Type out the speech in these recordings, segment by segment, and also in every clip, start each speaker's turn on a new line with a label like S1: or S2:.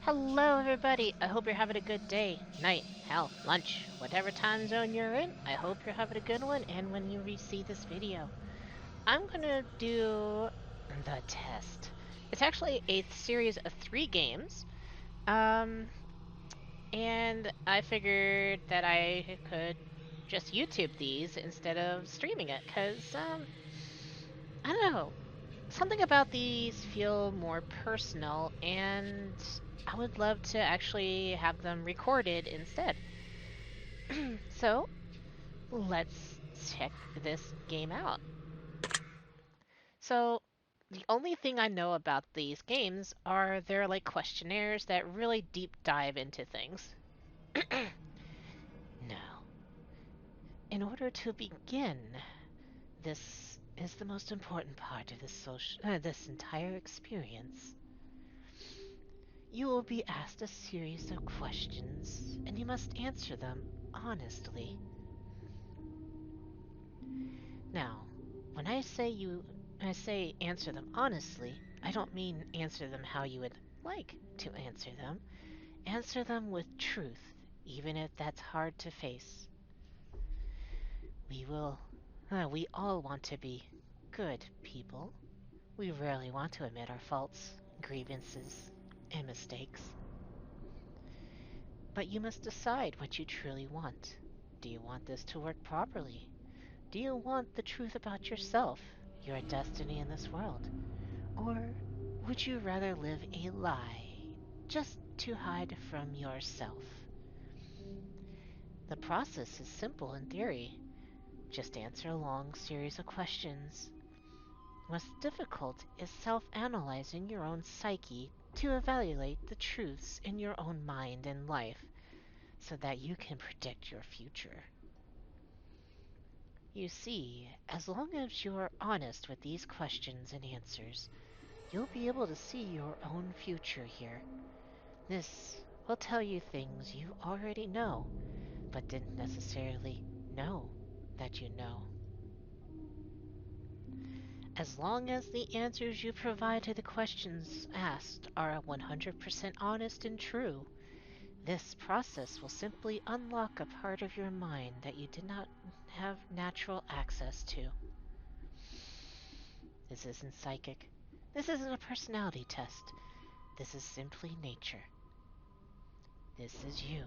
S1: Hello, everybody. I hope you're having a good day, night, hell, lunch, whatever time zone you're in. I hope you're having a good one. And when you see this video, I'm gonna do the test. It's actually a series of 3 games. Um, and I figured that I could just YouTube these instead of streaming it, cause I don't know. Something about these feel more personal, and I would love to actually have them recorded instead. So, let's check this game out. So, the only thing I know about these games are they're like questionnaires that really deep dive into things. Now, in order to begin, this is the most important part of this entire experience. You will be asked a series of questions, and you must answer them honestly. Now, when I say answer them honestly, I don't mean answer them how you would like to answer them. Answer them with truth, even if that's hard to face. We will, we all want to be good people. We rarely want to admit our faults, grievances, and mistakes. But you must decide what you truly want. Do you want this to work properly? Do you want the truth about yourself, your destiny in this world? Or would you rather live a lie just to hide from yourself? The process is simple in theory. Just answer a long series of questions. What's difficult is self-analyzing your own psyche to evaluate the truths in your own mind and life so that you can predict your future. You see, as long as you're honest with these questions and answers, you'll be able to see your own future here. This will tell you things you already know, but didn't necessarily know that you know. As long as the answers you provide to the questions asked are 100% honest and true, this process will simply unlock a part of your mind that you did not have natural access to. This isn't psychic. This isn't a personality test. This is simply nature. This is you.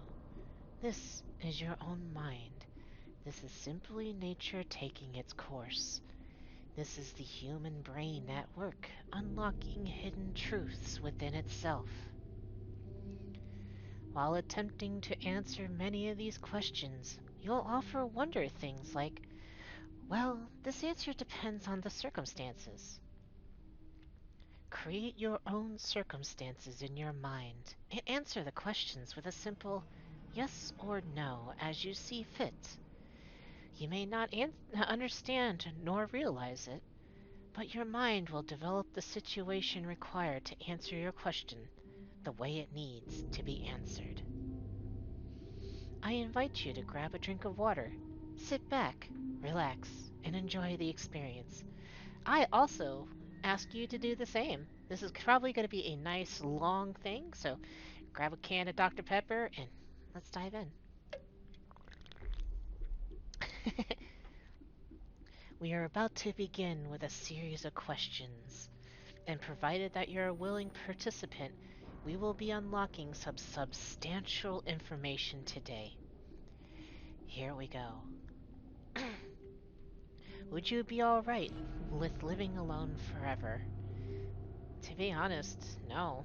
S1: This is your own mind. This is simply nature taking its course. This is the human brain at work, unlocking hidden truths within itself. While attempting to answer many of these questions, you'll often wonder things like, well, this answer depends on the circumstances. Create your own circumstances in your mind and answer the questions with a simple yes or no as you see fit. You may not understand nor realize it, but your mind will develop the situation required to answer your question the way it needs to be answered. I invite you to grab a drink of water, sit back, relax, and enjoy the experience. I also ask you to do the same. This is probably going to be a nice long thing, so grab a can of Dr. Pepper and let's dive in. We are about to begin with a series of questions, and provided that you're a willing participant, we will be unlocking some substantial information today. Here we go. Would you be alright with living alone forever? To be honest, no.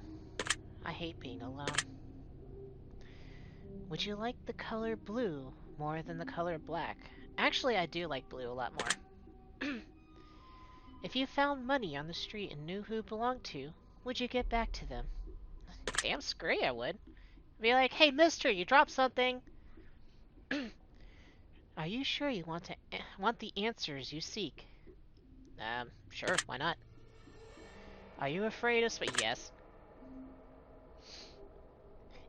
S1: I hate being alone. Would you like the color blue more than the color black? Actually, I do like blue a lot more. If you found money on the street and knew who it belonged to, would you get back to them? Damn scree I would. Be like, hey mister, you dropped something. Are you sure you want the answers you seek? Sure, why not? Are you afraid of space? Yes.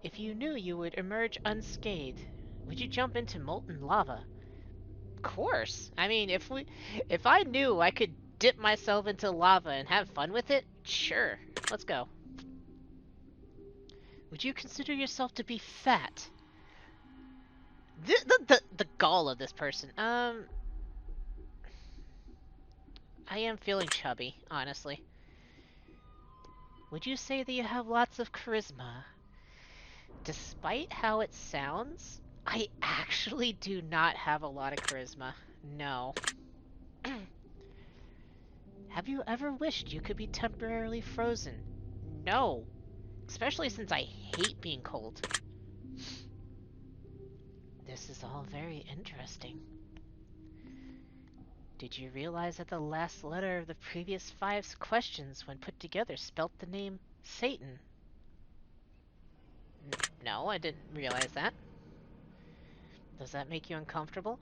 S1: If you knew you would emerge unscathed, would you jump into molten lava? Of course. I mean, if I knew I could dip myself into lava and have fun with it, sure. Let's go. Would you consider yourself to be fat? The gall of this person. I am feeling chubby, honestly. Would you say that you have lots of charisma? Despite how it sounds, I actually do not have a lot of charisma. No. Have you ever wished you could be temporarily frozen? No. Especially since I hate being cold. This is all very interesting. Did you realize that the last letter of the previous 5 questions, when put together, spelt the name Satan? No, I didn't realize that. Does that make you uncomfortable?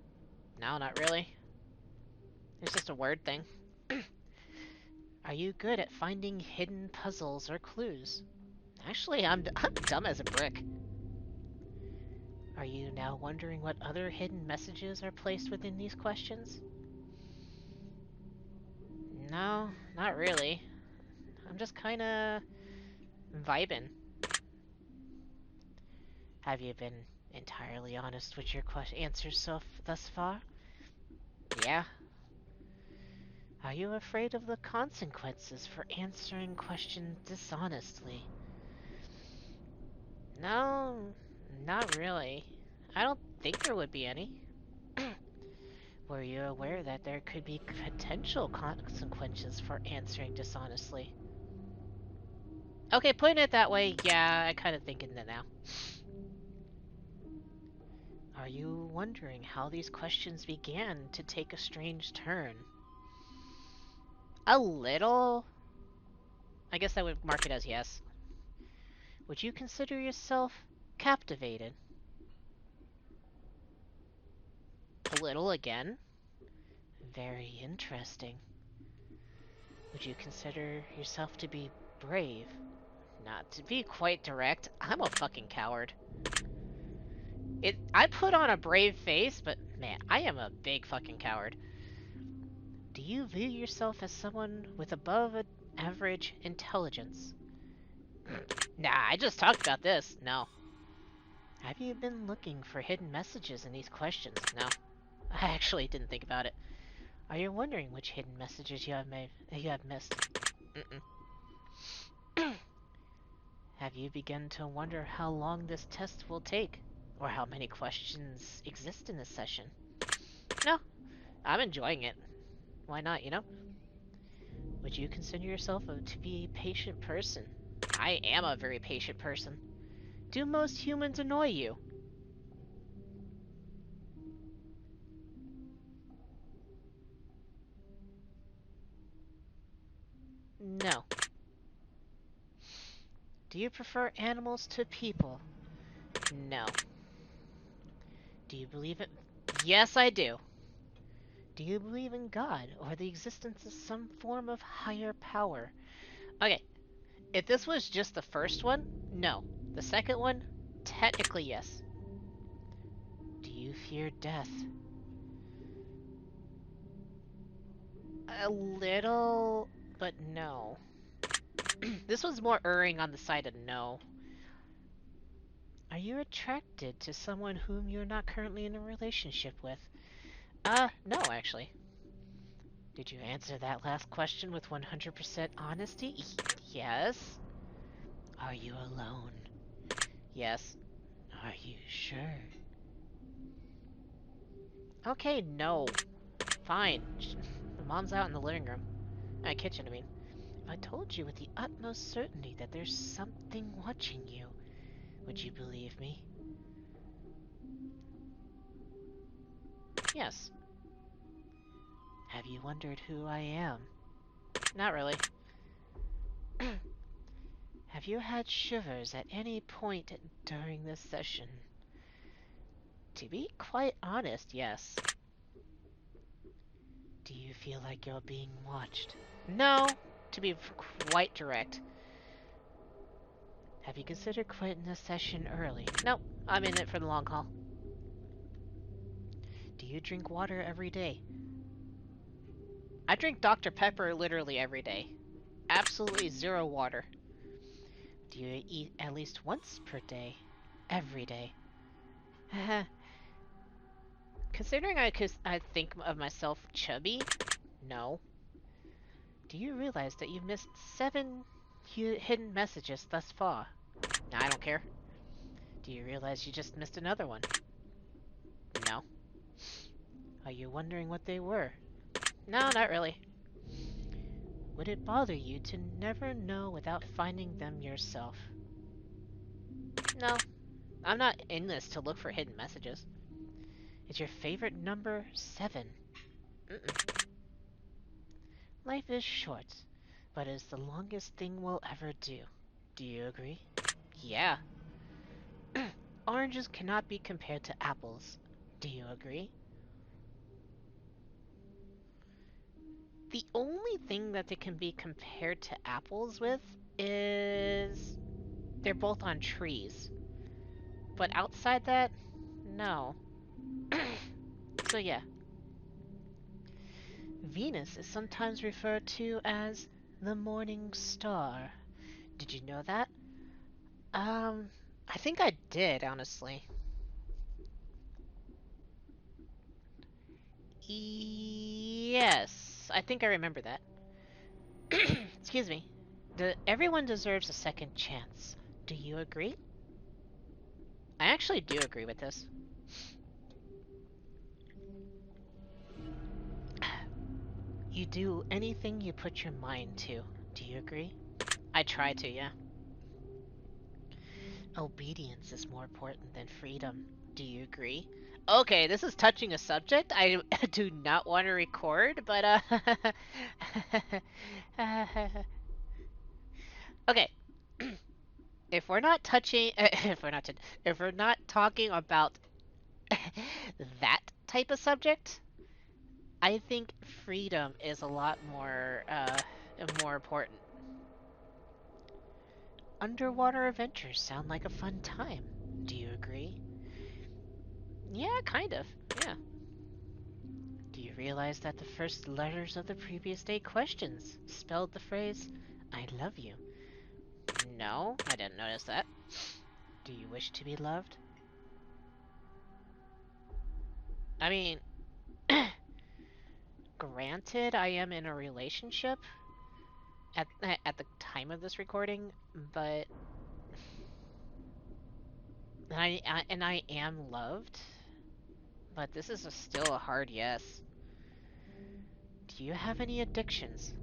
S1: No, not really. It's just a word thing. Are you good at finding hidden puzzles or clues? Actually, I'm dumb as a brick. Are you now wondering what other hidden messages are placed within these questions? No, not really. I'm just kinda vibing. Have you been entirely honest with your answers thus far? Yeah. Are you afraid of the consequences for answering questions dishonestly? No, not really. I don't think there would be any. Were you aware that there could be potential consequences for answering dishonestly? Okay, putting it that way, yeah, I kind of thinking that now. Are you wondering how these questions began to take a strange turn? A little. I guess I would mark it as yes. Would you consider yourself captivated? A little again. Very interesting. Would you consider yourself to be brave? Not to be quite direct, I'm a fucking coward. I put on a brave face, but man, I am a big fucking coward. Do you view yourself as someone with above average intelligence? Nah, I just talked about this. No. Have you been looking for hidden messages in these questions? No. I actually didn't think about it. Are you wondering which hidden messages you have missed? Mm-mm. Have you begun to wonder how long this test will take? Or how many questions exist in this session? No, I'm enjoying it. Why not, you know? Would you consider yourself to be a patient person? I am a very patient person. Do most humans annoy you? No. Do you prefer animals to people? No. Do you believe it? Yes, I do. Do you believe in God or the existence of some form of higher power? Okay, if this was just the first one, no. The second one, technically yes. Do you fear death? A little, but no. This was more erring on the side of no. Are you attracted to someone whom you're not currently in a relationship with? No, actually. Did you answer that last question with 100% honesty? Yes. Are you alone? Yes. Are you sure? Okay, no. Fine. Mom's out in the living room. Kitchen, I mean. I told you with the utmost certainty that there's something watching you. Would you believe me? Yes. Have you wondered who I am? Not really. Have you had shivers at any point during this session? To be quite honest, yes. Do you feel like you're being watched? No, to be quite direct. Have you considered quitting this session early? Nope, I'm in it for the long haul. Do you drink water every day? I drink Dr. Pepper literally every day. Absolutely zero water. Do you eat at least once per day? Every day. Considering I think of myself chubby, no. Do you realize that you've missed 7 hidden messages thus far? Nah, I don't care. Do you realize you just missed another one? No. Are you wondering what they were? No, not really. Would it bother you to never know without finding them yourself? No. I'm not in this to look for hidden messages. Is your favorite number 7? Mm-mm. Life is short, but it's the longest thing we'll ever do. Do you agree? Yeah. Oranges cannot be compared to apples. Do you agree? The only thing that they can be compared to apples with is they're both on trees. But outside that, no. So yeah. Venus is sometimes referred to as the morning star. Did you know that? I think I did, honestly. Yes, I think I remember that. Excuse me. Everyone deserves a second chance. Do you agree? I actually do agree with this. You do anything you put your mind to. Do you agree? I try to, yeah. Obedience is more important than freedom. Do you agree? Okay, this is touching a subject I do not want to record, but okay. If we're not touching, if we're not talking about that type of subject, I think freedom is a lot more important. Underwater adventures sound like a fun time. Do you agree? Yeah, kind of. Yeah. Do you realize that the first letters of the previous 8 questions spelled the phrase, I love you? No, I didn't notice that. Do you wish to be loved? I mean, granted, I am in a relationship at the time of this recording, but I am loved, but this is still a hard yes. Do you have any addictions?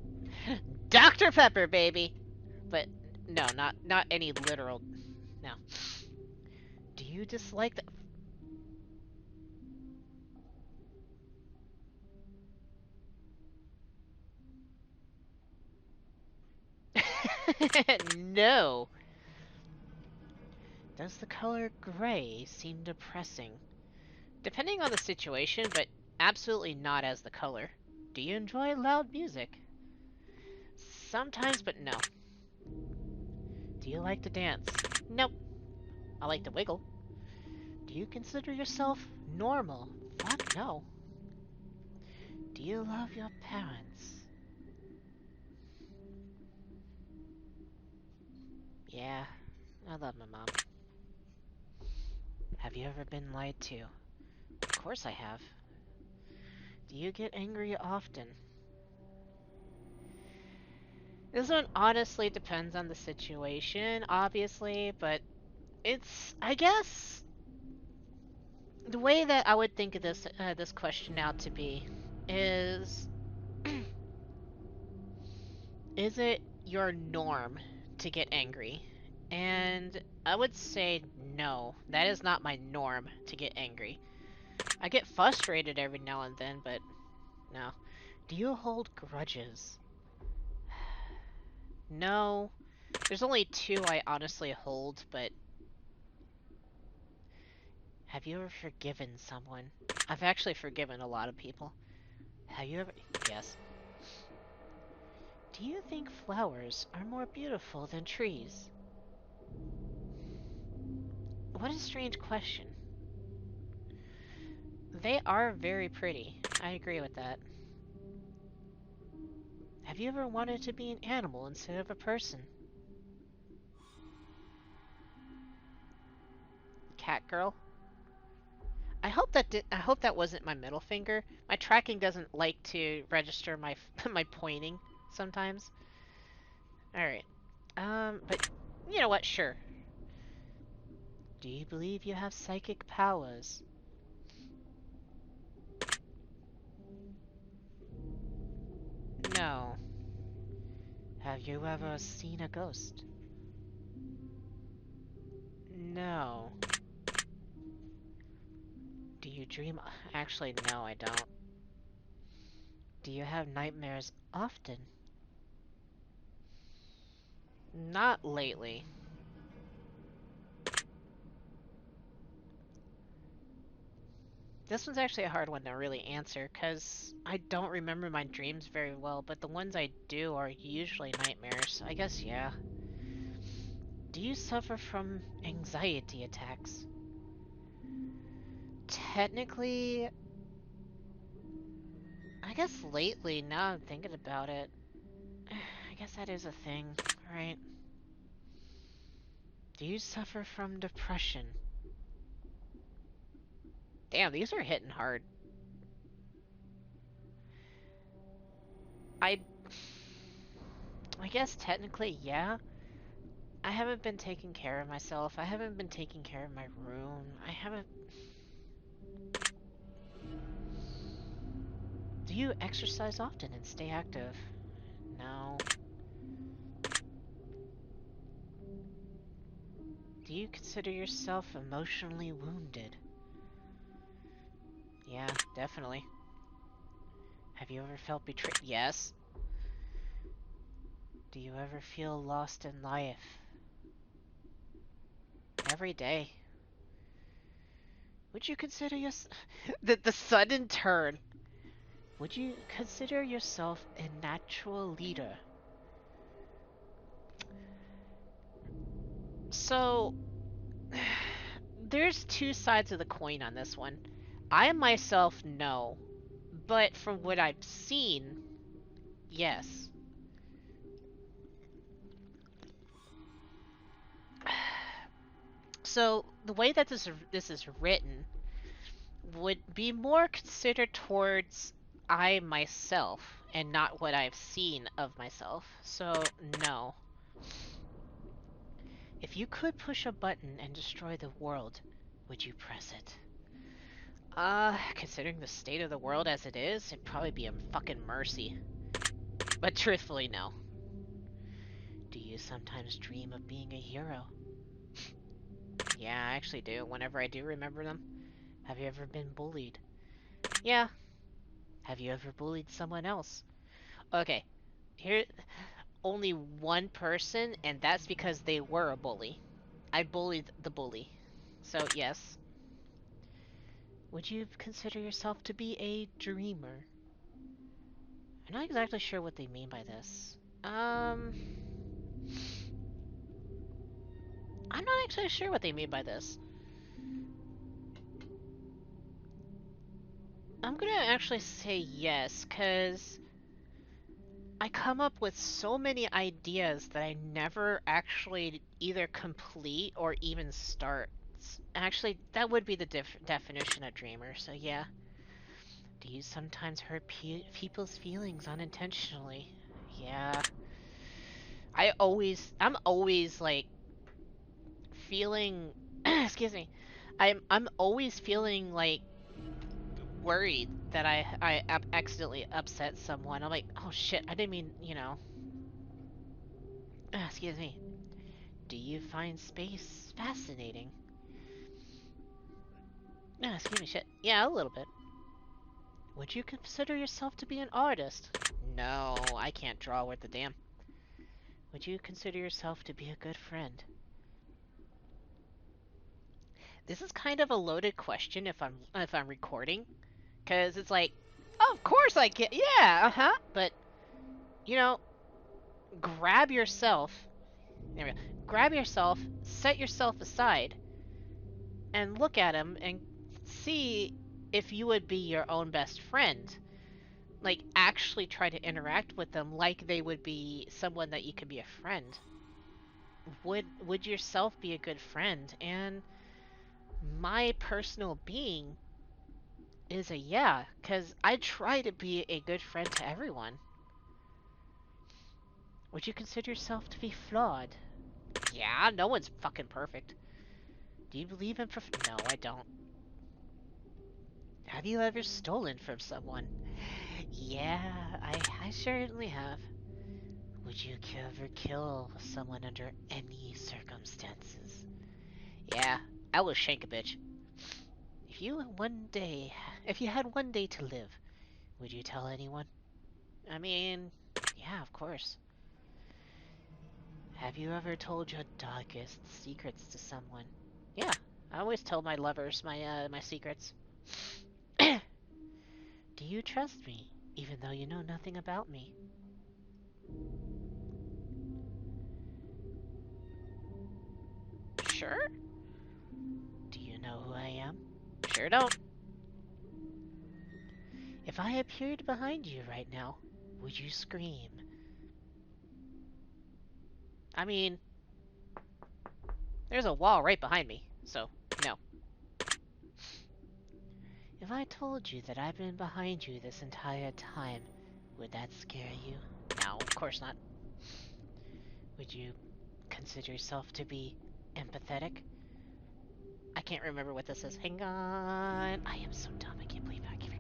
S1: Dr. Pepper, baby. But no, not any literal. No. Do you dislike the? No. Does the color gray seem depressing? Depending on the situation, but absolutely not as the color. Do you enjoy loud music? Sometimes, but no. Do you like to dance? Nope. I like to wiggle. Do you consider yourself normal? Fuck no. Do you love your parents? Yeah, I love my mom. Have you ever been lied to? Of course I have. Do you get angry often? This one honestly depends on the situation, obviously, but I guess, the way that I would think of this question out to be is, is it your norm to get angry? And I would say no, that is not my norm to get angry. I get frustrated every now and then, but no. Do you hold grudges? No. There's only 2 I honestly hold, but have you ever forgiven someone? I've actually forgiven a lot of people. Have you ever? Yes. Do you think flowers are more beautiful than trees? What a strange question. They are very pretty. I agree with that. Have you ever wanted to be an animal instead of a person? cat girl. I hope that wasn't my middle finger. My tracking doesn't like to register my my pointing sometimes. All right. But you know what? Sure. Do you believe you have psychic powers? No. Have you ever seen a ghost? No. Do you dream? Actually, no, I don't. Do you have nightmares often? Not lately. This one's actually a hard one to really answer, because I don't remember my dreams very well, but the ones I do are usually nightmares. I guess, yeah. Do you suffer from anxiety attacks? Technically, I guess lately, now I'm thinking about it, I guess that is a thing, right? Do you suffer from depression? Damn, these are hitting hard. I guess technically, yeah. I haven't been taking care of myself. I haven't been taking care of my room. I haven't... Do you exercise often and stay active? No. Do you consider yourself emotionally wounded? Yeah, definitely. Have you ever felt betrayed? Yes. Do you ever feel lost in life? Every day. Would you consider yourself... the sudden turn. Would you consider yourself a natural leader? So, there's two sides of the coin on this one. I myself know, but from what I've seen, yes. So the way that this is written would be more considered towards I myself and not what I've seen of myself. So no. If you could push a button and destroy the world, would you press it? Considering the state of the world as it is, it'd probably be a fucking mercy. But truthfully, no. Do you sometimes dream of being a hero? Yeah, I actually do, whenever I do remember them. Have you ever been bullied? Yeah. Have you ever bullied someone else? Okay, here, only one person, and that's because they were a bully. I bullied the bully. So, yes. Would you consider yourself to be a dreamer? I'm not exactly sure what they mean by this. I'm not actually sure what they mean by this. I'm gonna actually say yes, because I come up with so many ideas that I never actually either complete or even start. Actually, that would be the definition of dreamer, so yeah. Do you sometimes hurt people's feelings unintentionally? Yeah. I'm always like feeling, excuse me, I'm always feeling like worried that I accidentally upset someone. I'm like, oh shit, I didn't mean, you know. Excuse me. Do you find space fascinating? Excuse me, shit. Yeah, a little bit. Would you consider yourself to be an artist? No, I can't draw worth a damn. Would you consider yourself to be a good friend? This is kind of a loaded question if I'm recording, because it's like, oh, of course I can. Yeah, uh-huh. But you know, grab yourself. There we go. Grab yourself, set yourself aside, and look at him and see if you would be your own best friend. Like, actually try to interact with them like they would be someone that you could be a friend. Would yourself be a good friend? And My personal being is a yeah, because I try to be a good friend to everyone. Would you consider yourself to be flawed? Yeah, no one's fucking perfect. Do you believe in No, I don't. Have you ever stolen from someone? Yeah, I certainly have. Would you ever kill someone under any circumstances? Yeah, I will shank a bitch. If you one day, if you had one day to live, would you tell anyone? I mean, yeah, of course. Have you ever told your darkest secrets to someone? Yeah, I always tell my lovers my secrets. Do you trust me, even though you know nothing about me? Sure. Do you know who I am? Sure don't. If I appeared behind you right now, would you scream? I mean, there's a wall right behind me, so no. If I told you that I've been behind you this entire time, would that scare you? No, of course not. Would you consider yourself to be empathetic? I can't remember what this is. Hang on. I am so dumb. I can't believe I can't.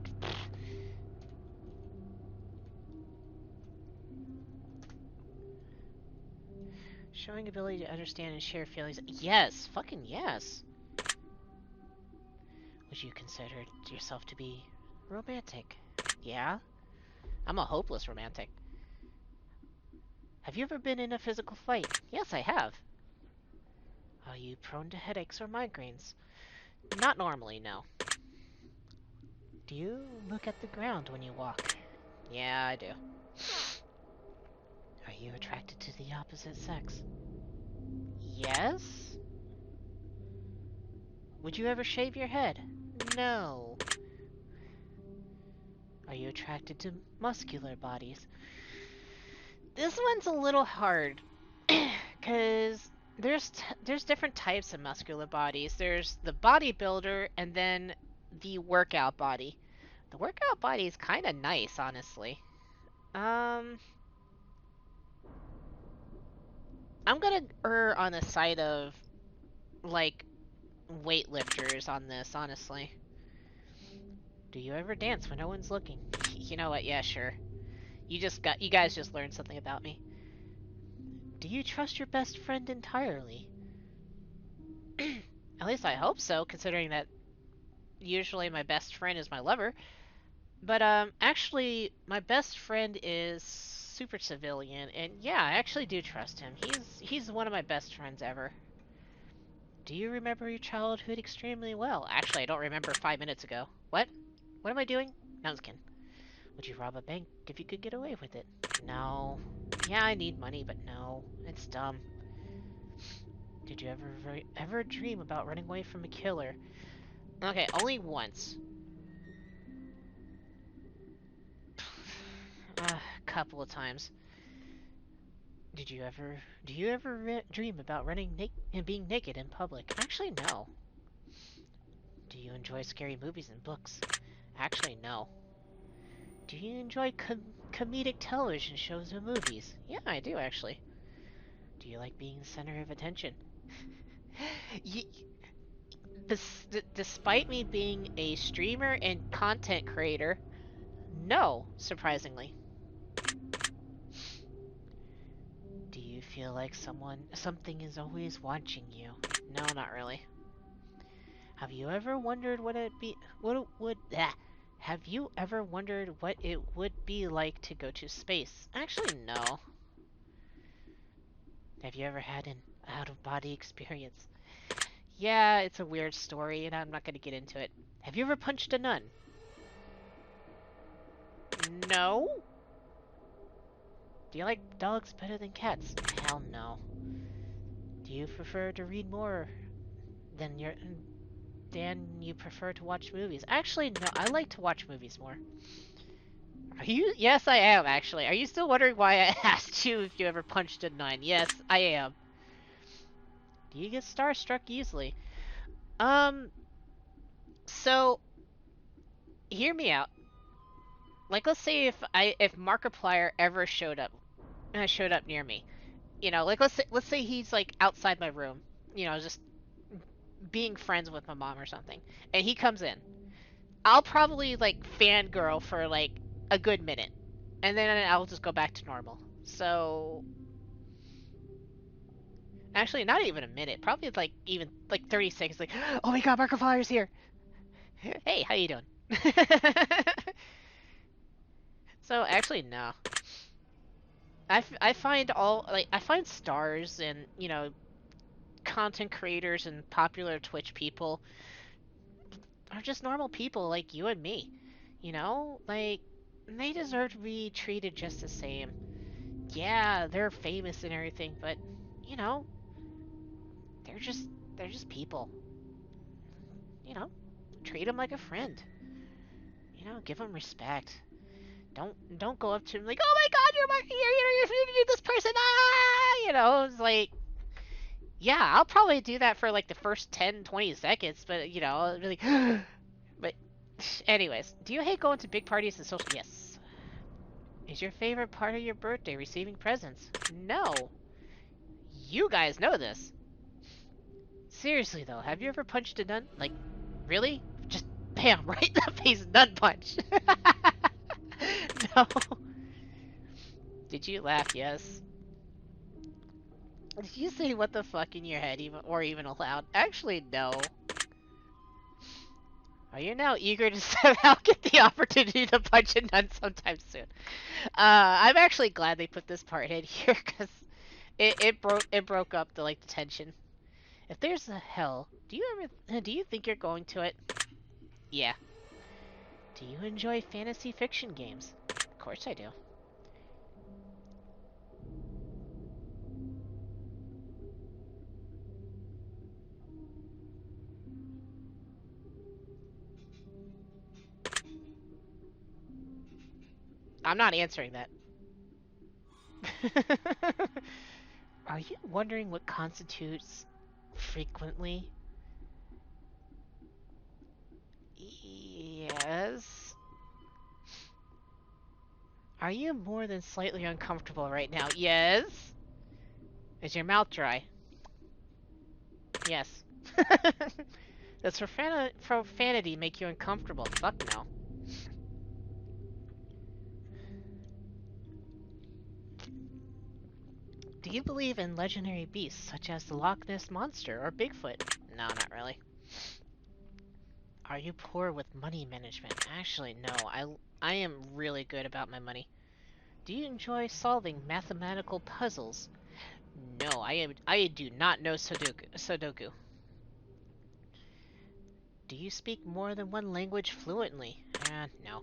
S1: Showing ability to understand and share feelings. Yes, fucking yes. Would you consider yourself to be romantic? Yeah, I'm a hopeless romantic. Have you ever been in a physical fight? Yes, I have. Are you prone to headaches or migraines? Not normally, no. Do you look at the ground when you walk? Yeah, I do. Are you attracted to the opposite sex? Yes? Would you ever shave your head? No. Are you attracted to muscular bodies? This one's a little hard, because there's different types of muscular bodies. There's the bodybuilder and then the workout body. The workout body is kind of nice, honestly. I'm gonna err on the side of, like, weightlifters on this, honestly. Do you ever dance when no one's looking? You know what? Yeah, sure. You guys just learned something about me. Do you trust your best friend entirely? At least I hope so, considering that usually my best friend is my lover. But actually, my best friend is super civilian, and yeah, I actually do trust him. He's one of my best friends ever. Do you remember your childhood extremely well? Actually, I don't remember 5 minutes ago. What? What am I doing? No, I'm just kidding. Would you rob a bank if you could get away with it? No. Yeah, I need money, but no. It's dumb. Did you ever dream about running away from a killer? Okay, only once. A couple of times. Do you ever dream about running and being naked in public? Actually, no. Do you enjoy scary movies and books? Actually, no. Do you enjoy comedic television shows and movies? Yeah, I do, actually. Do you like being the center of attention? y Despite me being a streamer and content creator, no, surprisingly. Do you feel like something is always watching you? No, not really. Have you ever wondered have you ever wondered what it would be like to go to space? Actually, no. Have you ever had an out-of-body experience? Yeah, it's a weird story, and I'm not gonna get into it. Have you ever punched a nun? No. Do you like dogs better than cats? Hell no. Do you prefer to read more than you prefer to watch movies? Actually, no, I like to watch movies more. Are you? Yes, I am, actually. Are you still wondering why I asked you if you ever punched a nun? Yes, I am. Do you get starstruck easily? Um, so hear me out. Like, let's say if Markiplier ever showed up near me, like let's say he's like outside my room, just being friends with my mom or something, and he comes in, I'll probably like fangirl for like a good minute, and then I'll just go back to normal. So actually, not even a minute, probably like even like 30 seconds. Like, oh my god, Markiplier's here. Hey, how you doing? So actually, no. I find I find stars and content creators and popular Twitch people are just normal people like you and me. Like they deserve to be treated just the same. Yeah, they're famous and everything, but you know, they're just they're just people. You know, treat them like a friend. Give them respect. Don't go up to them like, oh my God, you're this person. Ah, it's like, yeah, I'll probably do that for like the first 10, 20 seconds, but I'll be like, but anyways, do you hate going to big parties and social? Yes. Is your favorite part of your birthday receiving presents? No. You guys know this. Seriously though, have you ever punched a nun? Like, really? Just bam, right in the face, nun punch. No. Did you laugh? Yes. Did you say what the fuck in your head even aloud? Actually, no. Are you now eager to somehow get the opportunity to punch a nun sometime soon? I'm actually glad they put this part in here because it broke up the tension. If there's a hell, do you think you're going to it? Yeah. Do you enjoy fantasy fiction games? Of course I do. I'm not answering that. Are you wondering what constitutes frequently? Yes. Are you more than slightly uncomfortable right now? Yes. Is your mouth dry? Yes. Does profanity make you uncomfortable? Fuck no. Do you believe in legendary beasts such as the Loch Ness Monster or Bigfoot? No, not really. Are you poor with money management? Actually, no. I am really good about my money. Do you enjoy solving mathematical puzzles? No, I do not know Sudoku. Do you speak more than one language fluently? No.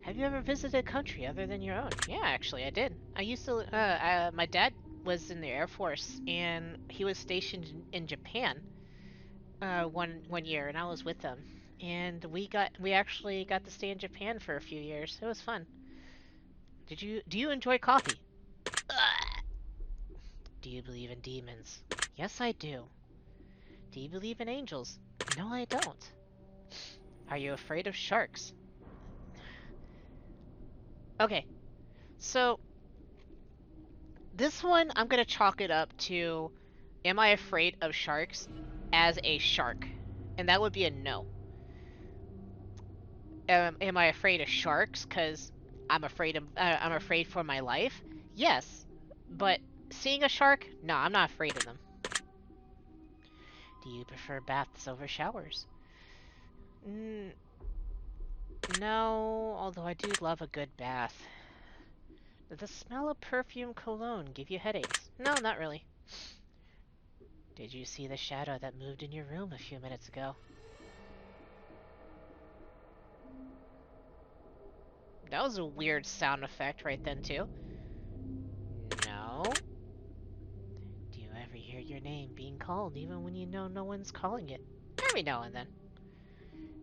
S1: Have you ever visited a country other than your own? Yeah, actually, I did. I used to. My dad was in the Air Force, and he was stationed in Japan. One year, and I was with them, and we actually got to stay in Japan for a few years. It was fun. Do you enjoy coffee? Ugh. Do you believe in demons? Yes, I do. Do you believe in angels? No, I don't. Are you afraid of sharks? Okay, so this one I'm gonna chalk it up to, am I afraid of sharks as a shark? And that would be a no. Am I afraid of sharks because I'm afraid for my life? Yes, but seeing a shark? No, I'm not afraid of them. Do you prefer baths over showers? Mm, no, although I do love a good bath. Does the smell of perfume cologne give you headaches? No, not really. Did you see the shadow that moved in your room a few minutes ago? That was a weird sound effect right then, too. No. Do you ever hear your name being called even when you know no one's calling it? Every now and then.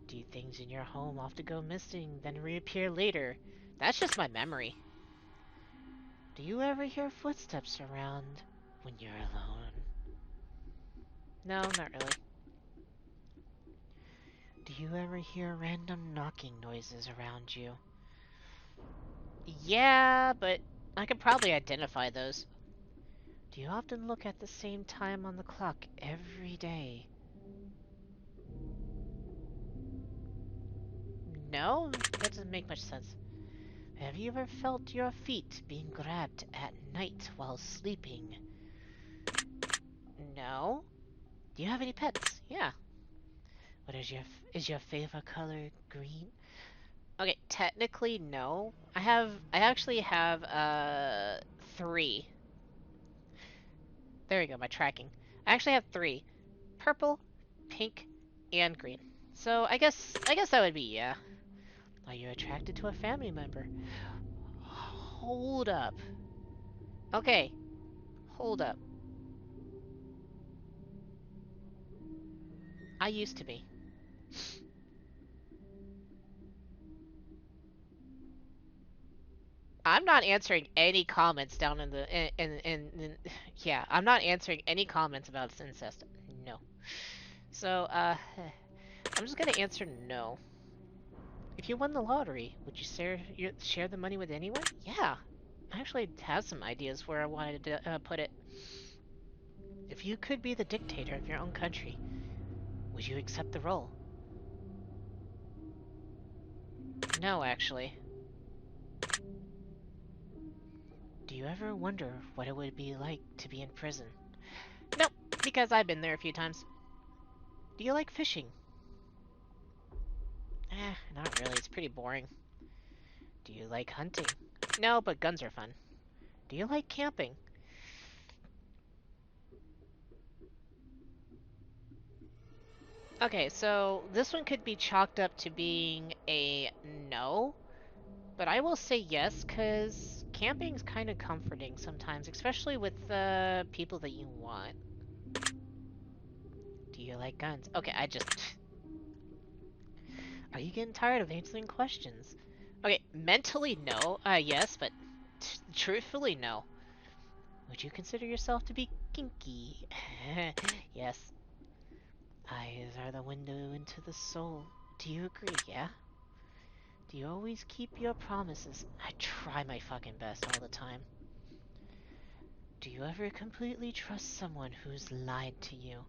S1: Do things in your home often go missing, then reappear later? That's just my memory. Do you ever hear footsteps around when you're alone? No, not really. Do you ever hear random knocking noises around you? Yeah, but I could probably identify those. Do you often look at the same time on the clock every day? No, that doesn't make much sense. Have you ever felt your feet being grabbed at night while sleeping? No. Do you have any pets? Yeah. What is your favorite color green? Okay, technically no. I actually have three. There we go, my tracking. I actually have three. Purple, pink, and green. So I guess that would be yeah. Are you attracted to a family member? Hold up. Okay, hold up. I used to be. I'm not answering any comments down in the yeah, I'm not answering any comments about incest. No. So, I'm just gonna answer no. If you won the lottery, would you share the money with anyone? Yeah. I actually have some ideas where I wanted to put it. If you could be the dictator of your own country, would you accept the role? No, actually. Do you ever wonder what it would be like to be in prison? Nope, because I've been there a few times. Do you like fishing? Not really. It's pretty boring. Do you like hunting? No, but guns are fun. Do you like camping? Okay, so this one could be chalked up to being a no, but I will say yes, because camping's kind of comforting sometimes, especially with the people that you want. Do you like guns? Okay, I just... Are you getting tired of answering questions? Okay, mentally no, yes, but truthfully no. Would you consider yourself to be kinky? Yes. Eyes are the window into the soul. Do you agree, yeah? Do you always keep your promises? I try my fucking best all the time. Do you ever completely trust someone who's lied to you?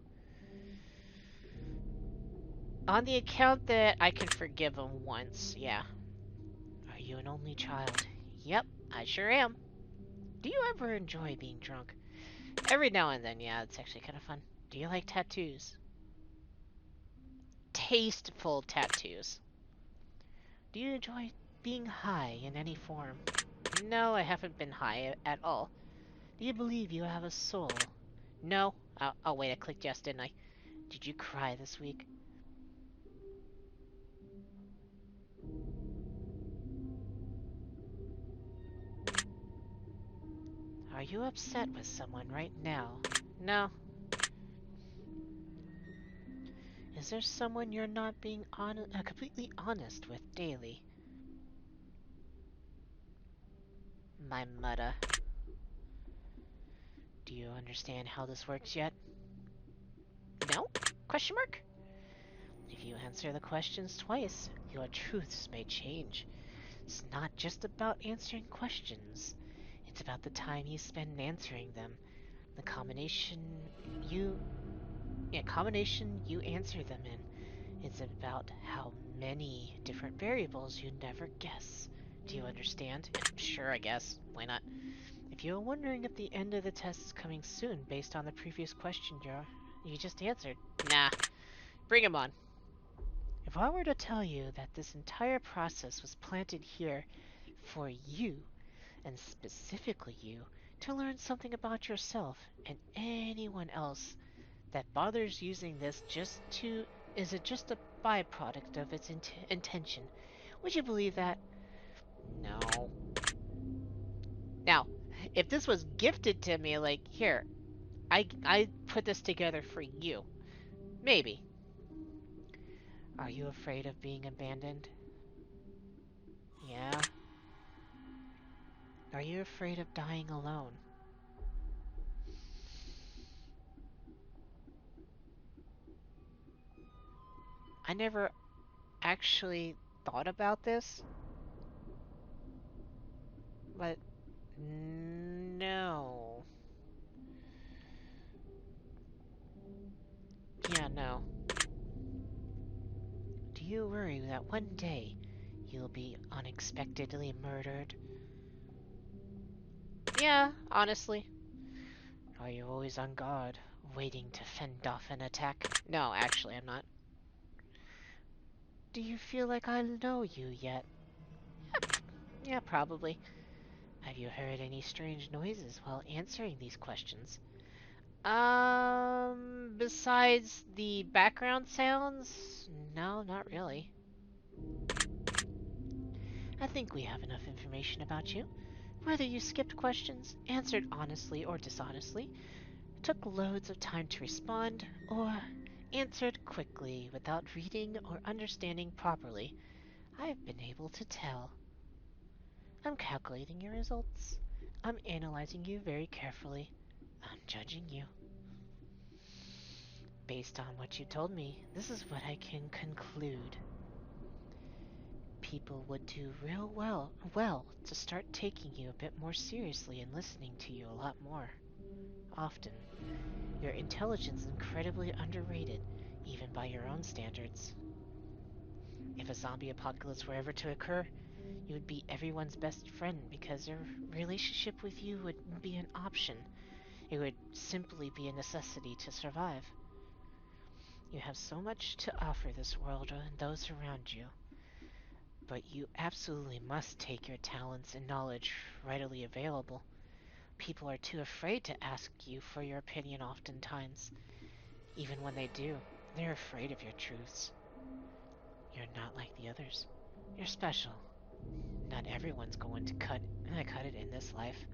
S1: On the account that I can forgive them once, yeah. Are you an only child? Yep, I sure am. Do you ever enjoy being drunk? Every now and then, yeah, it's actually kind of fun. Do you like tattoos? Tasteful tattoos. Do you enjoy being high in any form? No, I haven't been high at all. Do you believe you have a soul? No. Oh wait, I clicked yes, didn't I? Did you cry this week? Are you upset with someone right now? No. Is there someone you're not being completely honest with daily? My mother. Do you understand how this works yet? No? Question mark? If you answer the questions twice, your truths may change. It's not just about answering questions. It's about the time you spend answering them. The you combination you answer them in. It's about how many different variables you never guess. Do you understand? Sure, I guess. Why not? If you're wondering if the end of the test is coming soon based on the previous question you just answered, nah, bring 'em on. If I were to tell you that this entire process was planted here for you, and specifically you, to learn something about yourself and anyone else that bothers using this is it just a byproduct of its intention? Would you believe that? No. Now, if this was gifted to me, like, here, I put this together for you. Maybe. Are you afraid of being abandoned? Yeah. Are you afraid of dying alone? I never actually thought about this, but no. Yeah, no. Do you worry that one day you'll be unexpectedly murdered? Yeah, honestly. Are you always on guard, waiting to fend off an attack? No, actually, I'm not. Do you feel like I know you yet? Yeah, probably. Have you heard any strange noises while answering these questions? Besides the background sounds? No, not really. I think we have enough information about you. Whether you skipped questions, answered honestly or dishonestly, took loads of time to respond, or answered quickly without reading or understanding properly, I've been able to tell. I'm calculating your results. I'm analyzing you very carefully. I'm judging you. Based on what you told me, this is what I can conclude. People would do real well to start taking you a bit more seriously and listening to you a lot more often. Your intelligence is incredibly underrated, even by your own standards. If a zombie apocalypse were ever to occur, you would be everyone's best friend because their relationship with you wouldn't be an option. It would simply be a necessity to survive. You have so much to offer this world and those around you, but you absolutely must take your talents and knowledge readily available. People are too afraid to ask you for your opinion oftentimes. Even when they do, they're afraid of your truths. You're not like the others. You're special. Not everyone's going to cut it in this life,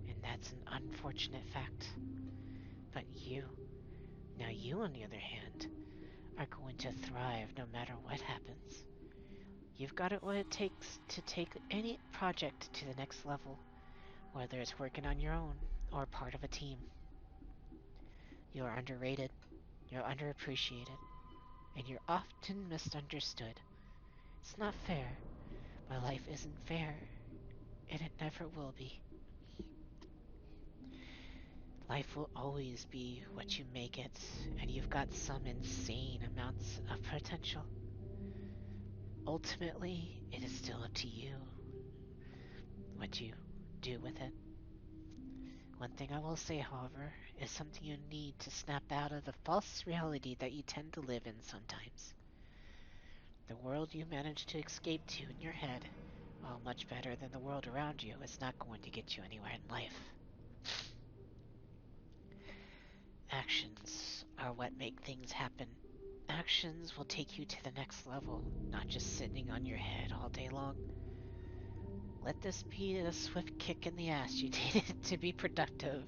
S1: and that's an unfortunate fact. But now you on the other hand, are going to thrive no matter what happens. You've got it what it takes to take any project to the next level, whether it's working on your own or part of a team. You are underrated, you're underappreciated, and you're often misunderstood. It's not fair, but life isn't fair, and it never will be. Life will always be what you make it, and you've got some insane amounts of potential. Ultimately, it is still up to you what you do with it. One thing I will say, however, is something you need to snap out of the false reality that you tend to live in sometimes. The world you manage to escape to in your head, while much better than the world around you, is not going to get you anywhere in life. Actions are what make things happen. Actions will take you to the next level, not just sitting on your head all day long. Let this be the swift kick in the ass you needed to be productive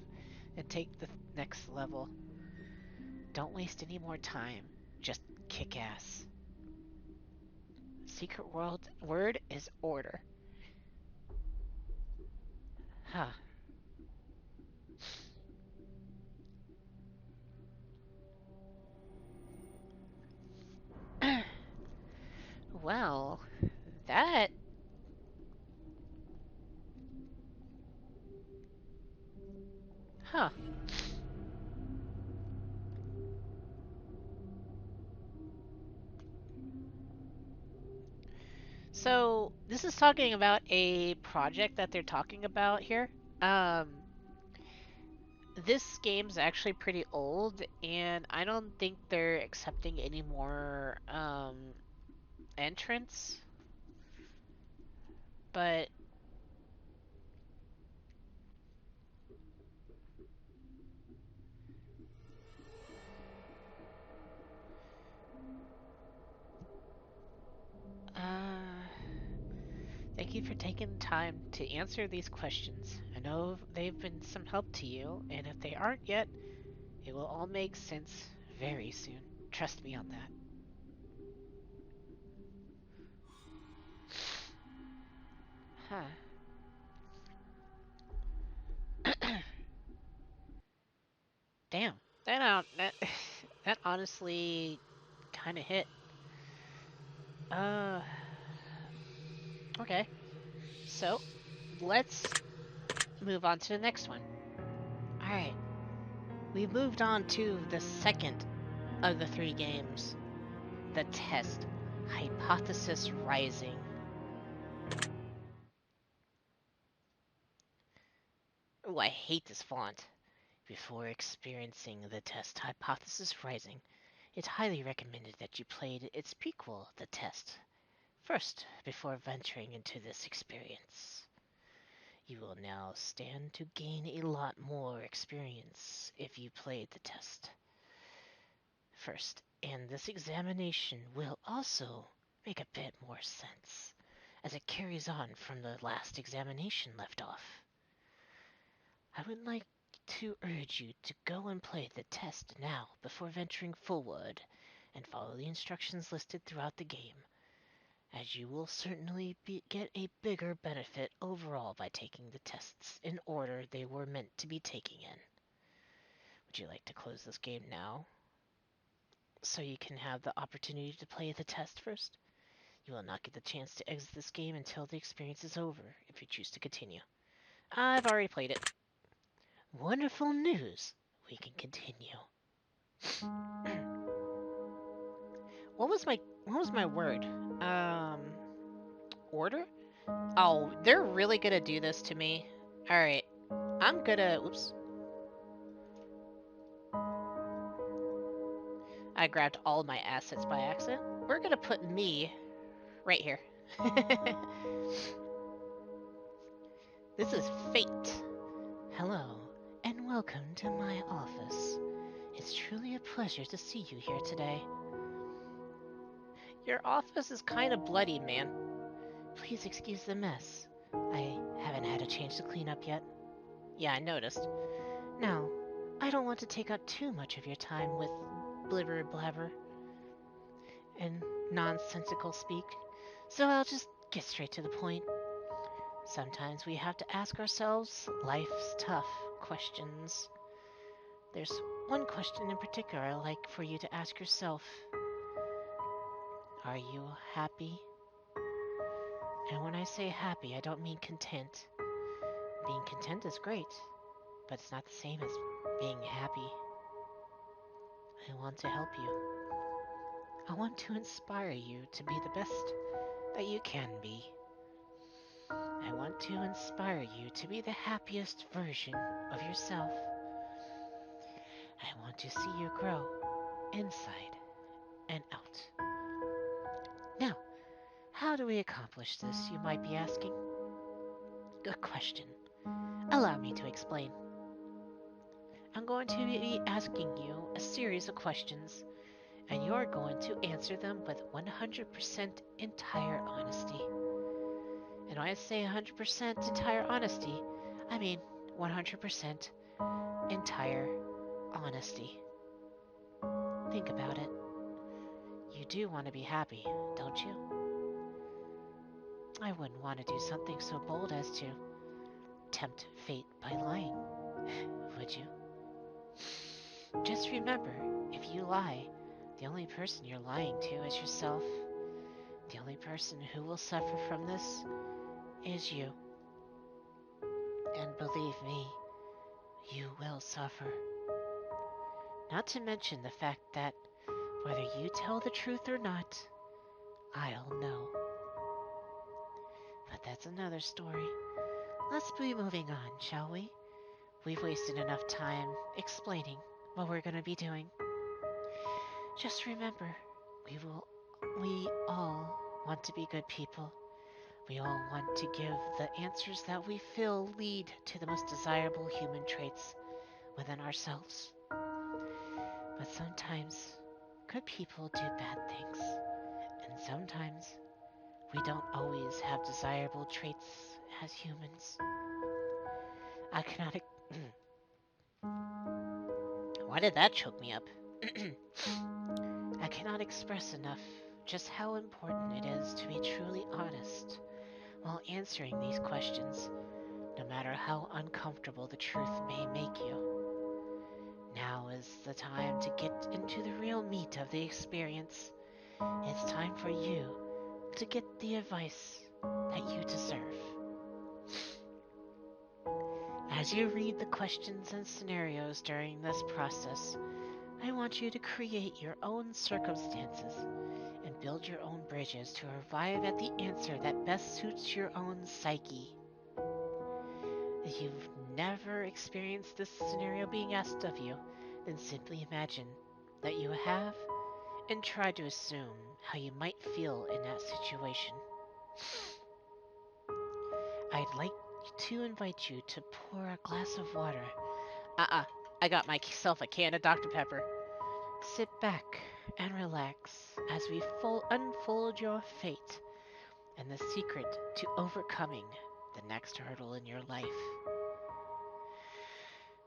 S1: and take the next level. Don't waste any more time. Just kick ass. Secret world word is order. Huh. Well, that. Huh. So, this is talking about a project that they're talking about here. Um, this game's actually pretty old, and I don't think they're accepting any more entrants. But uh, thank you for taking the time to answer these questions. I know they've been some help to you, and if they aren't yet, it will all make sense very soon. Trust me on that. Huh. Damn. That honestly kind of hit. Uh, okay. So, let's move on to the next one. Alright, we've moved on to the second of the three games, the test, Hypothesis Rising. Oh, I hate this font. Before experiencing the test Hypothesis Rising, it's highly recommended that you played its prequel, the test, first before venturing into this experience. You will now stand to gain a lot more experience if you played the test first, and this examination will also make a bit more sense as it carries on from the last examination left off. I would like to urge you to go and play the test now before venturing forward and follow the instructions listed throughout the game, as you will certainly get a bigger benefit overall by taking the tests in order they were meant to be taken in. Would you like to close this game now so you can have the opportunity to play the test first? You will not get the chance to exit this game until the experience is over if you choose to continue. I've already played it. Wonderful news! We can continue. What was my word? Order? Oh, they're really gonna do this to me. Alright. I'm gonna oops. I grabbed all my assets by accident. We're gonna put me right here. This is fate. Hello, and welcome to my office. It's truly a pleasure to see you here today. Your office is kind of bloody, man. Please excuse the mess. I haven't had a chance to clean up yet. Yeah, I noticed. Now, I don't want to take up too much of your time with blibber blabber and nonsensical speak, so I'll just get straight to the point. Sometimes we have to ask ourselves life's tough questions. There's one question in particular I'd like for you to ask yourself. Are you happy? And when I say happy, I don't mean content. Being content is great, but it's not the same as being happy. I want to help you. I want to inspire you to be the best that you can be. I want to inspire you to be the happiest version of yourself. I want to see you grow inside and out. Now, how do we accomplish this, you might be asking? Good question. Allow me to explain. I'm going to be asking you a series of questions, and you're going to answer them with 100% entire honesty. And when I say 100% entire honesty, I mean 100% entire honesty. Think about it. You do want to be happy, don't you? I wouldn't want to do something so bold as to tempt fate by lying, would you? Just remember, if you lie, the only person you're lying to is yourself. The only person who will suffer from this is you. And believe me, you will suffer. Not to mention the fact that whether you tell the truth or not, I'll know. But that's another story. Let's be moving on, shall we? We've wasted enough time explaining what we're going to be doing. Just remember, we all want to be good people. We all want to give the answers that we feel lead to the most desirable human traits within ourselves. But sometimes, good people do bad things. And sometimes, we don't always have desirable traits as humans. I cannot... Why did that choke me up? I cannot express enough just how important it is to be truly honest while answering these questions, no matter how uncomfortable the truth may make you. Now is the time to get into the real meat of the experience. It's time for you to get the advice that you deserve. As you read the questions and scenarios during this process, I want you to create your own circumstances and build your own bridges to arrive at the answer that best suits your own psyche. If you've never experienced this scenario being asked of you, then simply imagine that you have and try to assume how you might feel in that situation. I'd like to invite you to pour a glass of water. I got myself a can of Dr. Pepper. Sit back and relax as we unfold your fate and the secret to overcoming the next hurdle in your life.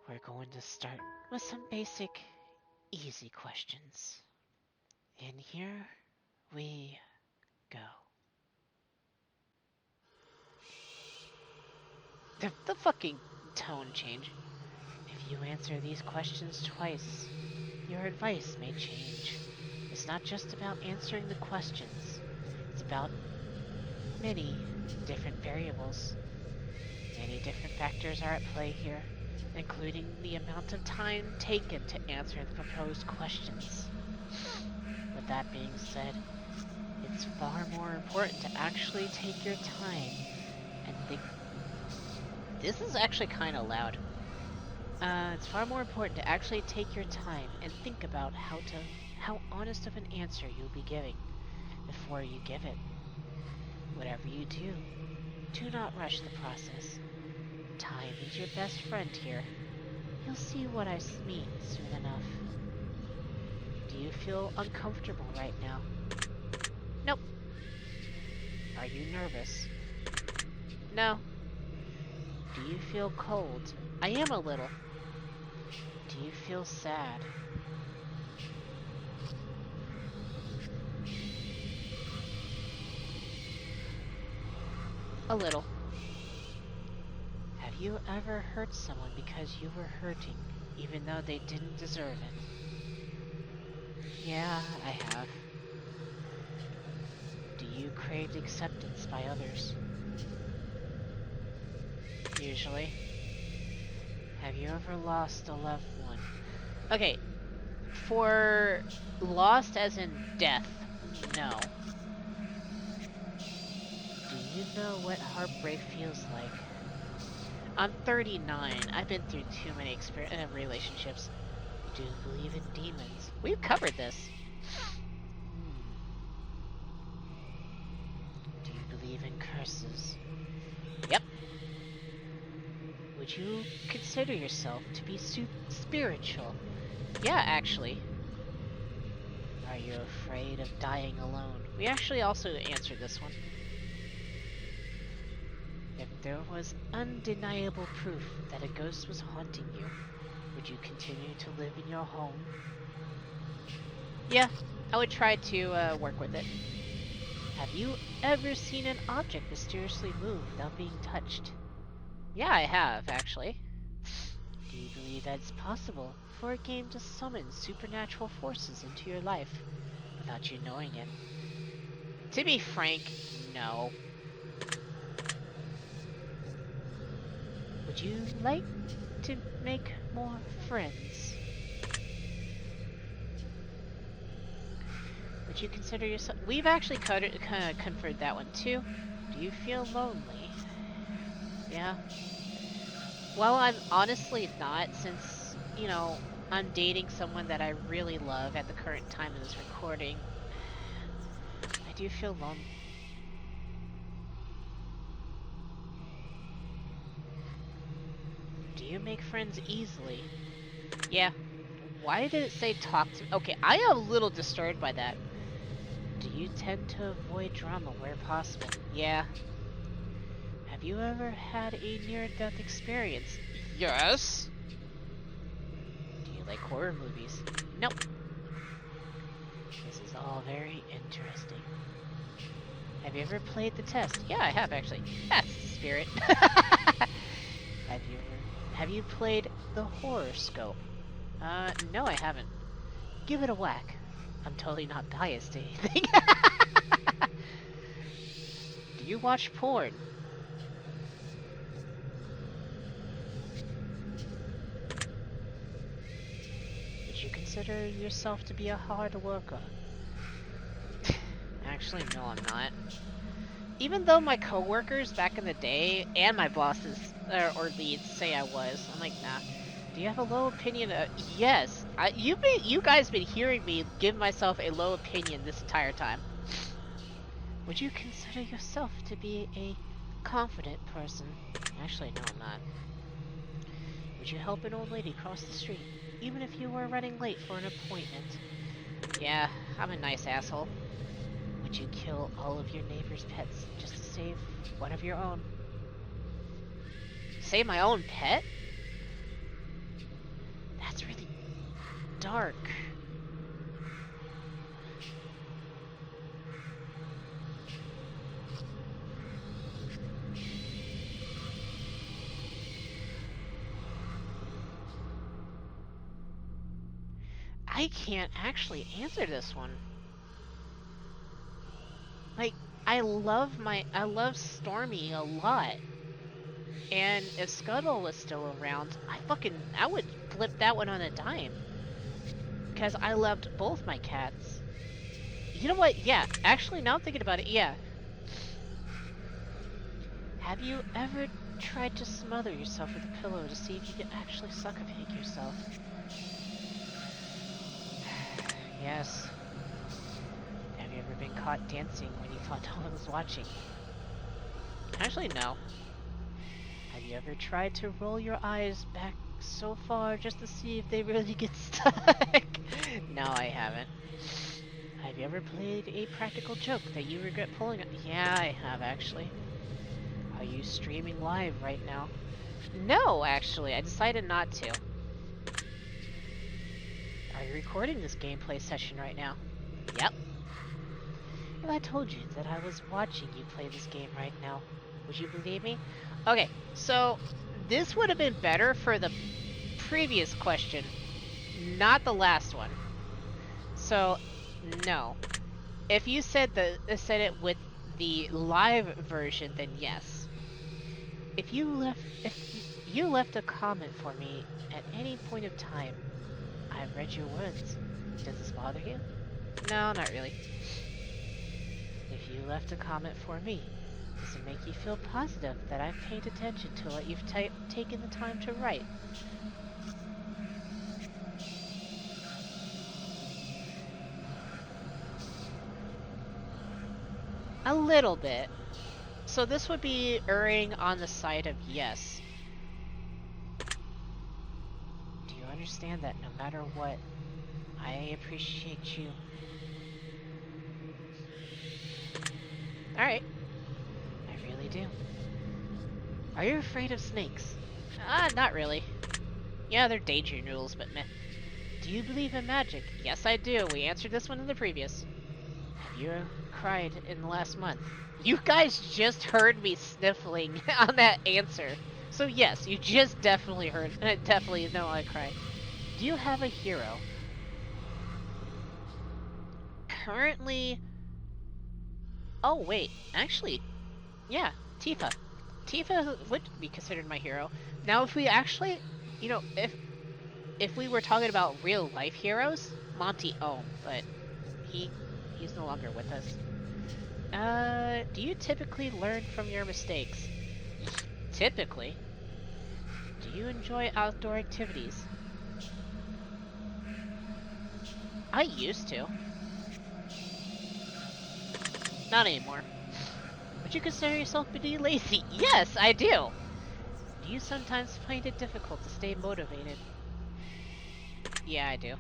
S1: We're going to start with some basic, easy questions. And here we go. The fucking tone change. If you answer these questions twice, your advice may change. It's not just about answering the questions. It's about many different variables. Many different factors are at play here, including the amount of time taken to answer the proposed questions. With that being said, it's far more important to actually take your time and think. This is actually kind of loud. It's far more important to actually take your time and think about how honest of an answer you'll be giving before you give it. Whatever you do, do not rush the process. Time is your best friend here. You'll see what I mean soon enough. Do you feel uncomfortable right now? Nope. Are you nervous? No. Do you feel cold? I am a little. Do you feel sad? A little. Have you ever hurt someone because you were hurting, even though they didn't deserve it? Yeah, I have. Do you crave acceptance by others? Usually. Have you ever lost a loved one? Okay, for lost as in death, no. Do you know what heartbreak feels like? I'm 39. I've been through too many relationships. Do you believe in demons? We've covered this. Do you believe in curses? Yep. Would you consider yourself to be spiritual? Yeah, actually. Are you afraid of dying alone? We actually also answered this one. If there was undeniable proof that a ghost was haunting you, would you continue to live in your home? Yeah, I would try to work with it. Have you ever seen an object mysteriously move without being touched? Yeah, I have, actually. Do you believe that it's possible for a game to summon supernatural forces into your life without you knowing it? To be frank, no. Would you like to make more friends? Would you consider yourself... We've actually conferred that one too. Do you feel lonely? Yeah. Well, I'm honestly not, since, you know, I'm dating someone that I really love at the current time of this recording. I do feel lonely. Do you make friends easily? Yeah. Why did it say talk to... Okay, I am a little disturbed by that. Do you tend to avoid drama where possible? Yeah. Have you ever had a near-death experience? Yes. Do you like horror movies? Nope. This is all very interesting. Have you ever played the test? Yeah, I have actually. That's the spirit. Have you played the horoscope? No, I haven't. Give it a whack. I'm totally not biased to anything. you watch porn? Would you consider yourself to be a hard worker? Actually, no, I'm not. Even though my coworkers back in the day and my bosses or leads say I was, I'm like, nah. Do you have a low opinion? Yes. You guys been hearing me give myself a low opinion this entire time. Would you consider yourself to be a confident person? Actually, no, I'm not. Would you help an old lady cross the street, even if you were running late for an appointment? Yeah, I'm a nice asshole. Would you kill all of your neighbor's pets just to save one of your own? Save my own pet? That's really dark. I can't actually answer this one. Like, I love Stormy a lot. And if Scuttle was still around, I would flip that one on a dime. Because I loved both my cats. You know what? Yeah, actually, now I'm thinking about it, yeah. Have you ever tried to smother yourself with a pillow to see if you can actually suffocate yourself? Yes. Have you ever been caught dancing when you thought no one was watching? Actually, no. Have you ever tried to roll your eyes back so far just to see if they really get stuck? No, I haven't. Have you ever played a practical joke that you regret pulling? Yeah, I have, actually. Are you streaming live right now? No, actually, I decided not to. Are you recording this gameplay session right now? Yep. If I told you that I was watching you play this game right now, would you believe me? Okay, so this would have been better for the previous question, not the last one. So, no. If you said it with the live version, then yes. If you left a comment for me at any point of time, I've read your words. Does this bother you? No, not really. If you left a comment for me, does it make you feel positive that I've paid attention to what you've taken the time to write? A little bit. So this would be erring on the side of yes. Do you understand that no matter what, I appreciate you? Alright. I really do. Are you afraid of snakes? Not really. Yeah, they're danger noodles, but meh. Do you believe in magic? Yes, I do. We answered this one in the previous. Have you cried in the last month? You guys just heard me sniffling on that answer. So yes, you just definitely heard. Definitely know I cried. Do you have a hero? Currently... Oh, wait. Actually, yeah, Tifa. Tifa would be considered my hero. Now, if we actually... You know, if we were talking about real life heroes, Monty Ohm, but he's no longer with us. Do you typically learn from your mistakes? Typically. Do you enjoy outdoor activities? I used to. Not anymore. Would you consider yourself to be lazy? Yes, I do! Do you sometimes find it difficult to stay motivated? Yeah, I do.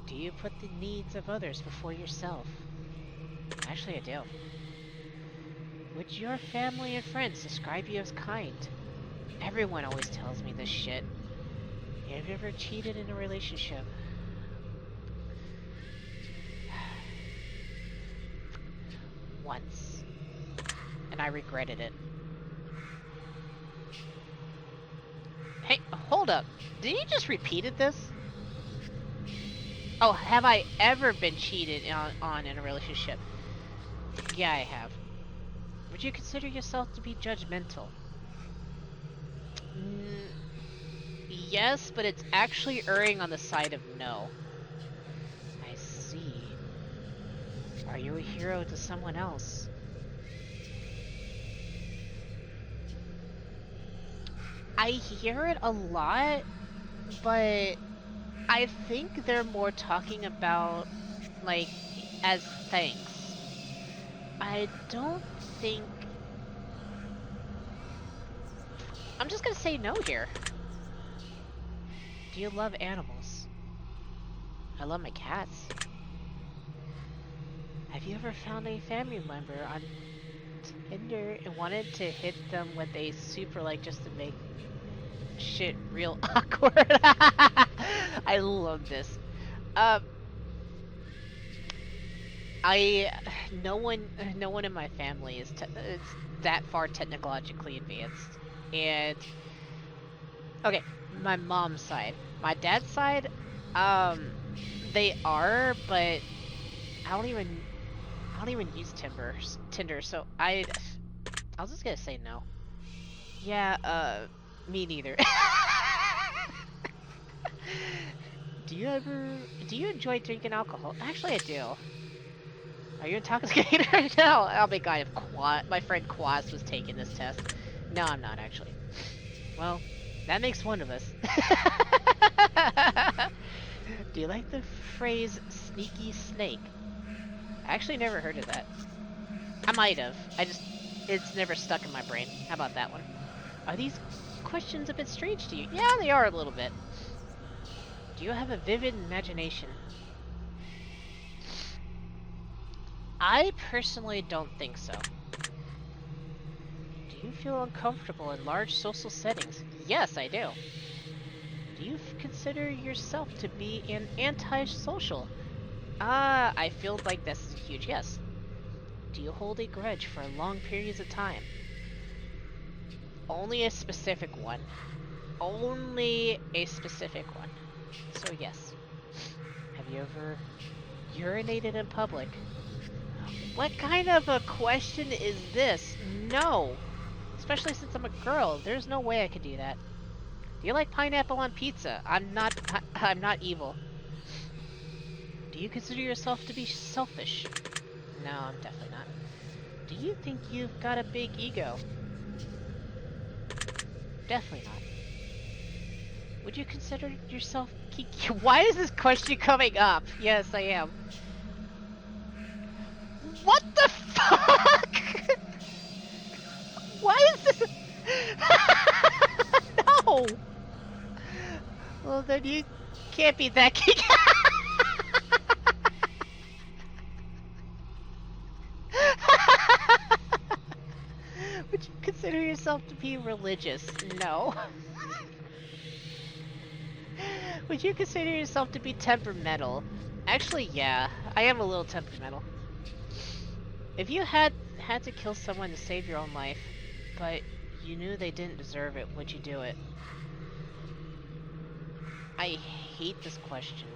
S1: Do you put the needs of others before yourself? Actually, I do. Would your family and friends describe you as kind? Everyone always tells me this shit. Have you ever cheated in a relationship? Once. And I regretted it. Hey, hold up. Did you just repeated this? Oh, have I ever been cheated on in a relationship? Yeah, I have. Would you consider yourself to be judgmental? Yes, but it's actually erring on the side of no. I see. Are you a hero to someone else? I hear it a lot, but I think they're more talking about, like, as thanks. I don't think... I'm just gonna say no here. Do you love animals? I love my cats. Have you ever found a family member on Tinder and wanted to hit them with a super like just to make shit real awkward? I love this. Um, I no one in my family is that far technologically advanced, and okay, my mom's side, my dad's side, um, they are, but I don't even use Tinder, so I was just gonna say no. Yeah, me neither. Do you enjoy drinking alcohol? Actually, I do. Are you intoxicated right now? Oh my god, if my friend Quas was taking this test. No, I'm not actually. Well, that makes one of us. Do you like the phrase sneaky snake? I actually never heard of that. I might have. It's never stuck in my brain. How about that one? Are these questions a bit strange to you? Yeah, they are a little bit. Do you have a vivid imagination? I personally don't think so. Do you feel uncomfortable in large social settings? Yes, I do. Do you consider yourself to be an antisocial? I feel like this is a huge yes. Do you hold a grudge for long periods of time? Only a specific one. Only a specific one. So yes. Have you ever urinated in public? What kind of a question is this? No. Especially since I'm a girl. There's no way I could do that. Do you like pineapple on pizza? I'm not evil. Do you consider yourself to be selfish? No, I'm definitely not. Do you think you've got a big ego? Definitely not. Would you consider yourself kiki? Why is this question coming up? Yes, I am. What the fuck? Why is this? No! Well, then you can't be that kiki. Would you consider yourself to be religious? No. Would you consider yourself to be temperamental? Actually, yeah. I am a little temperamental. If you had to kill someone to save your own life, but you knew they didn't deserve it, would you do it? I hate this question.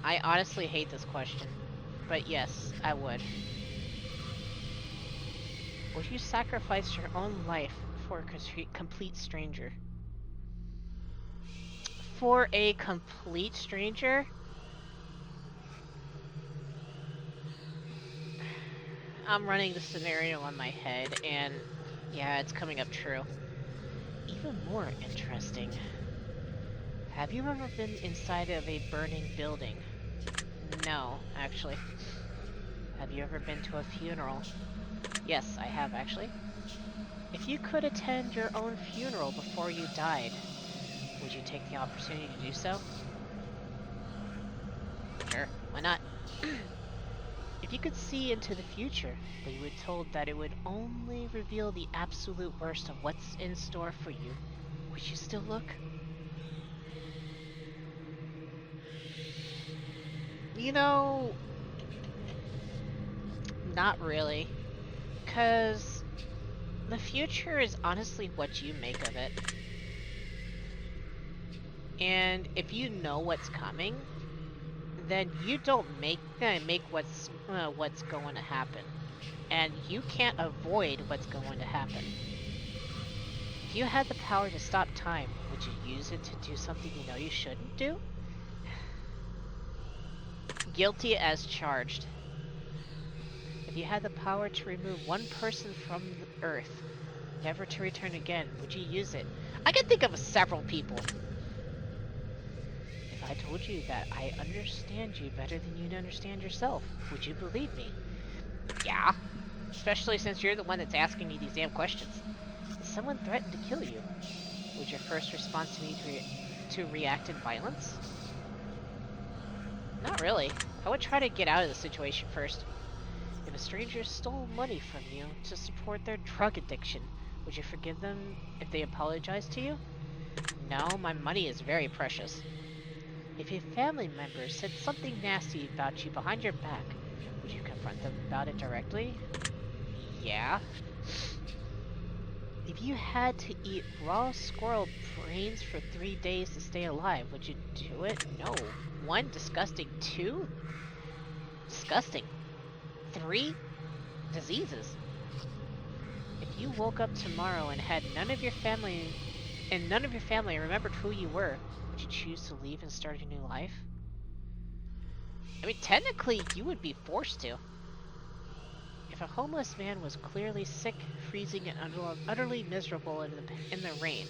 S1: I honestly hate this question. But yes, I would. Would you sacrifice your own life for a complete stranger? For a complete stranger? I'm running the scenario on my head, and yeah, it's coming up true. Even more interesting. Have you ever been inside of a burning building? No, actually. Have you ever been to a funeral? Yes, I have, actually. If you could attend your own funeral before you died, would you take the opportunity to do so? Sure, why not? If you could see into the future, but you were told that it would only reveal the absolute worst of what's in store for you, would you still look? You know, not really. 'Cause the future is honestly what you make of it. And if you know what's coming, then you don't make what's going to happen. and you can't avoid what's going to happen. If you had the power to stop time, would you use it to do something you know you shouldn't do? Guilty as charged. If you had the power to remove one person from the Earth, never to return again, would you use it? I can think of several people. If I told you that I understand you better than you'd understand yourself, would you believe me? Yeah. Especially since you're the one that's asking me these damn questions. If someone threatened to kill you, would your first response to me to react in violence? Not really. I would try to get out of the situation first. If a stranger stole money from you to support their drug addiction, would you forgive them if they apologized to you? No, my money is very precious. If a family member said something nasty about you behind your back, would you confront them about it directly? Yeah. If you had to eat raw squirrel brains for 3 days to stay alive, would you do it? No. 1, disgusting. 2, disgusting. 3, diseases. If you woke up tomorrow and had none of your family remembered who you were, would you choose to leave and start a new life? I mean, technically, you would be forced to. If a homeless man was clearly sick, freezing, and utterly miserable in the rain,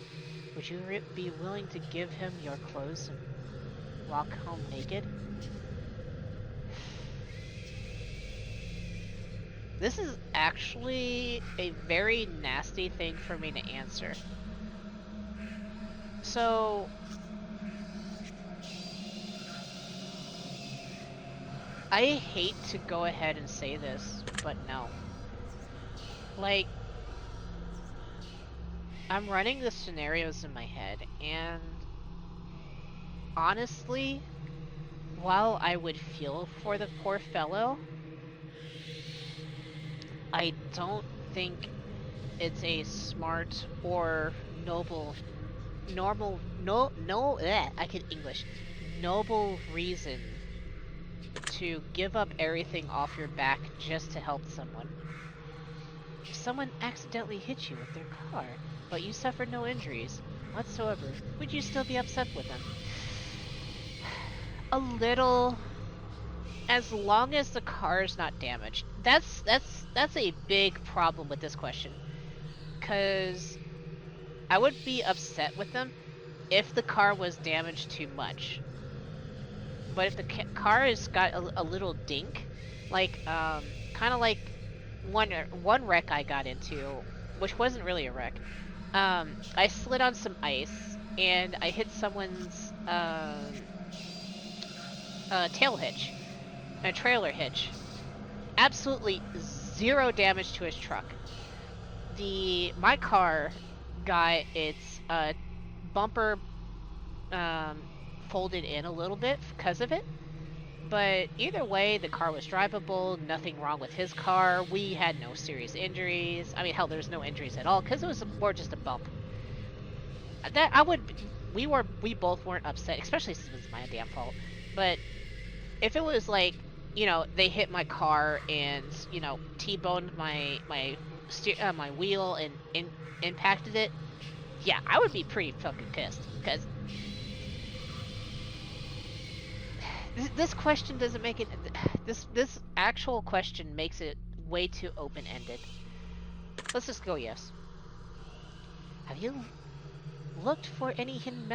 S1: would you be willing to give him your clothes and walk home naked? This is actually a very nasty thing for me to answer. So, I hate to go ahead and say this, but no. Like, I'm running the scenarios in my head, and honestly, while I would feel for the poor fellow, I don't think it's a smart or noble reason to give up everything off your back just to help someone. If someone accidentally hit you with their car, but you suffered no injuries whatsoever, would you still be upset with them? A little, as long as the car is not damaged. That's a big problem with this question, because I would be upset with them if the car was damaged too much. But if the car has got a little dink, like kind of like one wreck I got into, which wasn't really a wreck. I slid on some ice and I hit someone's tail hitch, a trailer hitch. Absolutely zero damage to his truck. My car got its bumper folded in a little bit because of it. But either way, the car was drivable, nothing wrong with his car. We had no serious injuries. I mean, hell, there's no injuries at all because it was more just a bump. We both weren't upset, especially since it was my damn fault. But if it was like, you know, they hit my car and, you know, T-boned my wheel and impacted it, yeah, I would be pretty fucking pissed because this question doesn't make it. This actual question makes it way too open-ended. Let's just go yes. Have you looked for any hidden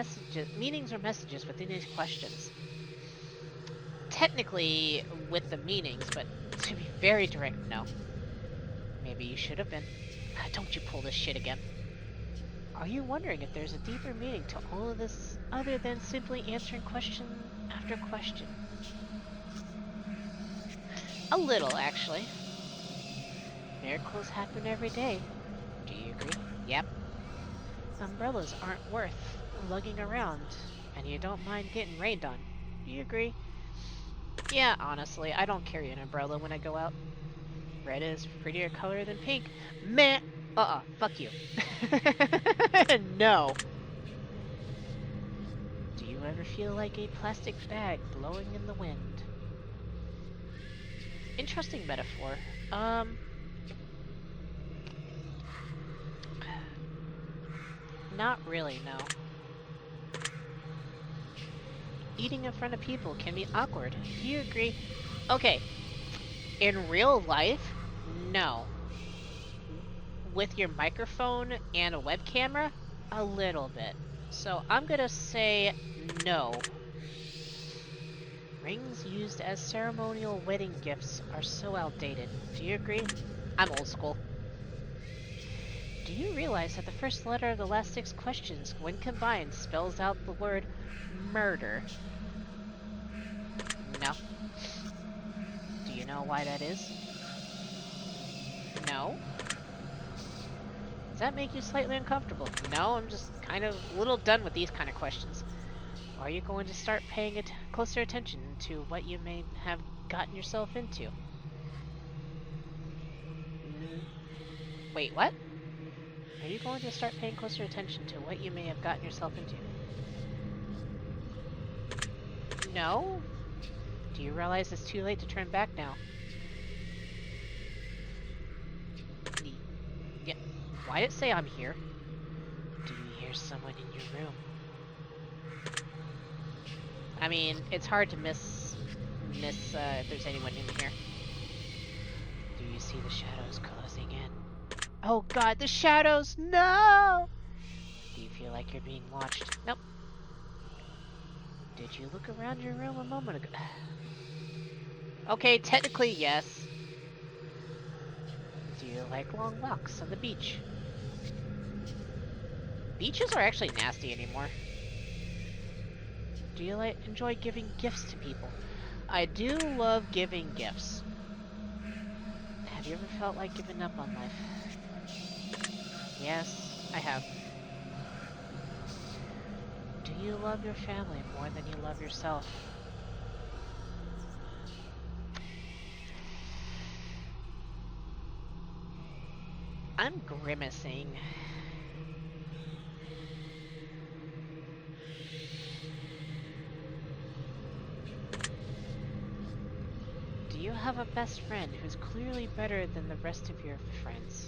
S1: meanings or messages within these questions? Technically, with the meanings, but to be very direct, no. Maybe you should have been. Don't you pull this shit again. Are you wondering if there's a deeper meaning to all of this other than simply answering question after question? A little, actually. Miracles happen every day. Do you agree? Yep. Umbrellas aren't worth lugging around, and you don't mind getting rained on. Do you agree? Yeah, honestly, I don't carry an umbrella when I go out. Red is a prettier color than pink. Meh! Fuck you. No. Do you ever feel like a plastic bag blowing in the wind? Interesting metaphor. Um, not really, no. Eating in front of people can be awkward. Do you agree? Okay, in real life, no. With your microphone and a web camera, a little bit. So I'm gonna say no. Rings used as ceremonial wedding gifts are so outdated. Do you agree? I'm old school. Do you realize that the first letter of the last 6 questions, when combined, spells out the word murder? No. Do you know why that is? No. Does that make you slightly uncomfortable? No, I'm just kind of a little done with these kind of questions. Are you going to start paying closer attention to what you may have gotten yourself into? Wait, what? Are you going to start paying closer attention to what you may have gotten yourself into? No? Do you realize it's too late to turn back now? Yeah. Why did it say I'm here? Do you hear someone in your room? I mean, it's hard to miss if there's anyone in here. Do you see the shadows closing in? Oh god, the shadows! No! Do you feel like you're being watched? Nope. Did you look around your room a moment ago? Okay, technically yes. Do you like long walks on the beach? Beaches are actually nasty anymore. Do you enjoy giving gifts to people? I do love giving gifts. Have you ever felt like giving up on life? Yes, I have. Do you love your family more than you love yourself? I'm grimacing. Do you have a best friend who's clearly better than the rest of your friends?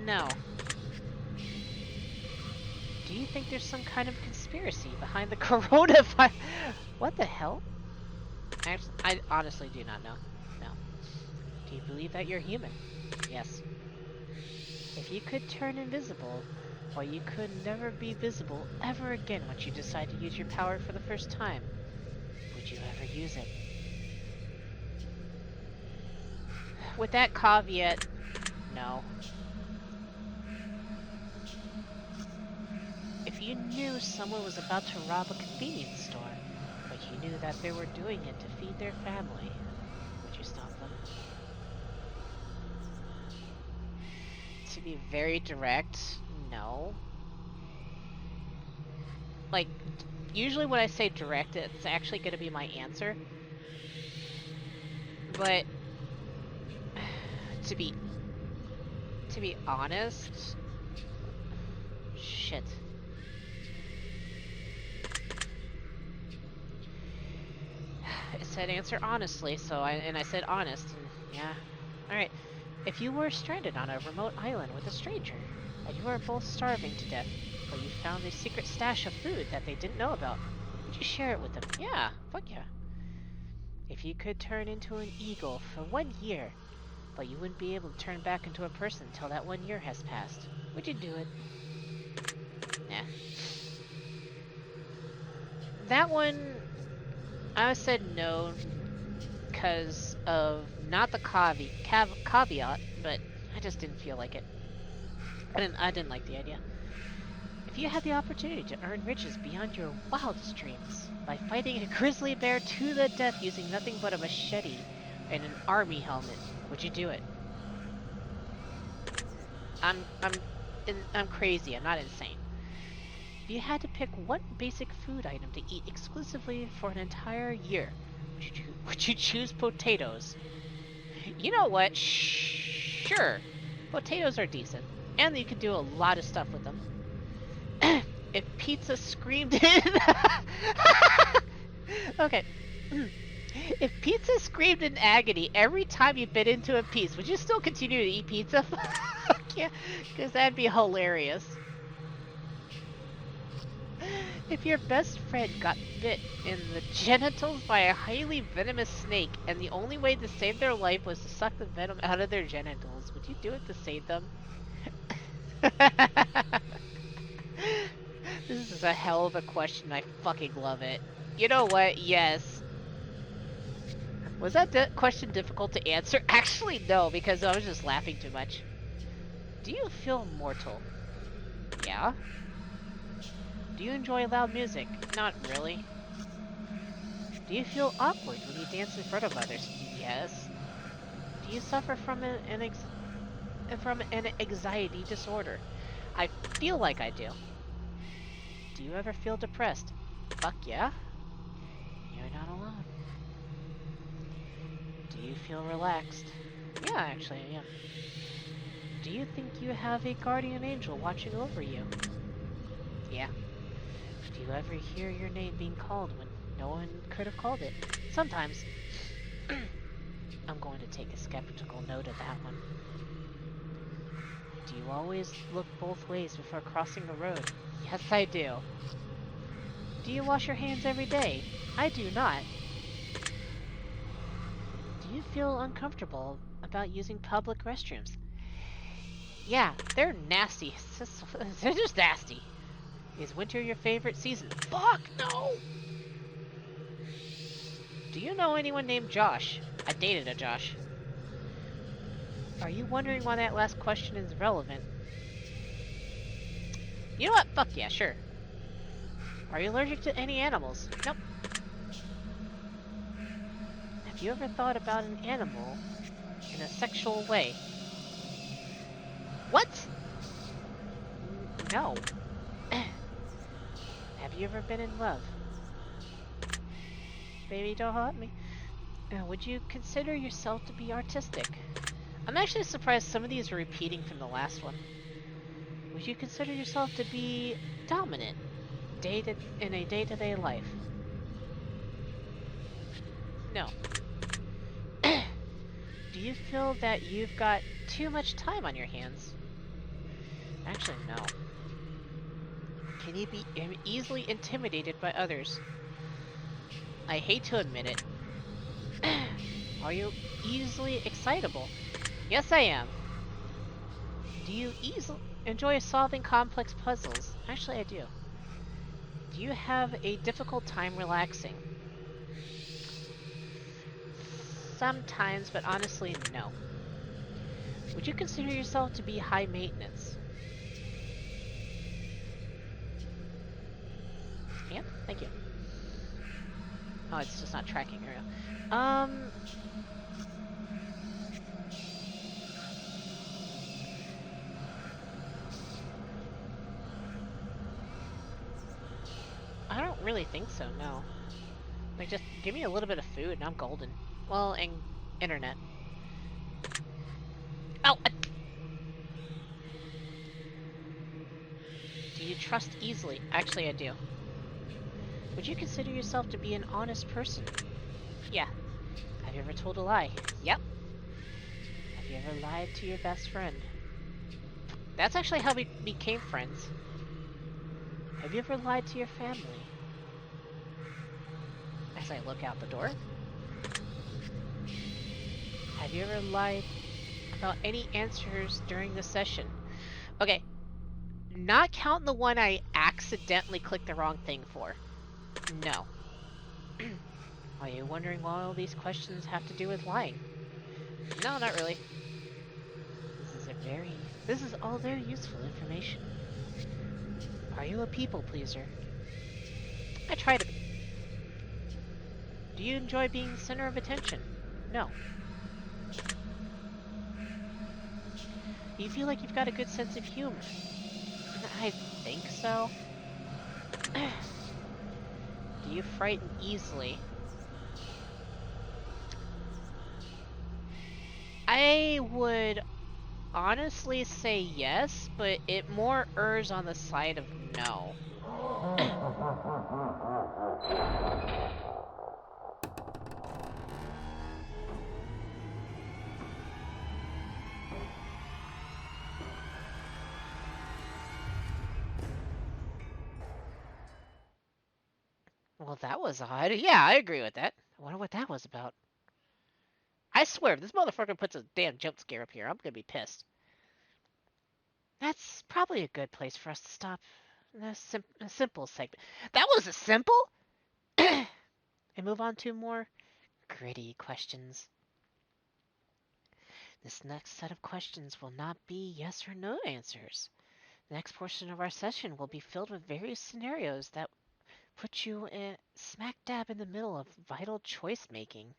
S1: No. Do you think there's some kind of conspiracy behind the coronavirus? What the hell? Actually, I honestly do not know. No. Do you believe that you're human? Yes. If you could turn invisible, well, you could never be visible ever again once you decide to use your power for the first time. Would you ever use it? With that caveat, no. If you knew someone was about to rob a convenience store, but you knew that they were doing it to feed their family, would you stop them? To be very direct, no. Like, usually when I say direct, it's actually going to be my answer. But to be honest, shit. It said answer honestly, so I said honest, and yeah. Alright. If you were stranded on a remote island with a stranger, and you were both starving to death, but you found a secret stash of food that they didn't know about, would you share it with them? Yeah, fuck yeah. If you could turn into an eagle for 1 year, but you wouldn't be able to turn back into a person until that 1 year has passed, would you do it? Nah. That one, I said no, because of not the caveat, but I just didn't feel like it. I didn't like the idea. If you had the opportunity to earn riches beyond your wildest dreams by fighting a grizzly bear to the death using nothing but a machete and an army helmet, would you do it? I'm crazy. I'm not insane. If you had to pick one basic food item to eat exclusively for an entire year, would you choose potatoes? You know what? Sure. Potatoes are decent. And you can do a lot of stuff with them. If pizza screamed in... Okay. If pizza screamed in agony every time you bit into a piece, would you still continue to eat pizza? Yeah, because that'd be hilarious. If your best friend got bit in the genitals by a highly venomous snake and the only way to save their life was to suck the venom out of their genitals, would you do it to save them? This is a hell of a question. I fucking love it. You know what? Yes. Was that question difficult to answer? Actually, no, because I was just laughing too much. Do you feel mortal? Yeah. Do you enjoy loud music? Not really. Do you feel awkward when you dance in front of others? Yes. Do you suffer from an anxiety disorder? I feel like I do. Do you ever feel depressed? Fuck yeah. You're not alone. Do you feel relaxed? Yeah, actually I am. Do you think you have a guardian angel watching over you? Yeah. Do you ever hear your name being called when no one could have called it? Sometimes. I'm going to take a skeptical note of that one. Do you always look both ways before crossing the road? Yes, I do. Do you wash your hands every day? I do not. Do you feel uncomfortable about using public restrooms? Yeah, they're nasty. They're just nasty. Is winter your favorite season? Fuck, no! Do you know anyone named Josh? I dated a Josh. Are you wondering why that last question is relevant? You know what? Fuck yeah, sure. Are you allergic to any animals? Nope. Have you ever thought about an animal in a sexual way? What? No. Have you ever been in love? Baby, don't haunt me. Would you consider yourself to be artistic? I'm actually surprised some of these are repeating from the last one. Would you consider yourself to be dominant in a day-to-day life? No. Do you feel that you've got too much time on your hands? Actually, no. Can you be easily intimidated by others? I hate to admit it. Are you easily excitable? Yes, I am. Do you enjoy solving complex puzzles? Actually, I do. Do you have a difficult time relaxing? Sometimes, but honestly, no. Would you consider yourself to be high maintenance? Yeah, thank you. Oh, it's just not tracking area. I don't really think so, no. Like, just give me a little bit of food and I'm golden. Well, and internet. Oh! Do you trust easily? Actually, I do. Would you consider yourself to be an honest person? Yeah. Have you ever told a lie? Yep. Have you ever lied to your best friend? That's actually how we became friends. Have you ever lied to your family? As I look out the door. Have you ever lied about any answers during the session? Okay. Not counting the one I accidentally clicked the wrong thing for. No. Are you wondering why all these questions have to do with lying? No, not really. This is all very useful information. Are you a people pleaser? I try to be. Do you enjoy being the center of attention? No. Do you feel like you've got a good sense of humor? I think so. Do you frighten easily? I would honestly say yes, but it more errs on the side of no. Well, that was odd. Yeah, I agree with that. I wonder what that was about. I swear, if this motherfucker puts a damn jump scare up here, I'm gonna be pissed. That's probably a good place for us to stop. A simple segment. That was a simple? And move on to more gritty questions. This next set of questions will not be yes or no answers. The next portion of our session will be filled with various scenarios that put you smack dab in the middle of vital choice making.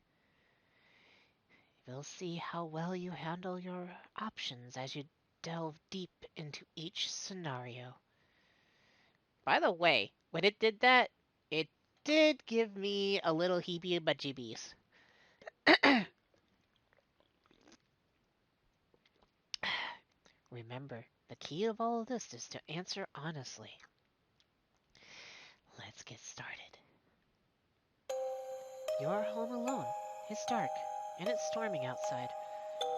S1: We'll see how well you handle your options as you delve deep into each scenario. By the way, when it did that, it did give me a little heebie-jeebies. Remember, the key of all of this is to answer honestly. Let's get started. You're home alone. It's dark, and it's storming outside.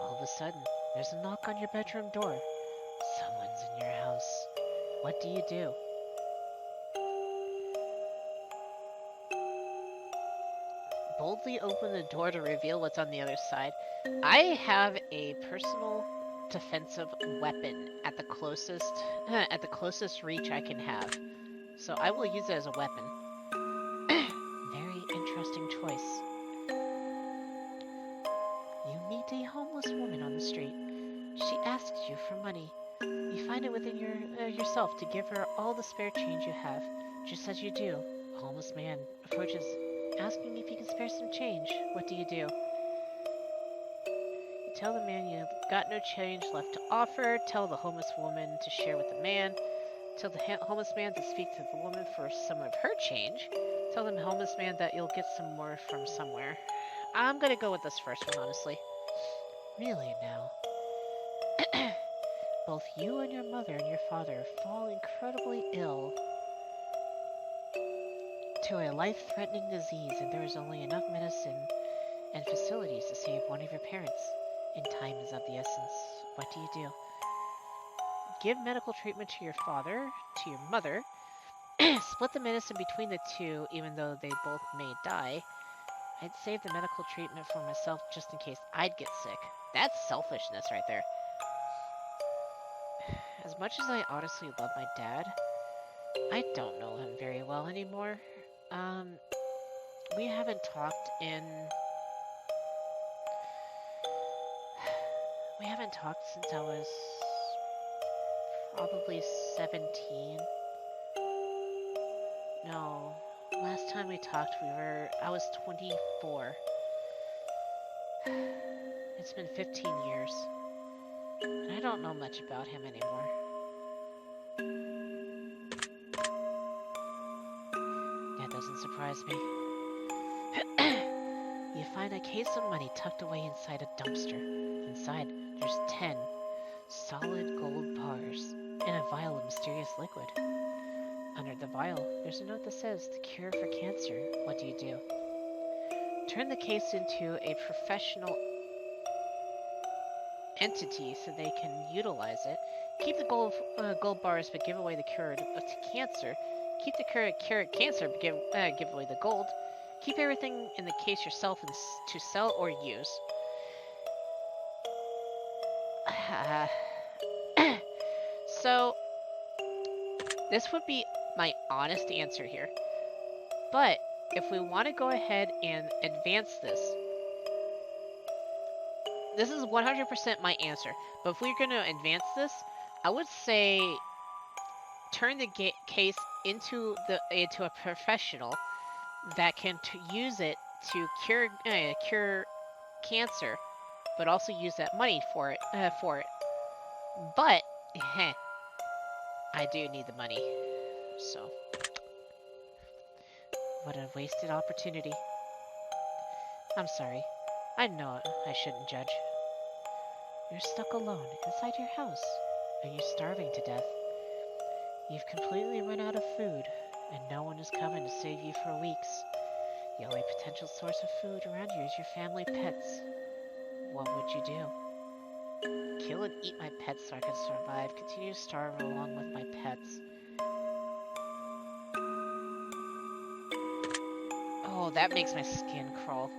S1: All of a sudden, there's a knock on your bedroom door. Someone's in your house. What do you do? Boldly open the door to reveal what's on the other side. I have a personal defensive weapon at the closest reach I can have. So I will use it as a weapon. Very interesting choice. You meet a homeless woman on the street. She asks you for money. You find it within yourself to give her all the spare change you have. Just as you do, a homeless man approaches, asking if you can spare some change. What do? You tell the man you've got no change left to offer. Tell the homeless woman to share with the man. Tell the homeless man to speak to the woman for some of her change. Tell the homeless man that you'll get some more from somewhere. I'm gonna go with this first one, honestly. Really now? Both you and your mother and your father fall incredibly ill to a life-threatening disease, and there is only enough medicine and facilities to save one of your parents. And time is of the essence. What do you do? Give medical treatment to your father, to your mother, split the medicine between the two, even though they both may die. I'd save the medical treatment for myself just in case I'd get sick. That's selfishness right there. As much as I honestly love my dad, I don't know him very well anymore. We haven't talked in... We haven't talked since I was probably 17. No, last time we talked I was 24. It's been 15 years, and I don't know much about him anymore. That doesn't surprise me. You find a case of money tucked away inside a dumpster. Inside, there's 10 solid gold bars and a vial of mysterious liquid. Under the vial, there's a note that says, "The cure for cancer." What do you do? Turn the case into a professional entity so they can utilize it. Keep the gold bars, but give away the cure to cancer. Keep the cure cancer, but give away the gold. Keep everything in the case yourself to sell or use. So, this would be my honest answer here. But, if we want to go ahead and advance this is 100% my answer. But if we're going to advance this, I would say turn the case into a professional that can use it to cure cancer, but also use that money for it. But I do need the money, so what a wasted opportunity. I'm sorry. I know I shouldn't judge. You're stuck alone inside your house, and you're starving to death. You've completely run out of food, and no one is coming to save you for weeks. The only potential source of food around you is your family pets. What would you do? Kill and eat my pets so I can survive. Continue to starve along with my pets. Oh, that makes my skin crawl.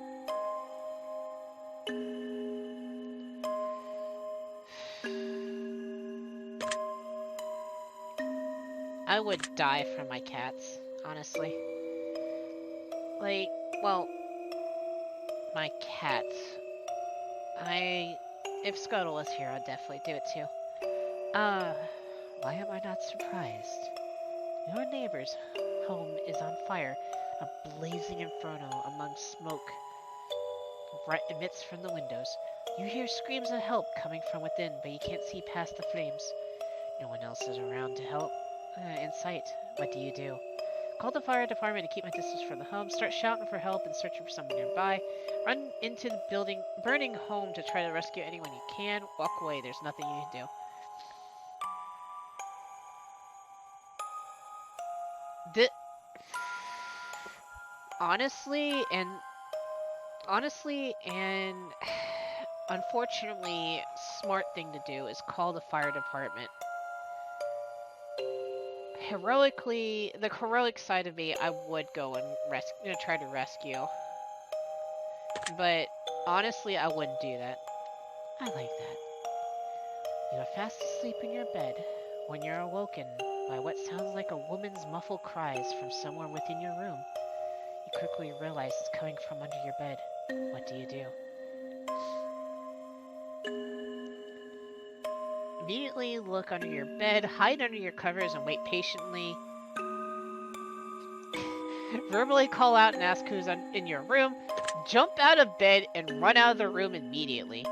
S1: I would die for my cats, honestly. Like, well, my cats. If Scuttle was here, I'd definitely do it too. Why am I not surprised? Your neighbor's home is on fire, a blazing inferno among smoke emits from the windows. You hear screams of help coming from within, but you can't see past the flames. No one else is around to help in sight. What do you do? Call the fire department to keep my distance from the home. Start shouting for help and searching for someone nearby. Run into the burning home to try to rescue anyone you can. Walk away. There's nothing you can do. Honestly and unfortunately, smart thing to do is call the fire department. The heroic side of me, I would go and try to rescue. But honestly, I wouldn't do that. I like that. You are fast asleep in your bed when you're awoken by what sounds like a woman's muffled cries from somewhere within your room. You quickly realize it's coming from under your bed. What do you do? Immediately look under your bed, hide under your covers, and wait patiently. Verbally call out and ask who's in your room. Jump out of bed and run out of the room immediately.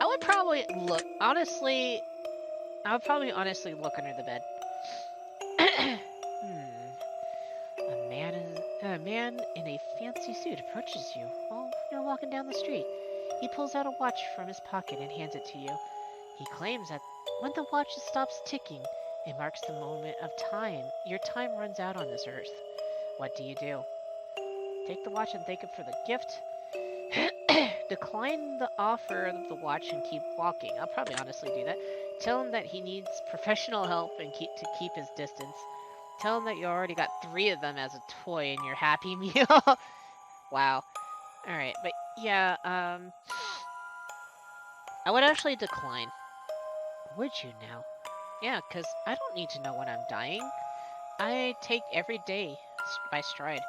S1: I would probably look, honestly, look under the bed. A man in a fancy suit approaches you while you're walking down the street. He pulls out a watch from his pocket and hands it to you. He claims that when the watch stops ticking, it marks the moment of time. Your time runs out on this earth. What do you do? Take the watch and thank him for the gift. Decline the offer of the watch and keep walking. I'll probably honestly do that. Tell him that he needs professional help and to keep his distance. Tell him that you already got 3 of them as a toy in your Happy Meal. Wow. Alright, but yeah, I would actually decline. Would you now? Yeah, because I don't need to know when I'm dying. I take every day by stride.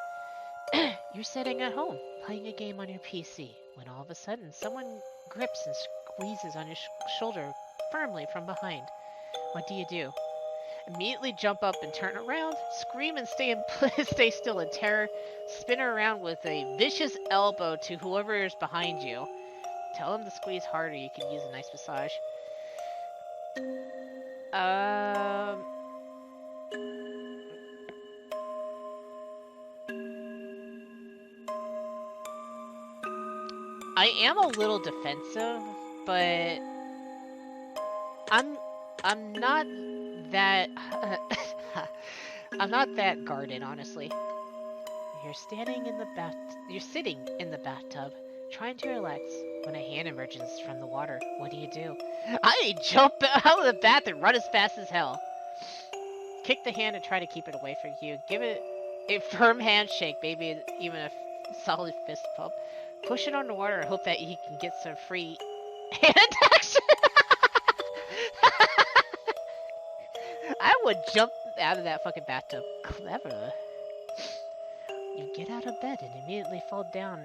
S1: You're sitting at home, playing a game on your PC, when all of a sudden someone grips and squeezes on your shoulder firmly from behind. What do you do? Immediately jump up and turn around, scream and stay still in terror, spin around with a vicious elbow to whoever is behind you. Tell him to squeeze harder, you can use a nice massage. I am a little defensive, but I'm not that I'm not that guarded, honestly. You're sitting in the bathtub, trying to relax, when a hand emerges from the water. What do? I jump out of the bath and run as fast as hell. Kick the hand and try to keep it away from you. Give it a firm handshake, maybe even a solid fist pump. Push it on the water and hope that he can get some free hand action. I would jump out of that fucking bathtub. Clever. You get out of bed and immediately fall down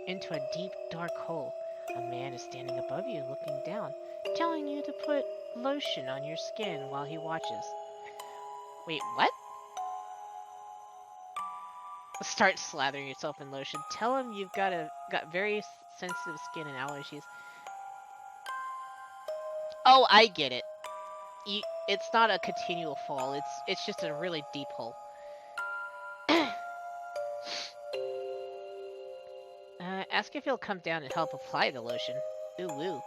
S1: into a deep, dark hole. A man is standing above you, looking down, telling you to put lotion on your skin while he watches. Wait, what? Start slathering yourself in lotion. Tell him you've got very sensitive skin and allergies. Oh, I get it. It's not a continual fall. It's just a really deep hole. Ask if he'll come down and help apply the lotion. Ooh, woo.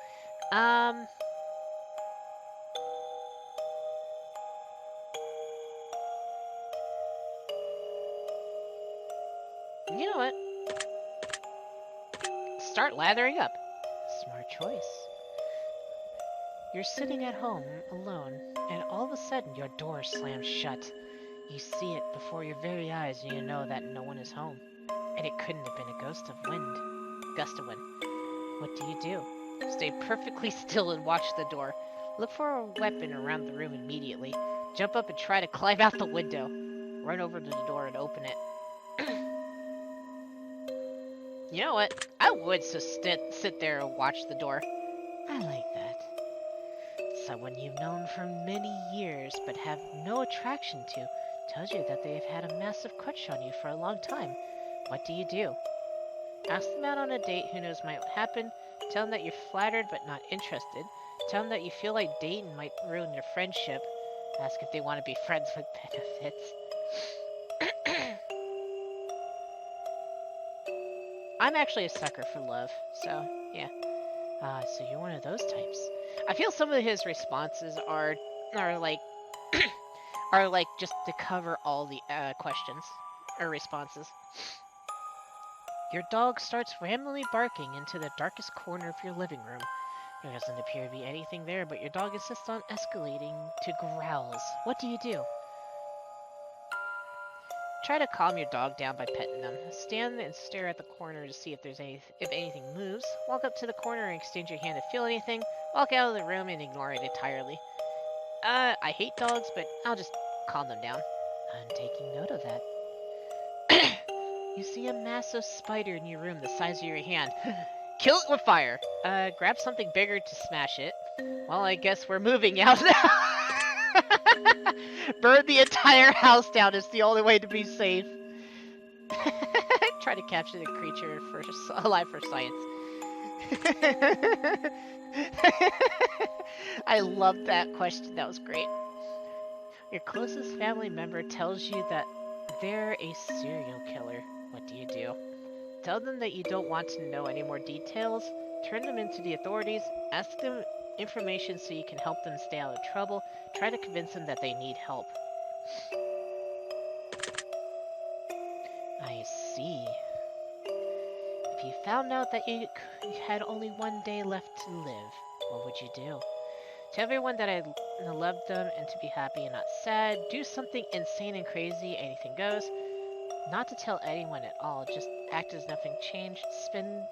S1: You know what? Start lathering up. Smart choice. You're sitting at home alone, and all of a sudden your door slams shut. You see it before your very eyes, and you know that no one is home. And it couldn't have been a gust of wind. What do you do? Stay perfectly still and watch the door. Look for a weapon around the room immediately. Jump up and try to climb out the window. Run over to the door and open it. You know what? I would sit there and watch the door. I like that. Someone you've known for many years but have no attraction to tells you that they've had a massive crush on you for a long time. What do you do? Ask them out on a date. Who knows might happen. Tell them that you're flattered but not interested. Tell them that you feel like dating might ruin your friendship. Ask if they want to be friends with benefits. I'm actually a sucker for love, so yeah. So you're one of those types. I feel some of his responses are like are like just to cover all the questions or responses. Your dog starts randomly barking into the darkest corner of your living room. There doesn't appear to be anything there, but your dog insists on escalating to growls. What do you do? Try to calm your dog down by petting them. Stand and stare at the corner to see if anything moves. Walk up to the corner and extend your hand to feel anything. Walk out of the room and ignore it entirely. I hate dogs, but I'll just calm them down. I'm taking note of that. You see a massive spider in your room the size of your hand. Kill it with fire. Grab something bigger to smash it. Well, I guess we're moving out now. Burn the entire house down is the only way to be safe. Try to capture the creature alive for science. I love that question. That was great. Your closest family member tells you that they're a serial killer. What do you do? Tell them that you don't want to know any more details. Turn them into the authorities. Ask them information so you can help them stay out of trouble. Try to convince them that they need help. I see. If you found out that you had only one day left to live, what would you do? Tell everyone that I love them and to be happy and not sad. Do something insane and crazy, anything goes. Not to tell anyone at all, just act as nothing changed. Spend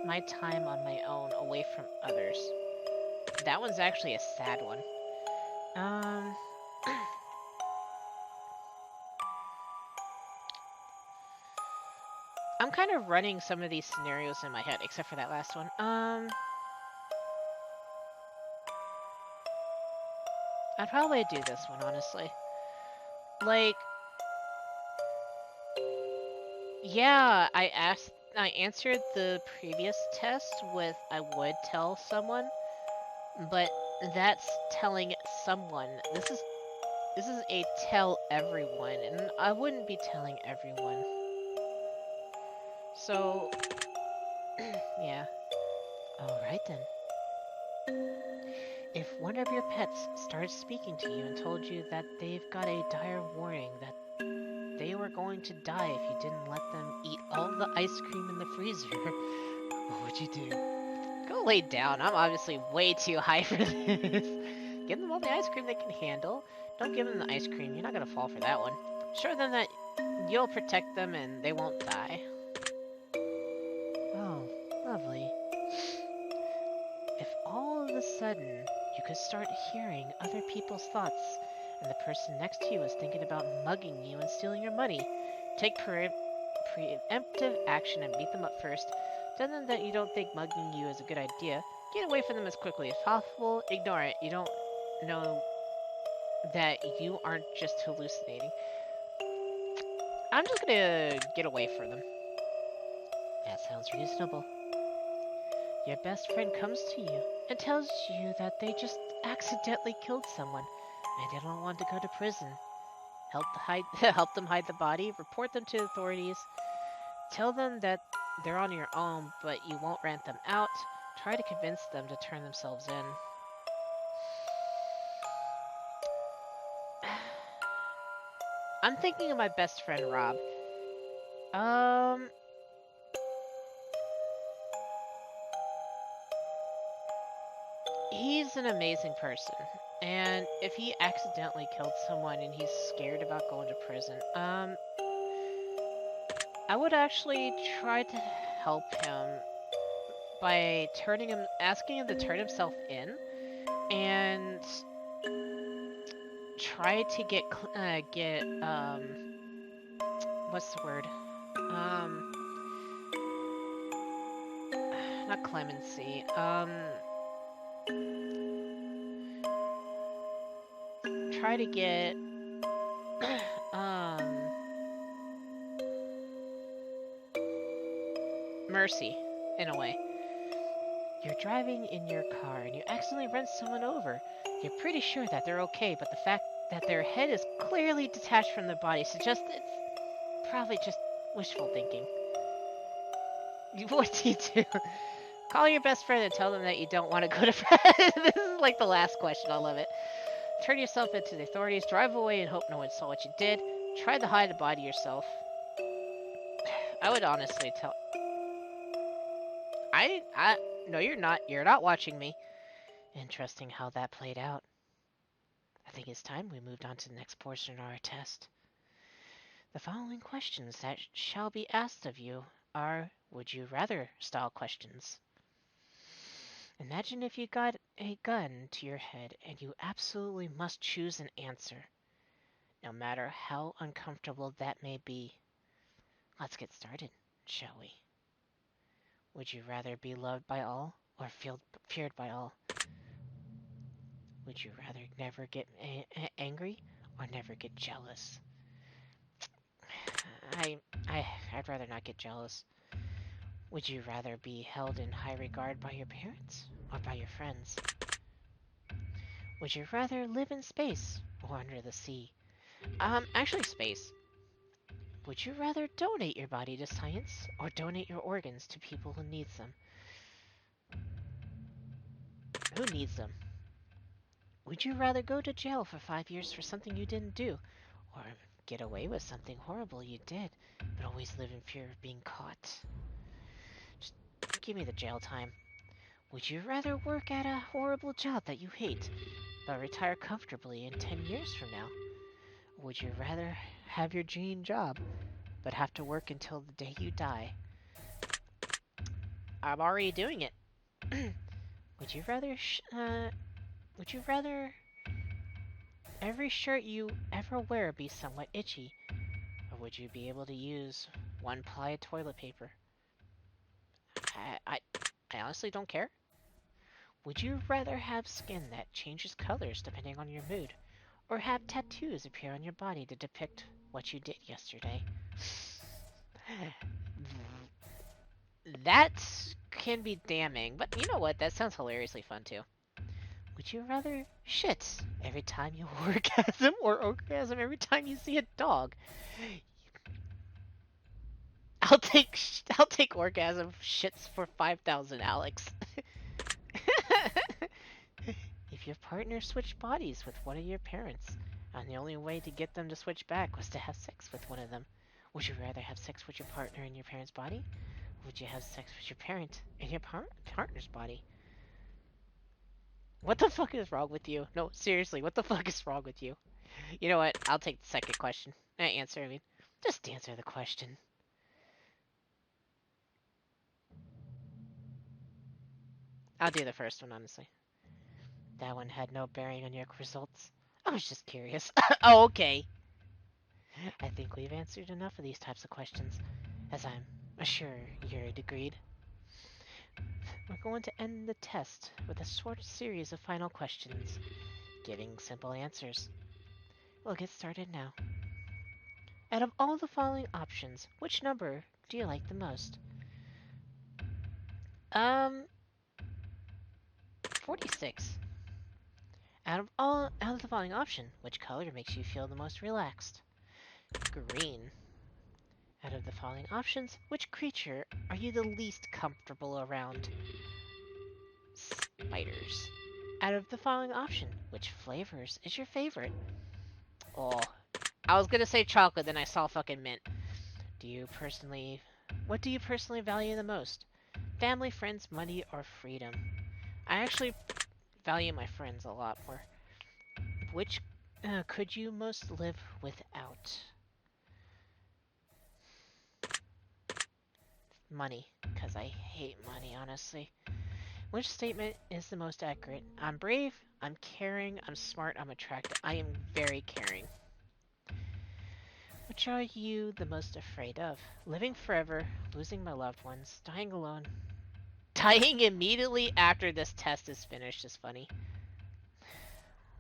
S1: my time on my own, away from others. That one's actually a sad one. I'm kind of running some of these scenarios in my head, except for that last one. I'd probably do this one, honestly. Like, yeah, I answered the previous test with I would tell someone, but that's telling someone. This is a tell everyone, and I wouldn't be telling everyone. So, yeah. Alright then. If one of your pets started speaking to you and told you that they've got a dire warning that they were going to die if you didn't let them eat all the ice cream in the freezer, what would you do? Go lay down. I'm obviously way too high for this. Give them all the ice cream they can handle. Don't give them the ice cream. You're not gonna fall for that one. Show them that you'll protect them and they won't die. Oh, lovely. If all of a sudden you could start hearing other people's thoughts, and the person next to you is thinking about mugging you and stealing your money, take preemptive action and beat them up first. Tell them that you don't think mugging you is a good idea. Get away from them as quickly as possible. Ignore it. You don't know that you aren't just hallucinating. I'm just gonna get away from them. That sounds reasonable. Your best friend comes to you and tells you that they just accidentally killed someone and they don't want to go to prison. Help them hide the body, report them to authorities, tell them that they're on your own, but you won't rent them out. Try to convince them to turn themselves in. I'm thinking of my best friend Rob. He's an amazing person. And if he accidentally killed someone and he's scared about going to prison, I would actually try to help him by asking him to turn himself in, and try to what's the word? Um, not clemency. Try to get, um, mercy, in a way. You're driving in your car and you accidentally run someone over. You're pretty sure that they're okay, but the fact that their head is clearly detached from their body suggests it's probably just wishful thinking. What do you do? Call your best friend and tell them that you don't want to go to prison. This is like the last question. I love it. Turn yourself into the authorities. Drive away and hope no one saw what you did. Try to hide the body yourself. I would honestly tell. I. No, you're not. You're not watching me. Interesting how that played out. I think it's time we moved on to the next portion of our test. The following questions that shall be asked of you are would you rather style questions. Imagine if you got a gun to your head and you absolutely must choose an answer, no matter how uncomfortable that may be. Let's get started, shall we? Would you rather be loved by all or feared by all? Would you rather never get angry or never get jealous? I, I'd rather not get jealous. Would you rather be held in high regard by your parents or by your friends? Would you rather live in space or under the sea? Actually space. Would you rather donate your body to science or donate your organs to people who needs them? Who needs them? Would you rather go to jail for 5 years for something you didn't do, or get away with something horrible you did, but always live in fear of being caught? Just give me the jail time. Would you rather work at a horrible job that you hate, but retire comfortably in 10 years from now? Would you rather have your dream job, but have to work until the day you die? I'm already doing it. Would you rather every shirt you ever wear be somewhat itchy, or would you be able to use one-ply toilet paper? I, I, I honestly don't care. Would you rather have skin that changes colors depending on your mood, or have tattoos appear on your body to depict what you did yesterday? That can be damning, but you know what? That sounds hilariously fun too. Would you rather shit every time you orgasm or orgasm every time you see a dog? I'll take orgasm shits for 5,000, Alex. If your partner switched bodies with one of your parents, and the only way to get them to switch back was to have sex with one of them, would you rather have sex with your partner in your parent's body? Or would you have sex with your parent in your partner's body? What the fuck is wrong with you? No, seriously, what the fuck is wrong with you? You know what? I'll take the second question. Answer, I mean. Just answer the question. I'll do the first one, honestly. That one had no bearing on your results. I was just curious. Oh, okay. I think we've answered enough of these types of questions, as I'm sure you're agreed. We're going to end the test with a short series of final questions, giving simple answers. We'll get started now. Out of all the following options, which number do you like the most? 46. Out of the following option, which color makes you feel the most relaxed? Green. Out of the following options, which creature are you the least comfortable around? Spiders. Out of the following option, which flavors is your favorite? Oh, I was gonna say chocolate, then I saw fucking mint. What do you personally value the most? Family, friends, money, or freedom? I actually value my friends a lot more. Which could you most live without? Money, because I hate money, honestly. Which statement is the most accurate? I'm brave, I'm caring, I'm smart, I'm attractive. I am very caring. Which are you the most afraid of? Living forever, losing my loved ones, dying alone. Dying immediately after this test is finished is funny.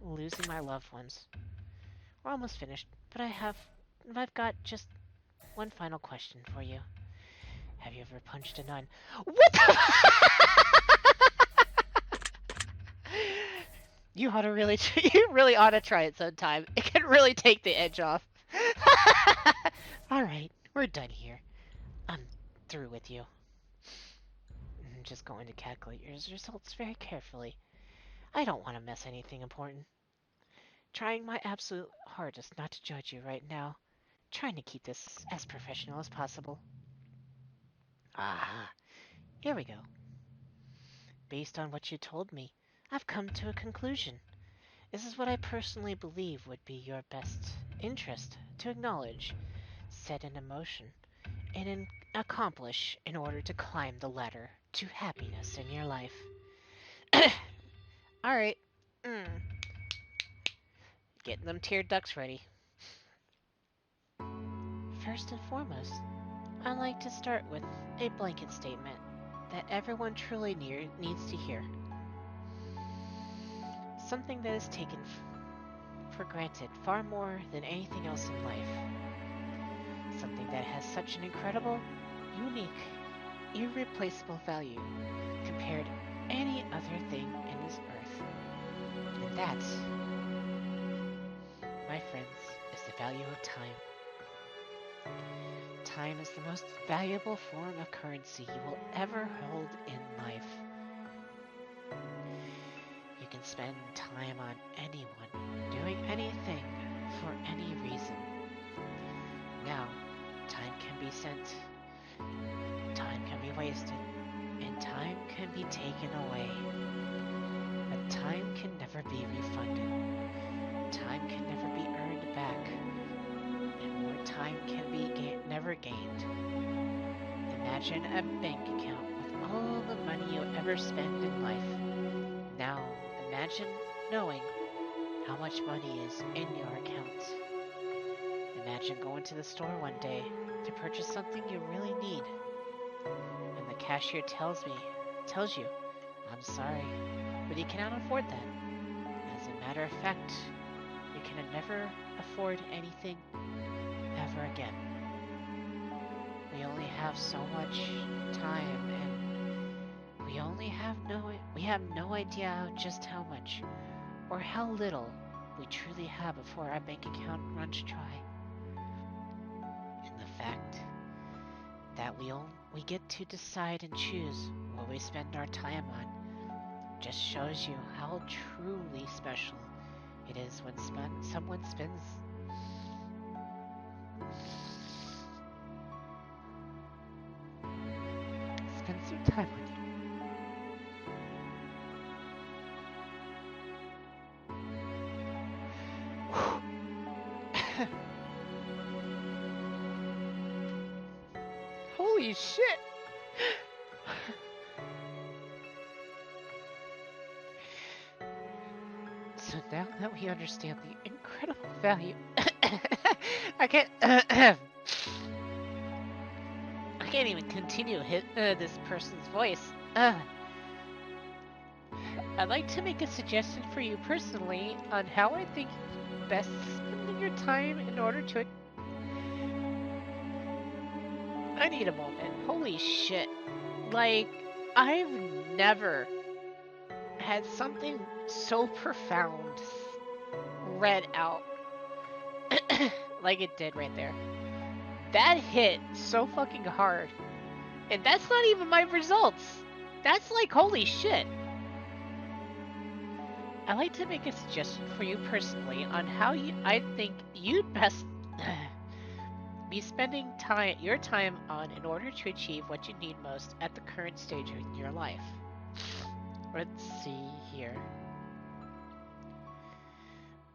S1: Losing my loved ones. We're almost finished, but I've got just one final question for you. Have you ever punched a nun? What the? You ought to really, you really ought to try it sometime. It can really take the edge off. All right, we're done here. I'm through with you. I'm just going to calculate your results very carefully. I don't want to miss anything important. Trying my absolute hardest not to judge you right now. Trying to keep this as professional as possible. Ah, here we go. Based on what you told me, I've come to a conclusion. This is what I personally believe would be your best interest to acknowledge, set in motion, and accomplish in order to climb the ladder to happiness in your life. Alright. Getting them tear ducts ready. First and foremost, I like to start with a blanket statement that everyone truly needs to hear. Something that is taken for granted far more than anything else in life. Something that has such an incredible, unique, irreplaceable value compared to any other thing in this earth. And that, my friends, is the value of time. Time is the most valuable form of currency you will ever hold in life. You can spend time on anyone, doing anything, for any reason. Now, time can be sent, time can be wasted, and time can be taken away. But time can never be refunded. Time can never be earned back. And more time can be never gained. Imagine a bank account with all the money you ever spend in life. Now, imagine knowing how much money is in your account. Imagine going to the store one day to purchase something you really need. And the cashier tells you, I'm sorry, but you cannot afford that. As a matter of fact, you can never afford anything ever again. We only have so much time, and we have no idea just how much or how little we truly have before our bank account runs dry. And the fact that we get to decide and choose what we spend our time on just shows you how truly special it is when someone spends some time with you. Holy shit! So now that we understand the incredible value, I can't. I can't even continue this person's voice. I'd like to make a suggestion for you personally on how I think best spending your time in order to. I need a moment. Holy shit. Like, I've never had something so profound read out like it did right there. That hit so fucking hard. And that's not even my results. That's like, holy shit. I'd like to make a suggestion for you personally on how I think you'd best be spending your time on in order to achieve what you need most at the current stage in your life. Let's see here.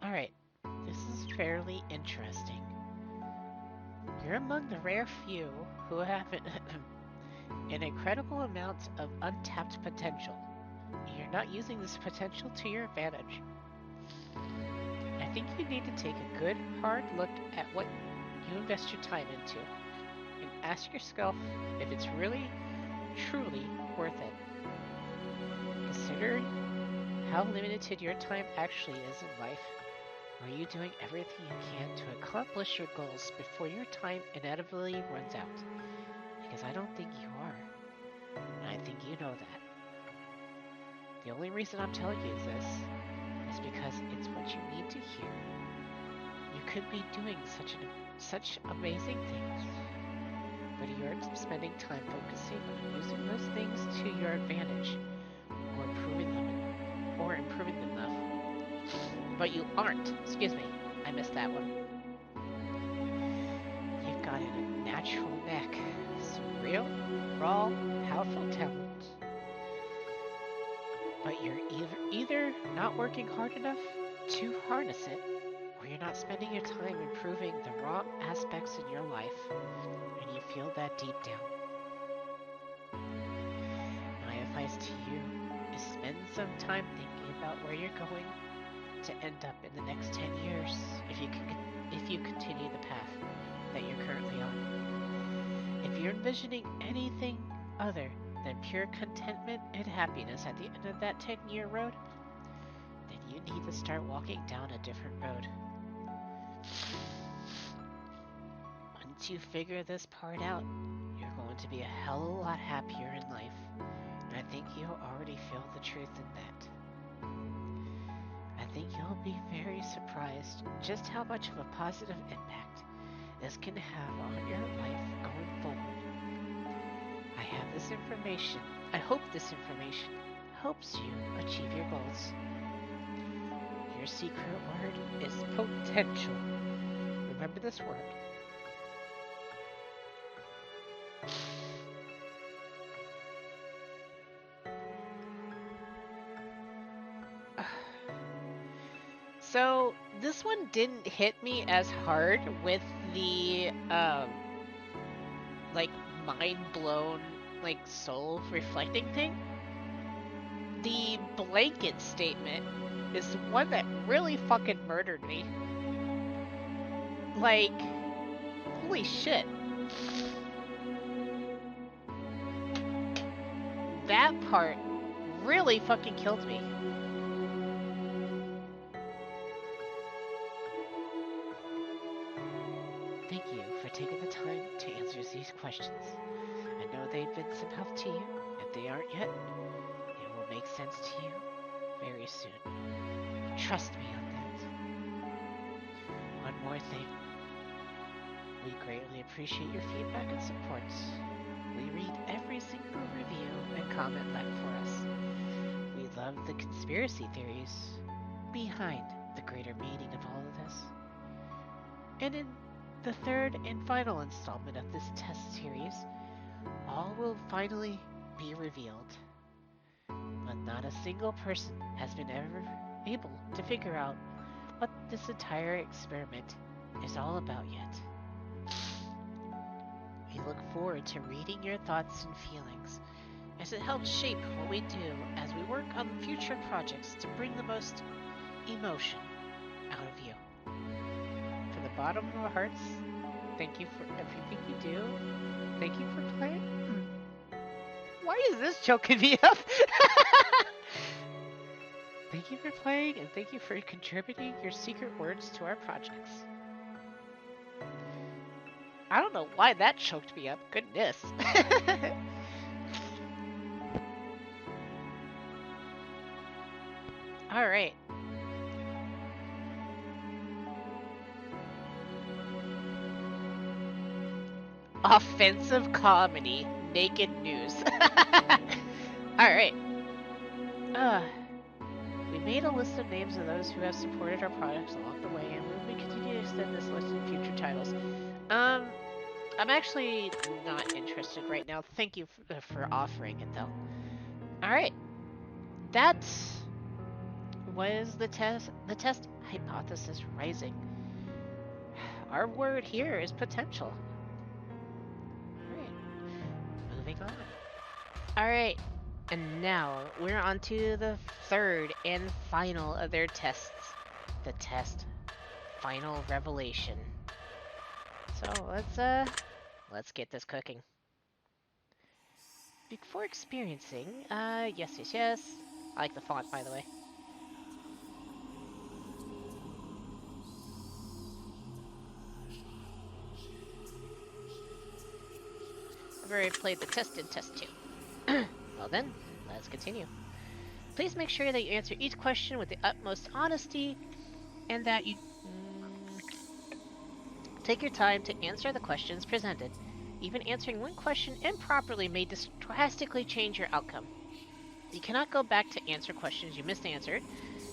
S1: Alright, this is fairly interesting. You're among the rare few who have an incredible amount of untapped potential. You're not using this potential to your advantage. I think you need to take a good, hard look at what you invest your time into, and ask yourself if it's really, truly worth it. Considering how limited your time actually is in life, are you doing everything you can to accomplish your goals before your time inevitably runs out? Because I don't think you are, and I think you know that. The only reason I'm telling you this is because it's what you need to hear. You could be doing such amazing things, but you aren't spending time focusing on using those things to your advantage or improving them enough. But you aren't. Excuse me, I missed that one. You've got a natural knack, some real, raw, powerful talent. But you're either not working hard enough to harness it, or you're not spending your time improving the wrong aspects in your life, and you feel that deep down. My advice to you is spend some time thinking about where you're going to end up in the next 10 years if you continue the path that you're currently on. If you're envisioning anything other than pure contentment and happiness at the end of that 10-year road, then you need to start walking down a different road. Once you figure this part out, you're going to be a hell of a lot happier in life, and I think you'll already feel the truth in that. I think you'll be very surprised just how much of a positive impact this can have on your life going forward. I have this information. I hope this information helps you achieve your goals. Your secret word is potential. Remember this word. So this one didn't hit me as hard with the like mind blown, like soul reflecting thing. The blanket statement is the one that really fucking murdered me. Like, holy shit. That part really fucking killed me. Thank you for taking the time to answer these questions. I know they've been some help to you. If they aren't yet, it will make sense to you very soon. Trust me on that. One more thing. We greatly appreciate your feedback and support. We read every single review and comment left for us. We love the conspiracy theories behind the greater meaning of all of this. And in the third and final installment of this test series, all will finally be revealed. But not a single person has been ever able to figure out what this entire experiment is all about yet. We look forward to reading your thoughts and feelings, as it helps shape what we do as we work on future projects to bring the most emotion out of you. From the bottom of our hearts, thank you for everything you do. Thank you for playing. Why is this choking me up? Thank you for playing, and thank you for contributing your secret words to our projects. I don't know why that choked me up. Goodness. Alright. Offensive comedy. Naked news. Alright. Uh, we made a list of names of those who have supported our products along the way, and we will continue to extend this list in future titles. I'm actually not interested right now. Thank you for offering it, though. Alright. That was the test hypothesis rising. Our word here is potential. Alright. Moving on. Alright. And now we're on to the third and final of their tests. The test final revelation. So let's get this cooking. Before experiencing, yes. I like the font, by the way. I've already played the test in test 2. Well then, let's continue. Please make sure that you answer each question with the utmost honesty and that you take your time to answer the questions presented. Even answering one question improperly may drastically change your outcome. You cannot go back to answer questions you misanswered,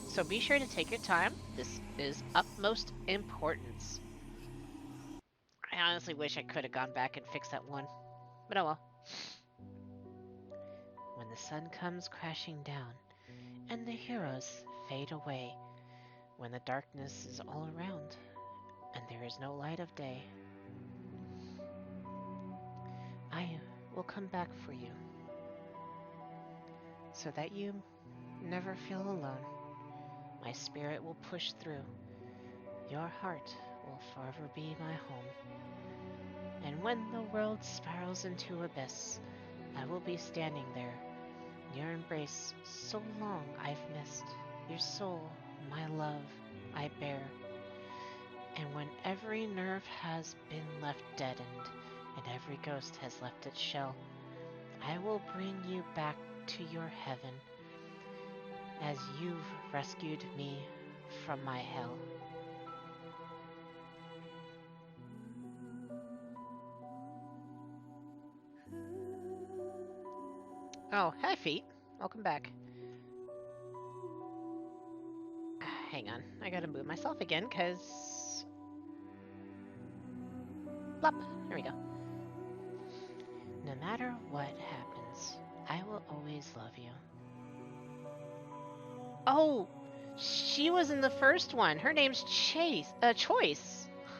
S1: so be sure to take your time. This is utmost importance. I honestly wish I could have gone back and fixed that one, but oh well. When the sun comes crashing down, and the heroes fade away, when the darkness is all around, and there is no light of day, I will come back for you, so that you never feel alone. My spirit will push through. Your heart will forever be my home. And when the world spirals into abyss, I will be standing there. Your embrace, so long I've missed. Your soul, my love, I bear. And when every nerve has been left deadened, and every ghost has left its shell, I will bring you back to your heaven, as you've rescued me from my hell. Oh, hi Feet. Welcome back. Hang on, I gotta move myself again, cause... Plop! There we go. No matter what happens, I will always love you. Oh! She was in the first one. Her name's Choice.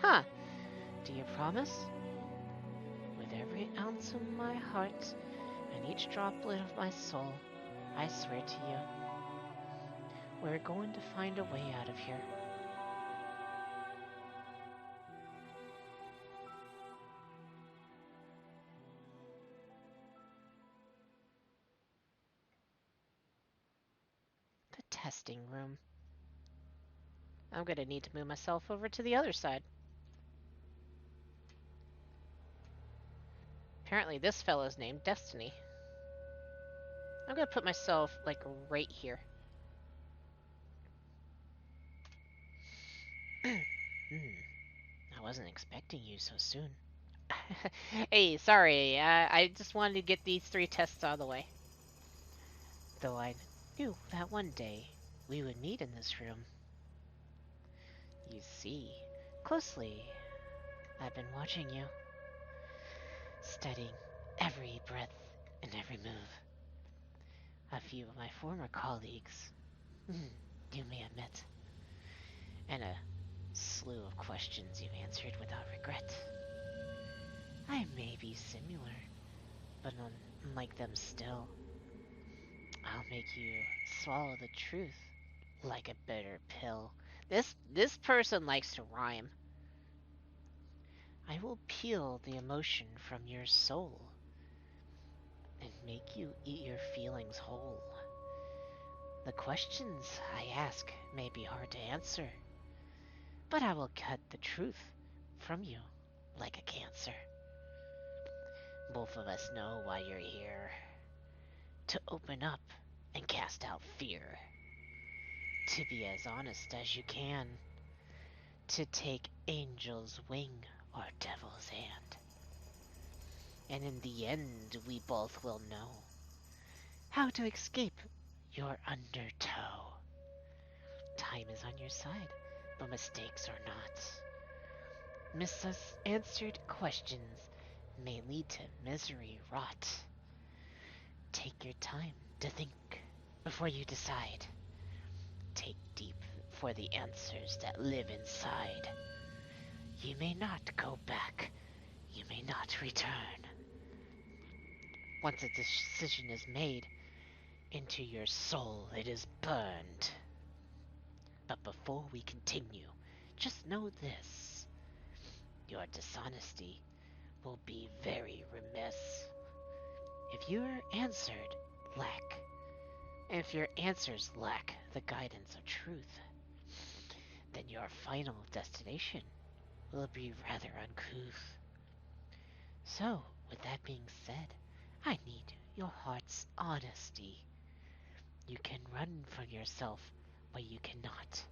S1: Huh. Do you promise? With every ounce of my heart and each droplet of my soul, I swear to you, we're going to find a way out of here. The testing room. I'm gonna need to move myself over to the other side. Apparently this fellow's named Destiny. I'm gonna put myself, like, right here. I wasn't expecting you so soon. Hey, sorry, I just wanted to get these 3 tests out of the way. Though I knew that one day we would meet in this room. You see, closely, I've been watching you, studying every breath and every move. A few of my former colleagues, you may admit, and a slew of questions you've answered without regret. I may be similar, but unlike them still. I'll make you swallow the truth like a bitter pill. This person likes to rhyme. I will peel the emotion from your soul and make you eat your feelings whole. The questions I ask may be hard to answer, but I will cut the truth from you like a cancer. Both of us know why you're here. To open up and cast out fear. To be as honest as you can. To take angel's wing or devil's hand. And in the end, we both will know how to escape your undertow. Time is on your side, but mistakes are not. Misanswered questions may lead to misery wrought. Take your time to think before you decide. Take deep for the answers that live inside. You may not go back. You may not return. Once a decision is made, into your soul it is burned. But before we continue, just know this. Your dishonesty will be very remiss. If your answered lack, if your answers lack the guidance of truth, then your final destination will be rather uncouth. So, with that being said, I need your heart's honesty. You can run from yourself, but you cannot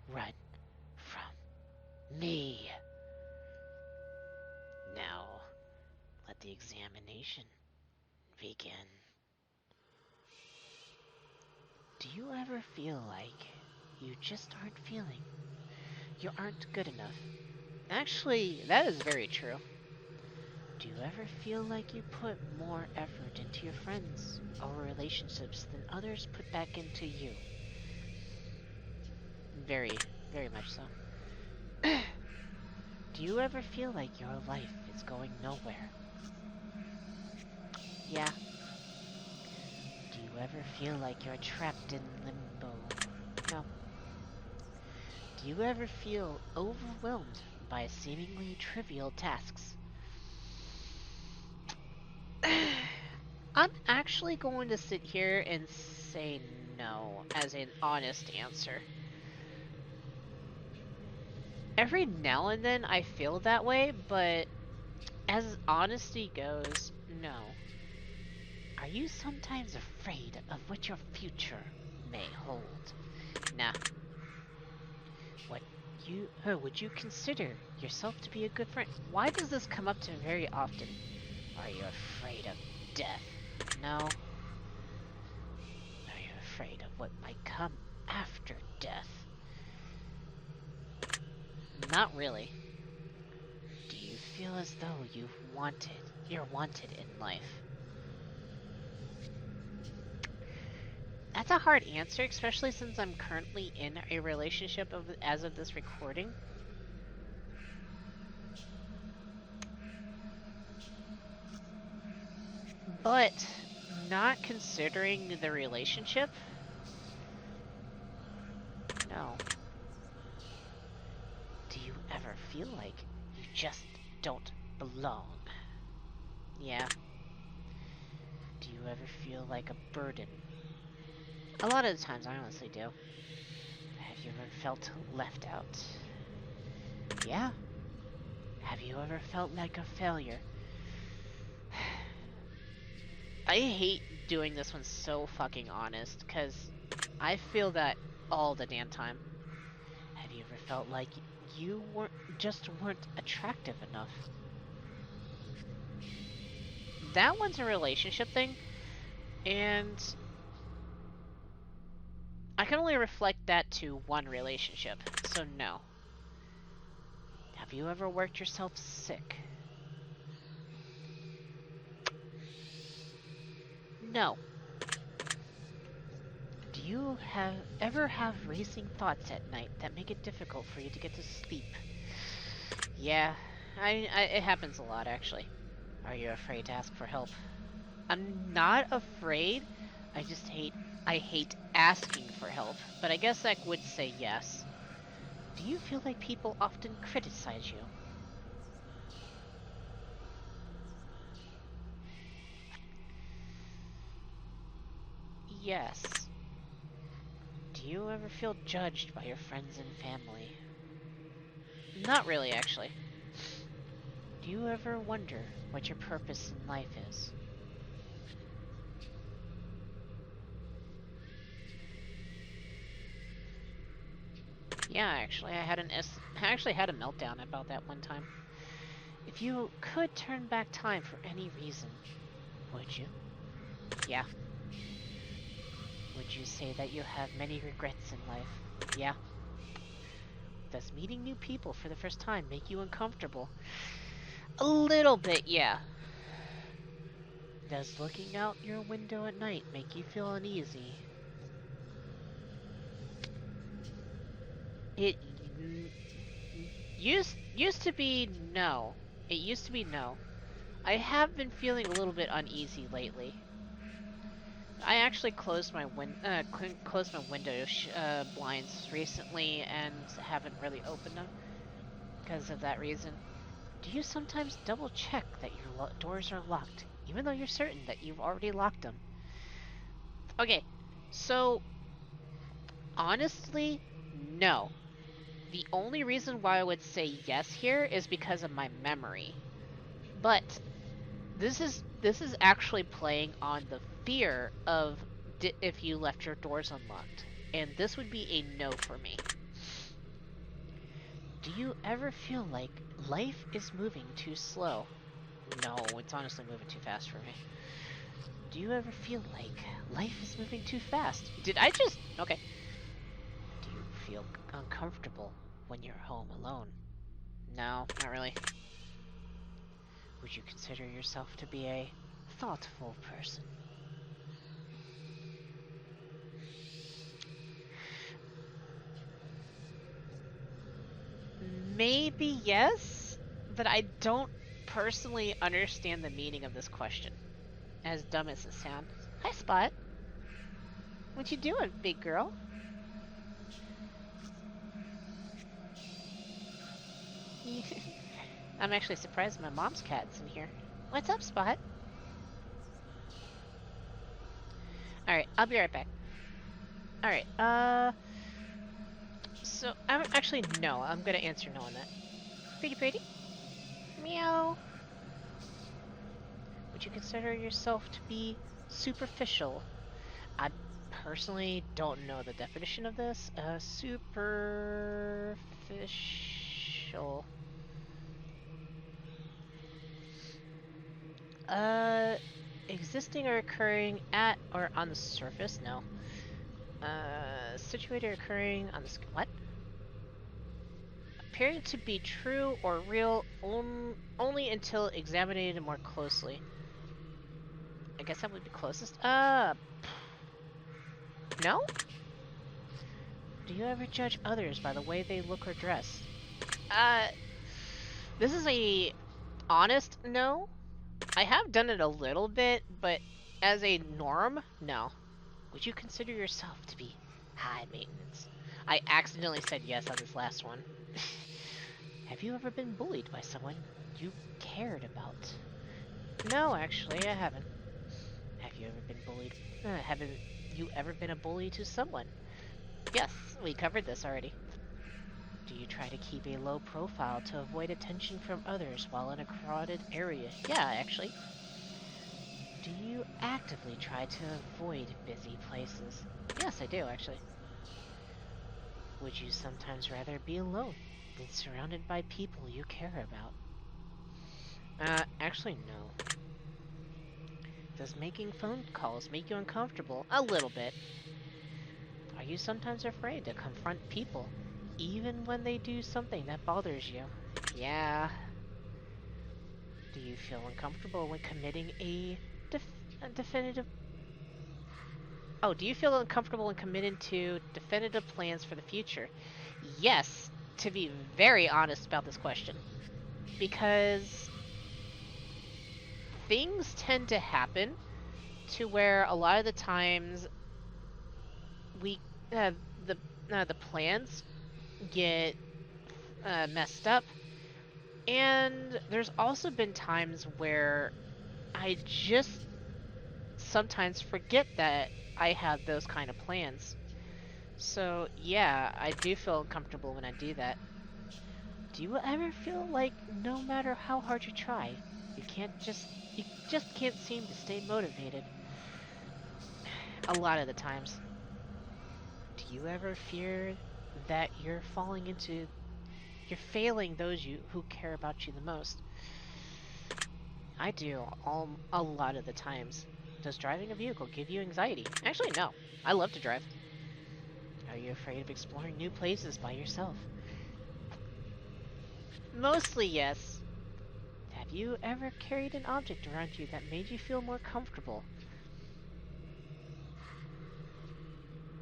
S1: run from me. Now, let the examination begin. Do you ever feel like you just aren't feeling? You aren't good enough? Actually, that is very true. Do you ever feel like you put more effort into your friends or relationships than others put back into you? Very, very much so. Do you ever feel like your life is going nowhere? Yeah. Do you ever feel like you're trapped in limbo? No. Do you ever feel overwhelmed by seemingly trivial tasks? I'm actually going to sit here and say no as an honest answer. Every now and then I feel that way, but as honesty goes, no. Are you sometimes afraid of what your future may hold? Nah. Would you consider yourself to be a good friend? Why does this come up to very often? Are you afraid of death? No. Are you afraid of what might come after death? Not really. Do you feel as though you're wanted in life? That's a hard answer, especially since I'm currently in a relationship as of this recording. But not considering the relationship, no. Do you ever feel like you just don't belong? Yeah. Do you ever feel like a burden? A lot of the times, I honestly do. Have you ever felt left out? Yeah. Have you ever felt like a failure? I hate doing this one so fucking honest, because I feel that all the damn time. Have you ever felt like you weren't attractive enough? That one's a relationship thing, and I can only reflect that to one relationship, so no. Have you ever worked yourself sick? No. Do you ever have racing thoughts at night that make it difficult for you to get to sleep? Yeah, it happens a lot, actually. Are you afraid to ask for help? I'm not afraid. I hate asking for help, but I guess I would say yes. Do you feel like people often criticize you? Yes. Do you ever feel judged by your friends and family? Not really, actually. Do you ever wonder what your purpose in life is? Yeah, actually, I actually had a meltdown about that one time. If you could turn back time for any reason, would you? Yeah. Would you say that you have many regrets in life? Yeah. Does meeting new people for the first time make you uncomfortable? A little bit, yeah. Does looking out your window at night make you feel uneasy? It used to be no. It used to be no. I have been feeling a little bit uneasy lately. I actually closed my window blinds recently and haven't really opened them because of that reason. Do you sometimes double check that your doors are locked, even though you're certain that you've already locked them? Okay, so honestly, no. The only reason why I would say yes here is because of my memory. But this is actually playing on the fear of if you left your doors unlocked. And this would be a no for me. Do you ever feel like life is moving too slow? No, it's honestly moving too fast for me. Do you ever feel like life is moving too fast? Did I just... Okay. Do you feel uncomfortable when you're home alone? No, not really. Would you consider yourself to be a thoughtful person? Maybe yes, but I don't personally understand the meaning of this question. As dumb as it sounds. Hi, Spot. What you doing, big girl? I'm actually surprised my mom's cat's in here. What's up, Spot? Alright, I'll be right back. Alright, so, I'm actually, no, I'm gonna answer no on that. Pretty pretty? Meow. Would you consider yourself to be superficial? I personally don't know the definition of this. Superficial. Uh, existing or occurring at or on the surface? No. Situated or occurring on the what? Appearing to be true or real only until examined more closely. I guess that would be closest. No? Do you ever judge others by the way they look or dress? Uh, this is a honest no. I have done it a little bit, but as a norm, no. Would you consider yourself to be high maintenance? I accidentally said yes on this last one. Have you ever been bullied by someone you cared about? No, actually, I haven't. Have you ever been bullied? Haven't you ever been a bully to someone? Yes, we covered this already. Do you try to keep a low profile to avoid attention from others while in a crowded area? Yeah, actually. Do you actively try to avoid busy places? Yes, I do, actually. Would you sometimes rather be alone than surrounded by people you care about? Actually, no. Does making phone calls make you uncomfortable? A little bit. Are you sometimes afraid to confront people, even when they do something that bothers you? Yeah. Do you feel uncomfortable when committing a definitive... Oh, do you feel uncomfortable when committing to definitive plans for the future? Yes, to be very honest about this question. Because things tend to happen to where a lot of the times we uh, the the plans get messed up, and there's also been times where I just sometimes forget that I have those kind of plans. So yeah, I do feel uncomfortable when I do that. Do you ever feel like no matter how hard you try, you just can't seem to stay motivated? A lot of the times. Do you ever fear that you're failing those who care about you the most? I do a lot of the times. Does driving a vehicle give you anxiety? Actually, no. I love to drive. Are you afraid of exploring new places by yourself? Mostly yes. Have you ever carried an object around you that made you feel more comfortable?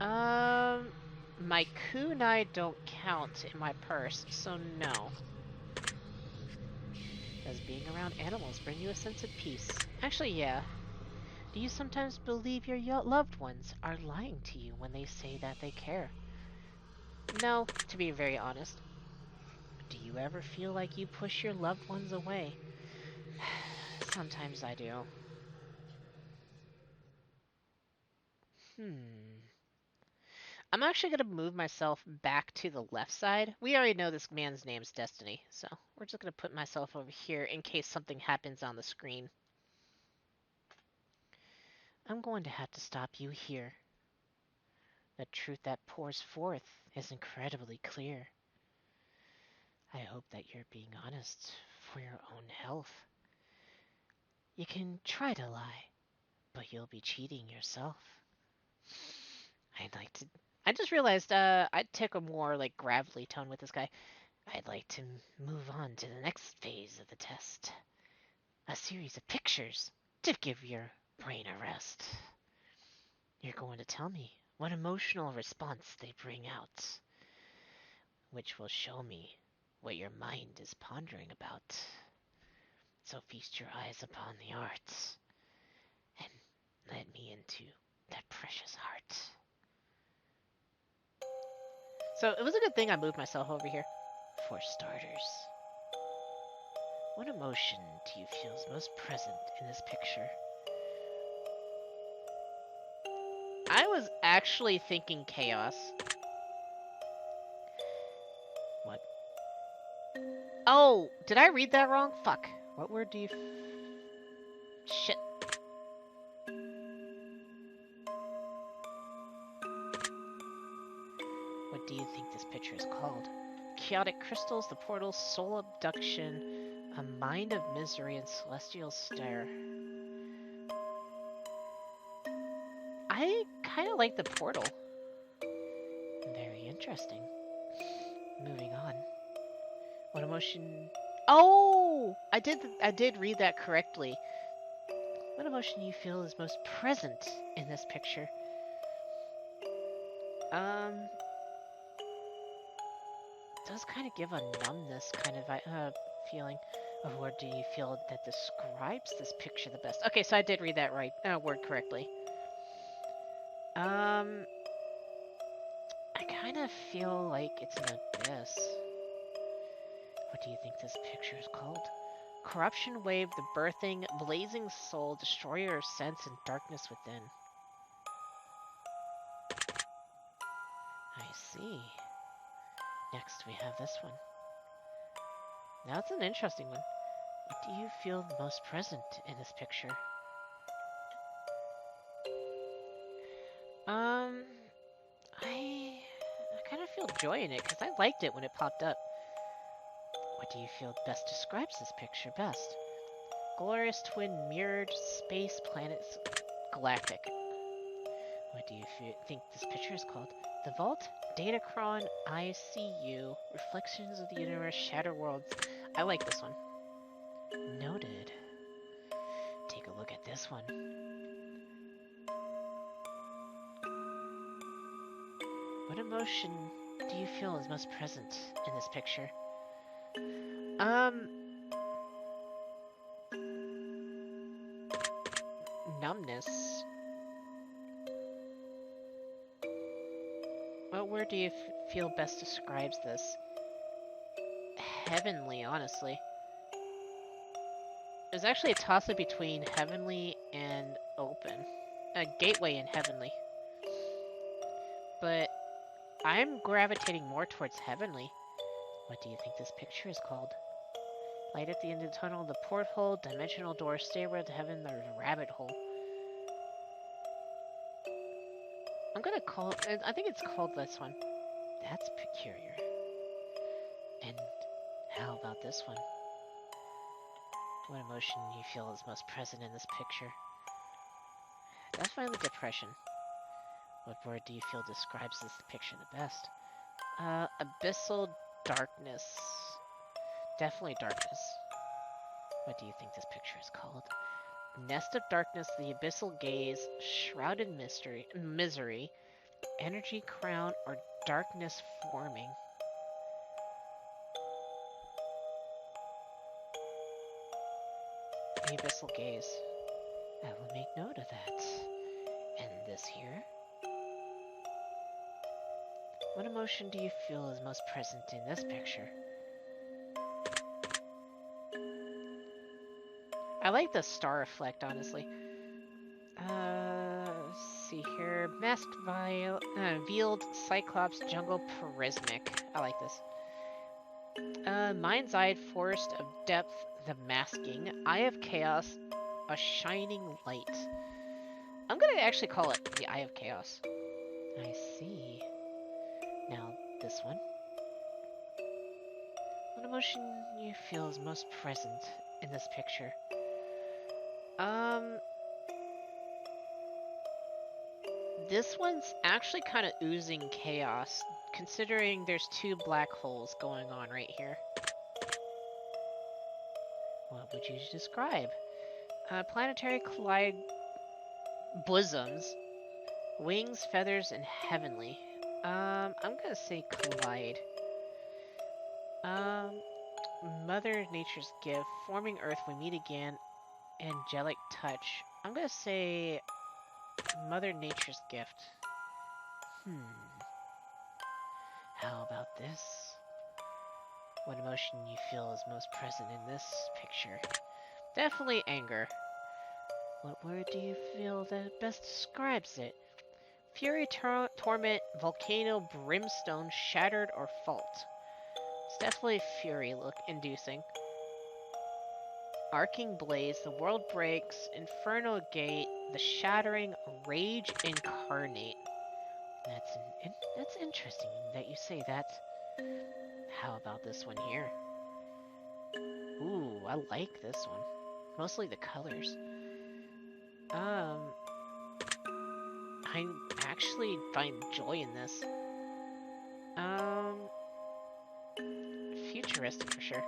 S1: Um, my kunai don't count in my purse, so no. Does being around animals bring you a sense of peace? Actually, yeah. Do you sometimes believe your loved ones are lying to you when they say that they care? No, to be very honest. Do you ever feel like you push your loved ones away? Sometimes I do. Hmm. I'm actually going to move myself back to the left side. We already know this man's name's Destiny, so we're just going to put myself over here in case something happens on the screen. I'm going to have to stop you here. The truth that pours forth is incredibly clear. I hope that you're being honest for your own health. You can try to lie, but you'll be cheating yourself. I'd like to. I just realized I'd take a more like gravelly tone with this guy. I'd like to move on to the next phase of the test. A series of pictures to give your brain a rest. You're going to tell me what emotional response they bring out, which will show me what your mind is pondering about. So feast your eyes upon the arts and let me into that precious heart. So it was a good thing I moved myself over here. For starters, what emotion do you feel is most present in this picture? I was actually thinking chaos. What? Oh, did I read that wrong? Fuck. What word do you... Shit. What do you think this picture is called? Chaotic crystals, the portal, soul abduction, a mind of misery, and celestial stare. I kind of like the portal. Very interesting. Moving on. What emotion... Oh! I did read that correctly. What emotion do you feel is most present in this picture? Does kind of give a numbness kind of feeling. Of what do you feel that describes this picture the best? Okay, so I did read that right, word correctly. I kind of feel like it's an abyss. What do you think this picture is called? Corruption wave, the birthing, blazing soul, destroyer of sense, and darkness within. I see. Next, we have this one. Now, it's an interesting one. What do you feel most present in this picture? I kind of feel joy in it because I liked it when it popped up. What do you feel best describes this picture best? Glorious twin mirrored space planets galactic. What do you think this picture is called? The Vault, Datacron, ICU, Reflections of the Universe, Shadow Worlds. I like this one. Noted. Take a look at this one. What emotion do you feel is most present in this picture? Numbness. What word do you feel best describes this? Heavenly, honestly. There's actually a toss-up between heavenly and open. A gateway and heavenly. But I'm gravitating more towards heavenly. What do you think this picture is called? Light at the end of the tunnel, the porthole, dimensional door, stairway to heaven, the rabbit hole. I'm gonna call it, I think it's called this one. That's peculiar. And how about this one? What emotion you feel is most present in this picture? Definitely depression. What word do you feel describes this picture the best? Abyssal darkness. Definitely darkness. What do you think this picture is called? Nest of darkness, the abyssal gaze, shrouded misery, energy crown, or darkness forming. The abyssal gaze. I will make note of that. And this here? What emotion do you feel is most present in this picture? I like the star effect, honestly. Let's see here. Masked veiled Cyclops jungle prismic. I like this. Mind's Eye, Forest of Depth, the masking. Eye of Chaos, a shining light. I'm gonna actually call it the Eye of Chaos. I see. Now, this one. What emotion you feel is most present in this picture? This one's actually kind of oozing chaos, considering there's two black holes going on right here. What would you describe? Planetary collide bosoms, wings, feathers, and heavenly. I'm gonna say collide. Mother Nature's gift, forming Earth we meet again, angelic touch. I'm gonna say Mother Nature's gift. How about this? What emotion you feel is most present in this picture? Definitely anger. What word do you feel that best describes it? Fury, torment, volcano, brimstone, shattered, or fault? It's definitely fury look inducing. Arcing blaze, the world breaks, inferno gate, the shattering, rage incarnate. That's interesting that you say that. How about this one here? Ooh, I like this one. Mostly the colors. I actually find joy in this. Futuristic for sure.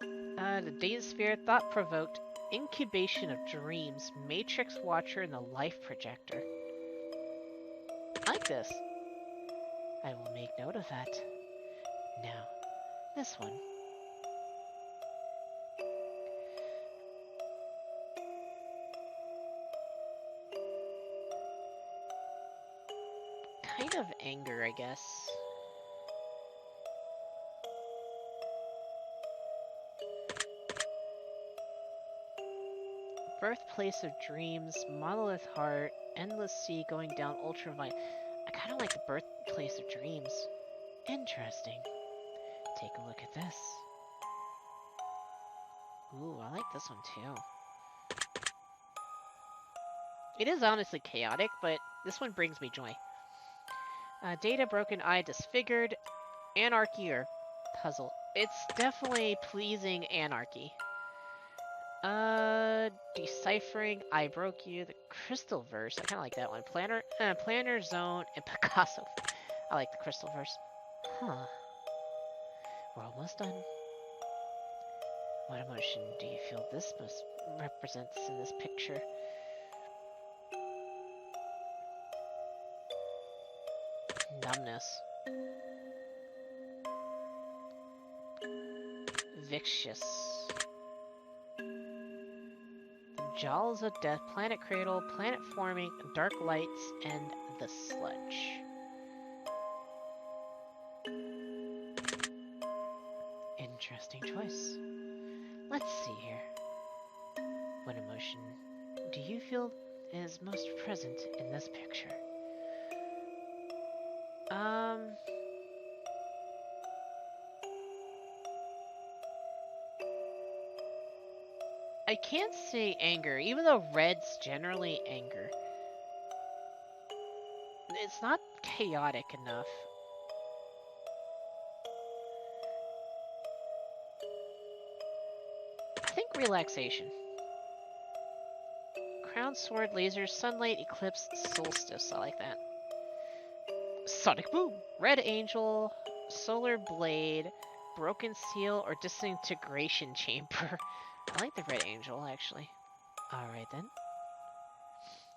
S1: The Data Sphere, thought-provoked, incubation of dreams, Matrix Watcher, and the Life Projector. I like this. I will make note of that. Now, this one. Kind of anger, I guess. Birthplace of dreams, monolith heart, endless sea going down ultraviolet. I kind of like the birthplace of dreams. Interesting. Take a look at this. Ooh, I like this one too. It is honestly chaotic, but this one brings me joy. Data, broken eye, disfigured, anarchy, or puzzle. It's definitely pleasing anarchy. Deciphering, I broke you, the crystal verse. I kind of like that one. Planner zone, and Picasso. I like the crystal verse. Huh. We're almost done. What emotion do you feel this most represents in this picture? Numbness. Vicious. The jaws of death, planet cradle, planet forming, dark lights, and the sludge. Interesting choice. Let's see here. What emotion do you feel is most present in this picture? I can't say anger, even though red's generally anger. It's not chaotic enough. I think relaxation. Crown sword, lasers, sunlight, eclipse, solstice. I like that. Sonic boom. Red angel, solar blade, broken seal, or disintegration chamber. I like the red angel actually. Alright then.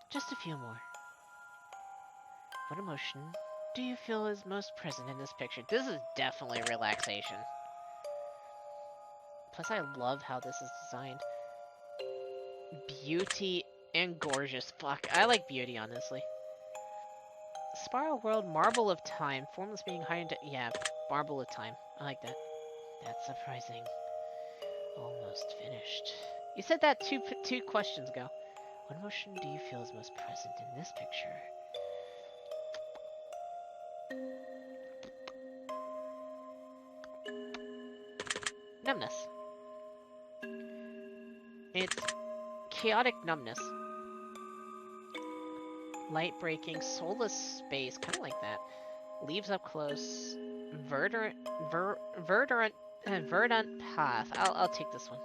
S1: Just a few more. What emotion do you feel is most present in this picture? This is definitely relaxation. Plus I love how this is designed. Beauty and gorgeous. Fuck, I like beauty, honestly. Spiral World, Marble of Time. Formless being hiding. Yeah, Marble of Time. I like that. That's surprising. Almost finished. You said that two questions ago. What emotion do you feel is most present in this picture? Numbness. It's chaotic numbness. Light breaking, soulless space, kind of like that. Leaves up close. Verdant path. I'll take this one.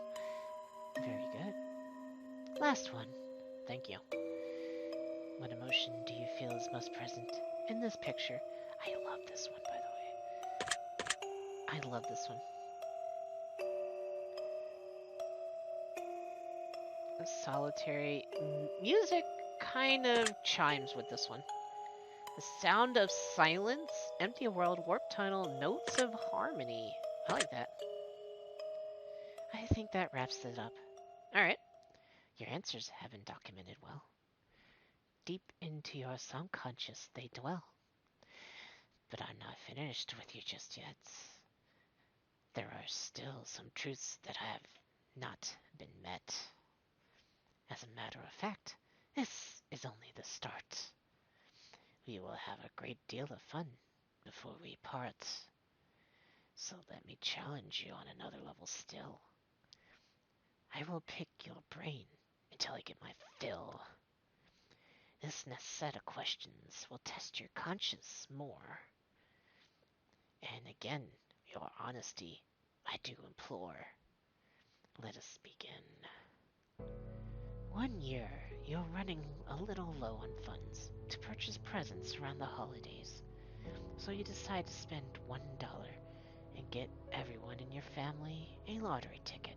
S1: Very good. Last one. Thank you. What emotion do you feel is most present in this picture? I love this one, by the way. I love this one. Solitary music kind of chimes with this one. The sound of silence, empty world, warp tunnel, notes of harmony. I like that. I think that wraps it up. Alright. Your answers have been documented well. Deep into your subconscious they dwell. But I'm not finished with you just yet. There are still some truths that have not been met. As a matter of fact, this is only the start. We will have a great deal of fun before we part. So let me challenge you on another level still. I will pick your brain until I get my fill. This next set of questions will test your conscience more. And again, your honesty I do implore. Let us begin. 1 year, you're running a little low on funds to purchase presents around the holidays. So you decide to spend $1 and get everyone in your family a lottery ticket.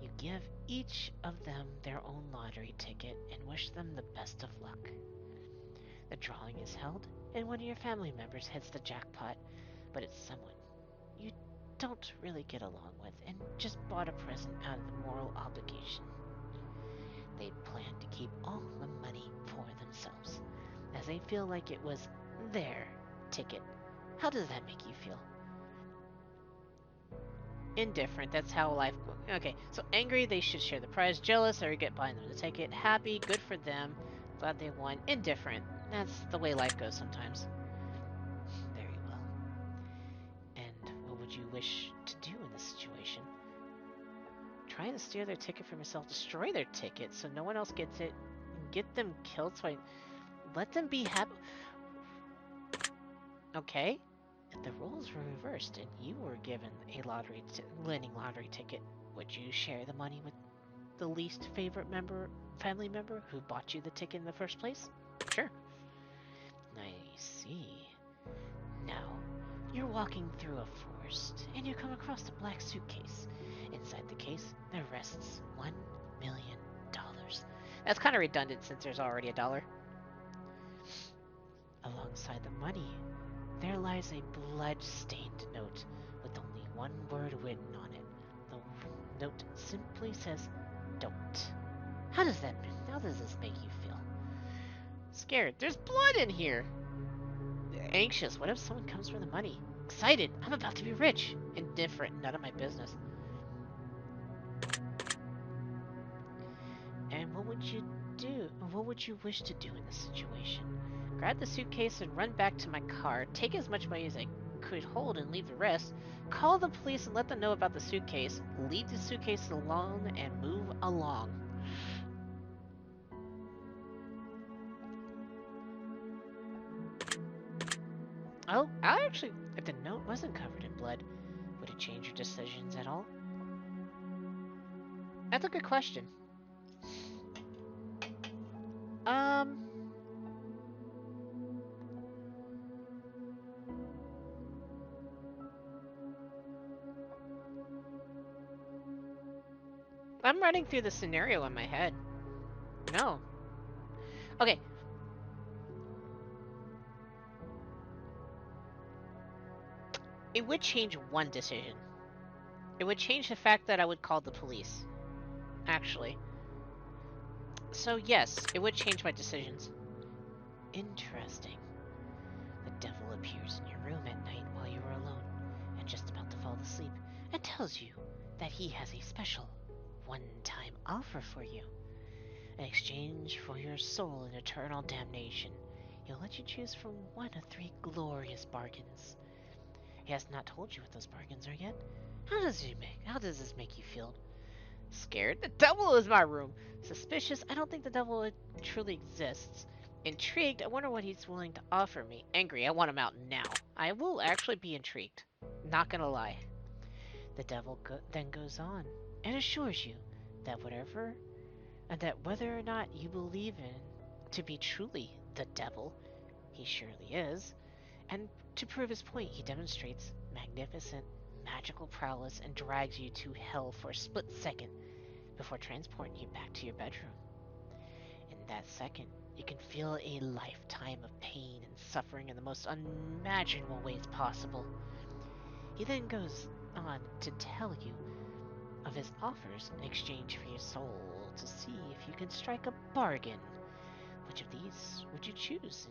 S1: You give each of them their own lottery ticket and wish them the best of luck. The drawing is held, and one of your family members hits the jackpot, but it's someone you don't really get along with and just bought a present out of the moral obligation. They plan to keep all the money for themselves, as they feel like it was their ticket. How does that make you feel? Indifferent, that's how life goes. Okay, so angry, they should share the prize. Jealous, or get buying them the ticket. Happy, good for them. Glad they won. Indifferent, that's the way life goes sometimes. Very well. And what would you wish to do in this situation? Try to steal their ticket from yourself. Destroy their ticket so no one else gets it. Get them killed so I... Let them be happy. Okay. If the roles were reversed and you were given a winning lottery ticket, would you share the money with the least favorite family member who bought you the ticket in the first place? Sure. I see. Now, you're walking through a forest and you come across a black suitcase. Inside the case, there rests $1 million. That's kind of redundant since there's already a dollar. Alongside the money, there lies a blood-stained note with only one word written on it. The note simply says, "Don't." How does this make you feel? Scared. There's blood in here. Anxious. What if someone comes for the money? Excited. I'm about to be rich. Indifferent. None of my business. And what would you do? What would you wish to do in this situation? Grab the suitcase and run back to my car. Take as much money as I could hold and leave the rest. Call the police and let them know about the suitcase. Leave the suitcase alone and move along. Oh, if the note wasn't covered in blood, would it change your decisions at all? That's a good question. Um, I'm running through the scenario in my head. No. Okay. It would change one decision. It would change the fact that I would call the police. Actually. So yes, it would change my decisions. Interesting. The devil appears in your room at night while you are alone and just about to fall asleep and tells you that he has a special one-time offer for you. In exchange for your soul in eternal damnation, he'll let you choose from one of three glorious bargains. He has not told you what those bargains are yet. How does this make you feel? Scared? The devil is my room. Suspicious? I don't think the devil truly exists. Intrigued? I wonder what he's willing to offer me. Angry? I want him out now. I will actually be intrigued. Not gonna lie. The devil then goes on and assures you that whether or not you believe in to be truly the devil, he surely is, and to prove his point, he demonstrates magnificent magical prowess and drags you to hell for a split second before transporting you back to your bedroom. In that second, you can feel a lifetime of pain and suffering in the most unimaginable ways possible. He then goes on to tell you of his offers in exchange for your soul to see if you can strike a bargain. Which of these would you choose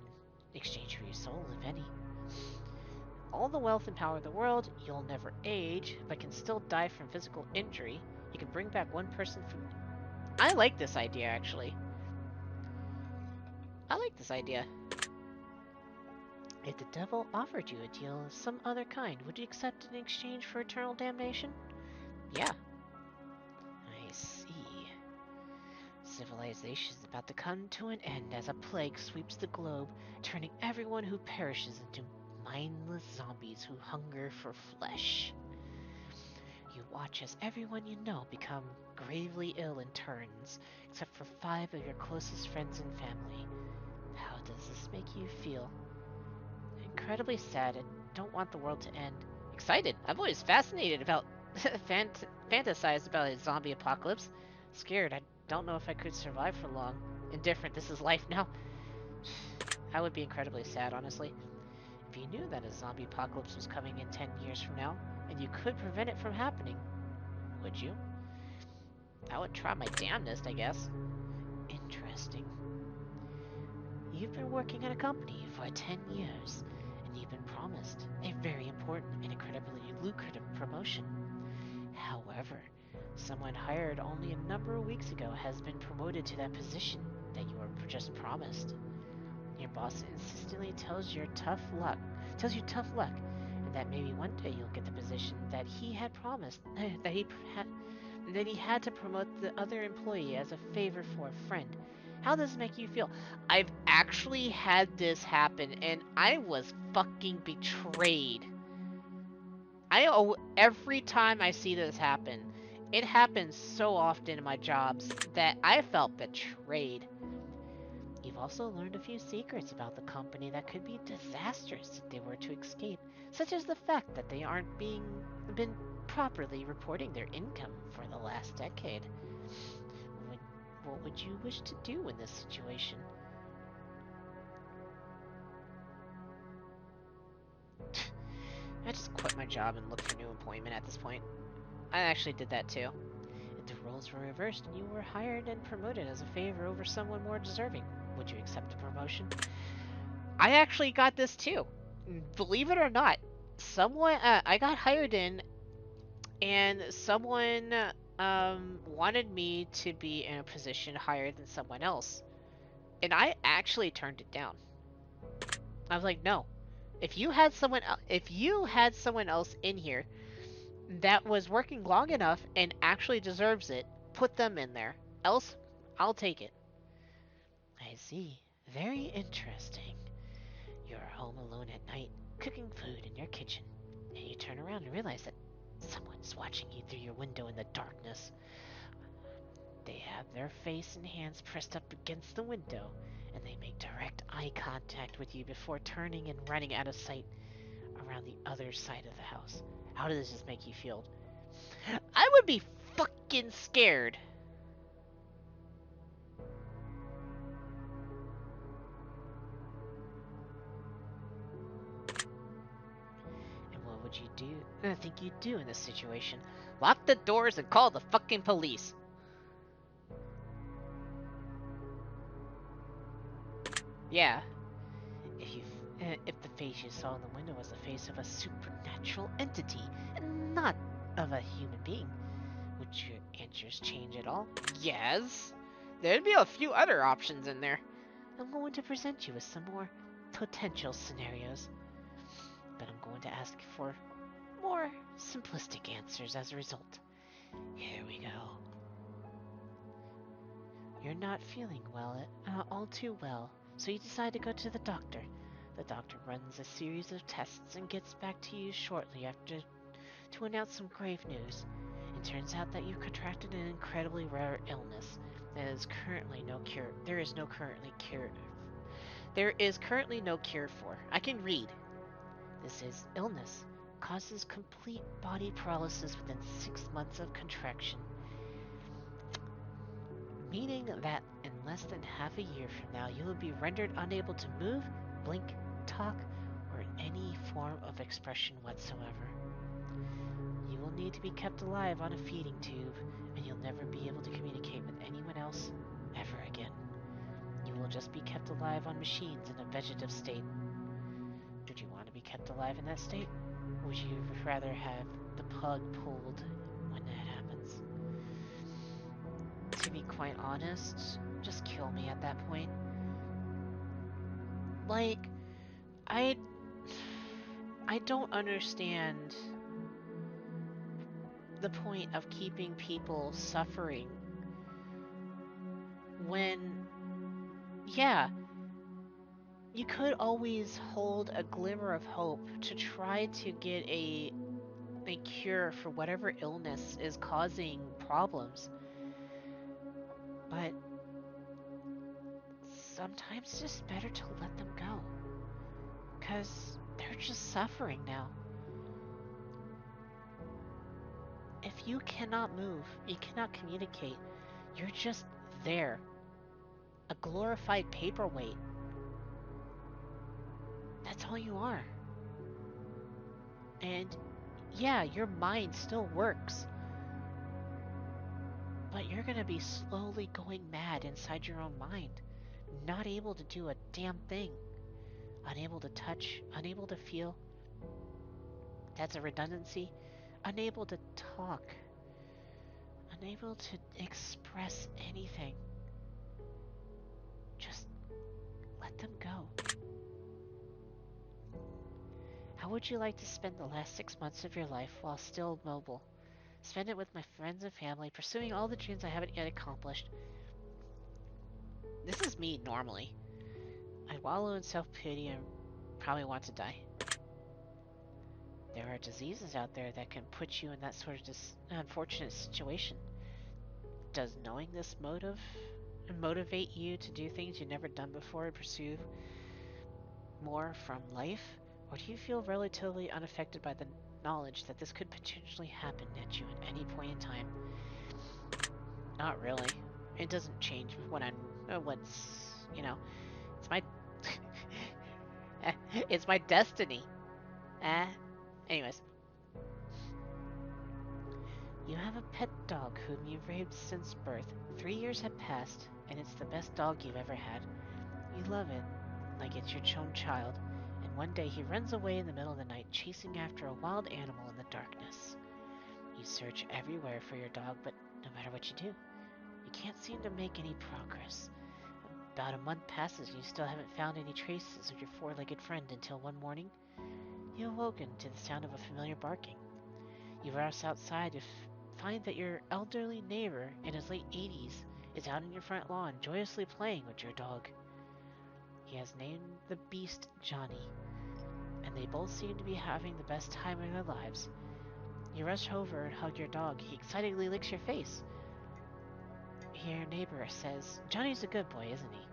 S1: in exchange for your soul, if any? All the wealth and power of the world, you'll never age, but can still die from physical injury. You can bring back one person from... I like this idea, actually. I like this idea. If the devil offered you a deal of some other kind, would you accept it in exchange for eternal damnation? Yeah. I see. Civilization is about to come to an end as a plague sweeps the globe, turning everyone who perishes into mindless zombies who hunger for flesh. You watch as everyone you know become gravely ill in turns, except for 5 of your closest friends and family. How does this make you feel? Incredibly sad and don't want the world to end. Excited! I've always fascinated about fantasized about a zombie apocalypse. Scared, I don't know if I could survive for long. Indifferent, this is life now. I would be incredibly sad, honestly. If you knew that a zombie apocalypse was coming in 10 years from now, and you could prevent it from happening, would you? I would try my damnedest, I guess. Interesting. You've been working at a company for 10 years, and you've been promised a very important and incredibly lucrative promotion. However, someone hired only a number of weeks ago has been promoted to that position that you were just promised. Your boss insistently tells you tough luck, and that maybe one day you'll get the position that he had promised, that he had to promote the other employee as a favor for a friend. How does this make you feel? I've actually had this happen, and I was fucking betrayed. Every time I see this happen, it happens so often in my jobs that I felt betrayed. You've also learned a few secrets about the company that could be disastrous if they were to escape, such as the fact that they aren't been properly reporting their income for the last decade. What would you wish to do in this situation? I just quit my job and look for new employment at this point. I actually did that too. If the roles were reversed and you were hired and promoted as a favor over someone more deserving, would you accept the promotion? I actually got this too. Believe it or not, I got hired in, and someone wanted me to be in a position higher than someone else, and I actually turned it down. I was like, no. If you had someone else in here that was working long enough and actually deserves it, put them in there. Else, I'll take it. I see. Very interesting. You're home alone at night, cooking food in your kitchen, and you turn around and realize that someone's watching you through your window in the darkness. have their face and hands pressed up against the window, and they make direct eye contact with you before turning and running out of sight around the other side of the house. How does this make you feel? I would be fucking scared. And what would you do? I think you'd do in this situation. Lock the doors and call the fucking police. Yeah. If the face you saw in the window was the face of a supernatural entity and not of a human being, would your answers change at all? Yes. There'd be a few other options in there. I'm going to present you with some more potential scenarios, but I'm going to ask for more simplistic answers as a result. Here we go. You're not feeling well, all too well, so you decide to go to the doctor. The doctor runs a series of tests and gets back to you shortly after to announce some grave news. It turns out that you've contracted an incredibly rare illness. There is currently no cure. There is currently no cure for. I can read. This is illness causes complete body paralysis within 6 months of contraction, meaning that in less than half a year from now you will be rendered unable to move, blink, talk, or any form of expression whatsoever. You will need to be kept alive on a feeding tube, and you'll never be able to communicate with anyone else ever again. You will just be kept alive on machines in a vegetative state. Would you want to be kept alive in that state? Or would you rather have the plug pulled when that happens? To be quite honest, just kill me at that point. Like, I don't understand the point of keeping people suffering when, yeah, you could always hold a glimmer of hope to try to get a cure for whatever illness is causing problems. But sometimes it's just better to let them go, because they're just suffering now. If you cannot move, you cannot communicate, you're just there. A glorified paperweight. That's all you are. And yeah, your mind still works, but you're gonna be slowly going mad inside your own mind. Not able to do a damn thing. Unable to touch, unable to feel. That's a redundancy. Unable to talk. Unable to express anything. Just let them go. How would you like to spend the last 6 months of your life while still mobile? Spend it with my friends and family, pursuing all the dreams I haven't yet accomplished. This is me normally. I'd wallow in self-pity and probably want to die. There are diseases out there that can put you in that sort of unfortunate situation. Does knowing this motivate you to do things you've never done before and pursue more from life? Or do you feel relatively unaffected by the knowledge that this could potentially happen at you at any point in time? Not really. It doesn't change what's, it's my it's my destiny. Anyways. You have a pet dog whom you've raised since birth. 3 years have passed, and it's the best dog you've ever had. You love it, like it's your own child, and one day he runs away in the middle of the night, chasing after a wild animal in the darkness. You search everywhere for your dog, but no matter what you do, you can't seem to make any progress. About a month passes and you still haven't found any traces of your four-legged friend until one morning, you awoken to the sound of a familiar barking. You rush outside to find that your elderly neighbor in his late 80s is out on your front lawn joyously playing with your dog. He has named the beast Johnny, and they both seem to be having the best time of their lives. You rush over and hug your dog. He excitedly licks your face. your neighbor says, Johnny's a good boy, isn't he?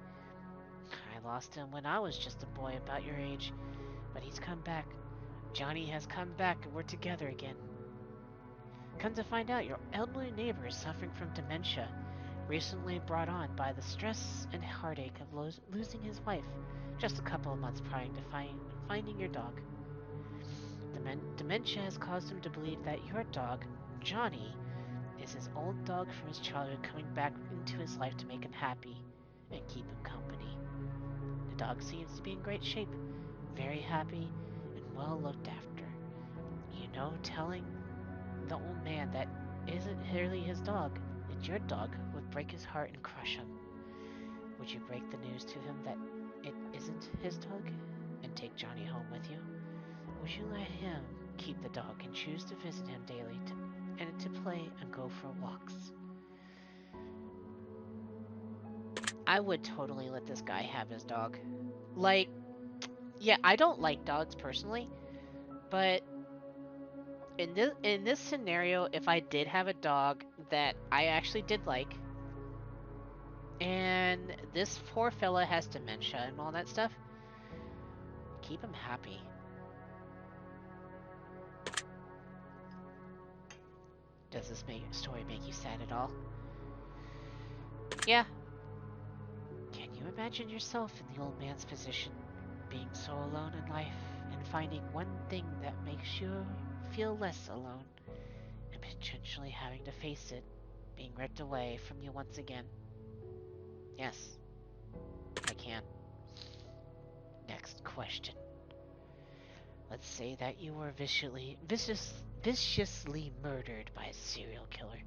S1: I lost him when I was just a boy about your age, but he's come back. Johnny has come back and we're together again. Come to find out, your elderly neighbor is suffering from dementia, recently brought on by the stress and heartache of losing his wife just a couple of months prior to finding your dog. Dementia has caused him to believe that your dog, Johnny, is his old dog from his childhood coming back into his life to make him happy and keep him company. The dog seems to be in great shape, very happy, and well looked after. You know, telling the old man that isn't really his dog, it's your dog, would break his heart and crush him. Would you break the news to him that it isn't his dog and take Johnny home with you? Would you let him keep the dog and choose to visit him daily and to play and go for walks? I would totally let this guy have his dog. Like, yeah, I don't like dogs personally, but in this scenario, if I did have a dog that I actually did like, and this poor fella has dementia and all that stuff, keep him happy. Does this story make you sad at all? Yeah. Can you imagine yourself in the old man's position, being so alone in life and finding one thing that makes you feel less alone, and potentially having to face it being ripped away from you once again? Yes, I can. Next question. Let's say that you were viciously murdered by a serial killer.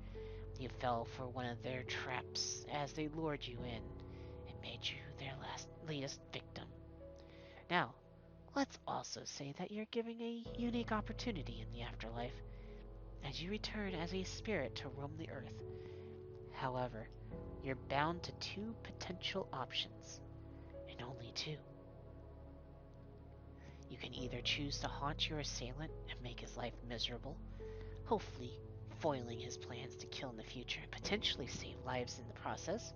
S1: You fell for one of their traps as they lured you in and made you their latest victim. Now, let's also say that you're given a unique opportunity in the afterlife as you return as a spirit to roam the earth. However, you're bound to two potential options, and only two. You can either choose to haunt your assailant and make his life miserable, hopefully foiling his plans to kill in the future and potentially save lives in the process,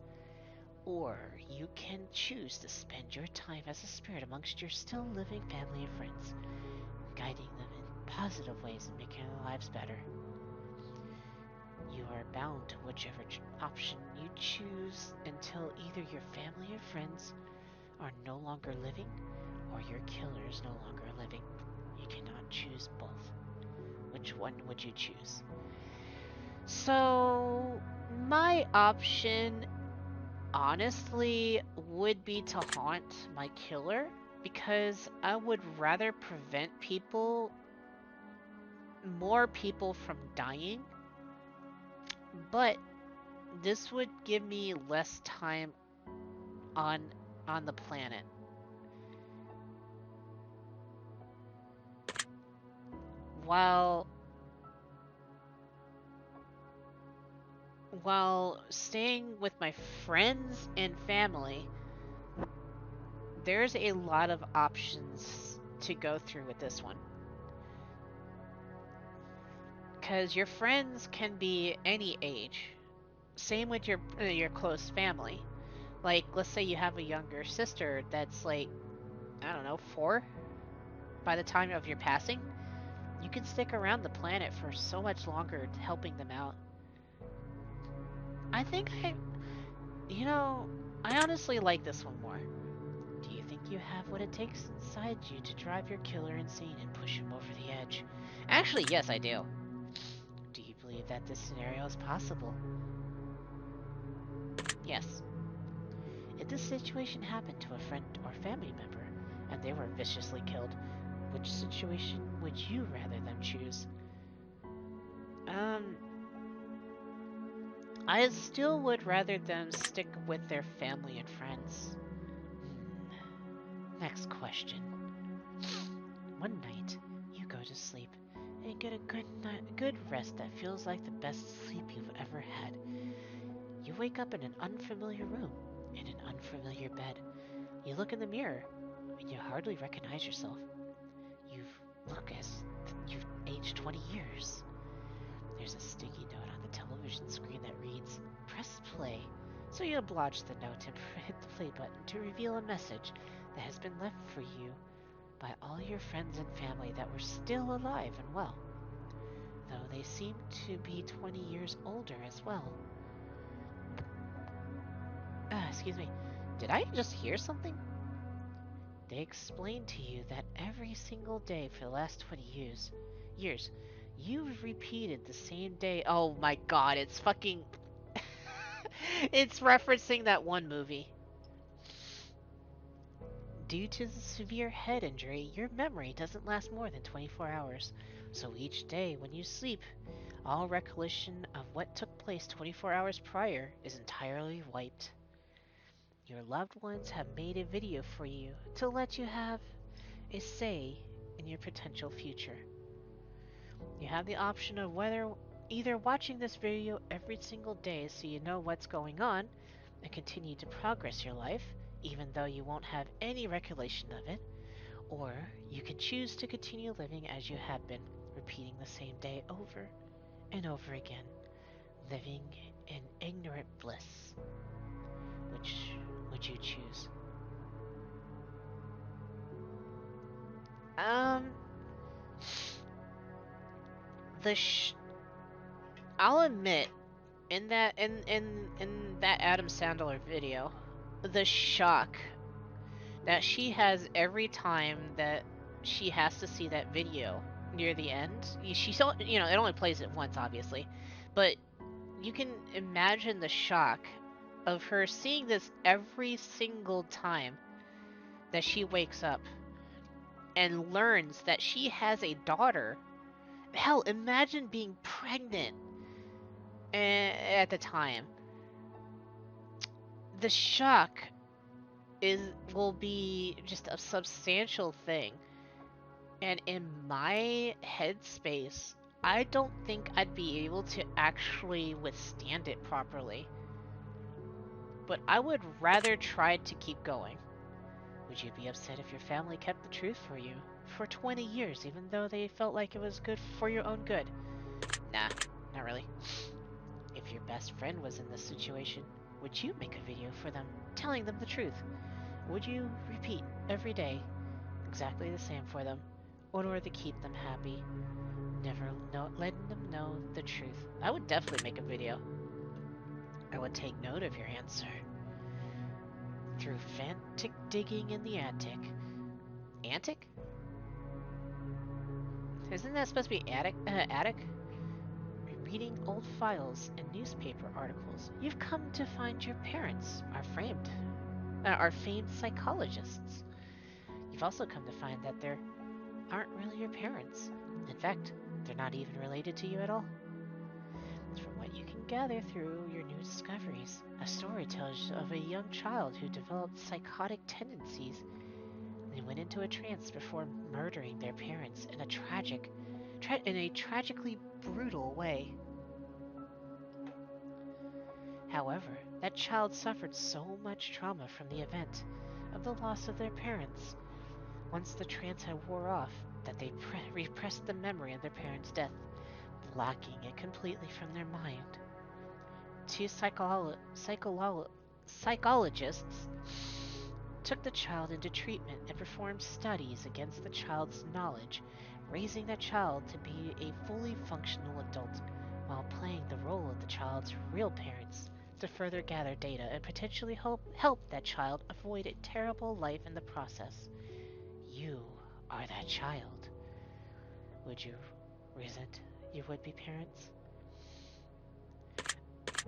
S1: or you can choose to spend your time as a spirit amongst your still living family and friends, guiding them in positive ways and making their lives better. You are bound to whichever option you choose until either your family or friends are no longer living or your killer is no longer living. You cannot choose both. Which one would you choose? So, my option honestly would be to haunt my killer, because I would rather prevent more people from dying, but this would give me less time on the planet. While staying with my friends and family, there's a lot of options to go through with this one. Because your friends can be any age. Same with your close family. Like, let's say you have a younger sister that's like, I don't know, 4 by the time of your passing. You can stick around the planet for so much longer helping them out. I think I honestly like this one more. Do you think you have what it takes inside you to drive your killer insane and push him over the edge? Actually, yes, I do. Do you believe that this scenario is possible? Yes. If this situation happened to a friend or family member, and they were viciously killed, which situation would you rather them choose? I still would rather them stick with their family and friends. Next question. One night, you go to sleep and get a good rest that feels like the best sleep you've ever had. You wake up in an unfamiliar room, in an unfamiliar bed. You look in the mirror, and you hardly recognize yourself. Look as you've aged 20 years. There's a sticky note on the television screen that reads, "Press play. So you oblige the note and hit the play button to reveal a message that has been left for you by all your friends and family that were still alive and well, though they seem to be 20 years older as well. Excuse me, did I just hear something? They explained to you that every single day for the last 20 years, you've repeated the same day. Oh my god, it's fucking... it's referencing that one movie. Due to the severe head injury, your memory doesn't last more than 24 hours. So each day when you sleep, all recollection of what took place 24 hours prior is entirely wiped. Your loved ones have made a video for you to let you have a say in your potential future. You have the option of either watching this video every single day so you know what's going on and continue to progress your life, even though you won't have any recollection of it, or you can choose to continue living as you have been, repeating the same day over and over again, living in ignorant bliss. Which would you choose? Um, the I'll admit, in that Adam Sandler video, the shock that she has every time that she has to see that video near the end. She's it only plays it once, obviously, but you can imagine the shock of her seeing this every single time that she wakes up and learns that she has a daughter. Hell, imagine being pregnant at the time. The shock will be just a substantial thing. And in my headspace, I don't think I'd be able to actually withstand it properly. But I would rather try to keep going. Would you be upset if your family kept the truth for you for 20 years, even though they felt like it was good for your own good? Nah, not really. If your best friend was in this situation, would you make a video for them, telling them the truth? Would you repeat every day exactly the same for them, in order to keep them happy, never letting them know the truth? I would definitely make a video. I would take note of your answer. Through frantic digging in the attic. Antic? Isn't that supposed to be attic? Reading old files and newspaper articles, you've come to find your parents are famed psychologists. You've also come to find that they aren't really your parents. In fact, they're not even related to you at all. From what you can gather through your new discoveries, a story tells of a young child who developed psychotic tendencies and went into a trance before murdering their parents in a tragically brutal way. However, that child suffered so much trauma from the event of the loss of their parents, once the trance had wore off, that they repressed the memory of their parents' death, blocking it completely from their mind. Two psychologists took the child into treatment and performed studies against the child's knowledge, raising that child to be a fully functional adult while playing the role of the child's real parents to further gather data and potentially help that child avoid a terrible life in the process. You are that child. Would you resent your would-be parents?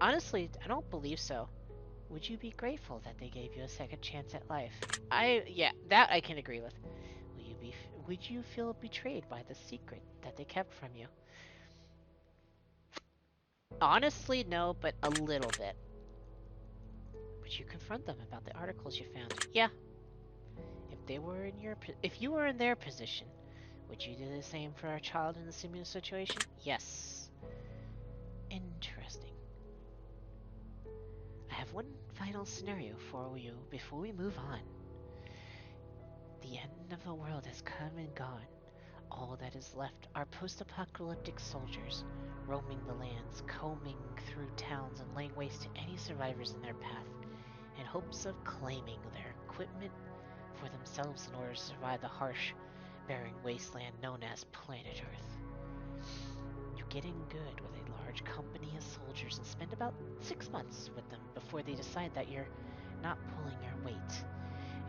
S1: Honestly, I don't believe so. Would you be grateful that they gave you a second chance at life? Yeah, that I can agree with. Would you feel betrayed by the secret that they kept from you? Honestly, no, but a little bit. Would you confront them about the articles you found? Yeah. If you were in their position, would you do the same for a child in a similar situation? Yes. Interesting. I have one final scenario for you before we move on. The end of the world has come and gone. All that is left are post-apocalyptic soldiers, roaming the lands, combing through towns and laying waste to any survivors in their path in hopes of claiming their equipment for themselves in order to survive the harsh, barren wasteland known as Planet Earth. You get in good with a large company of soldiers and spend about 6 months with them before they decide that you're not pulling your weight.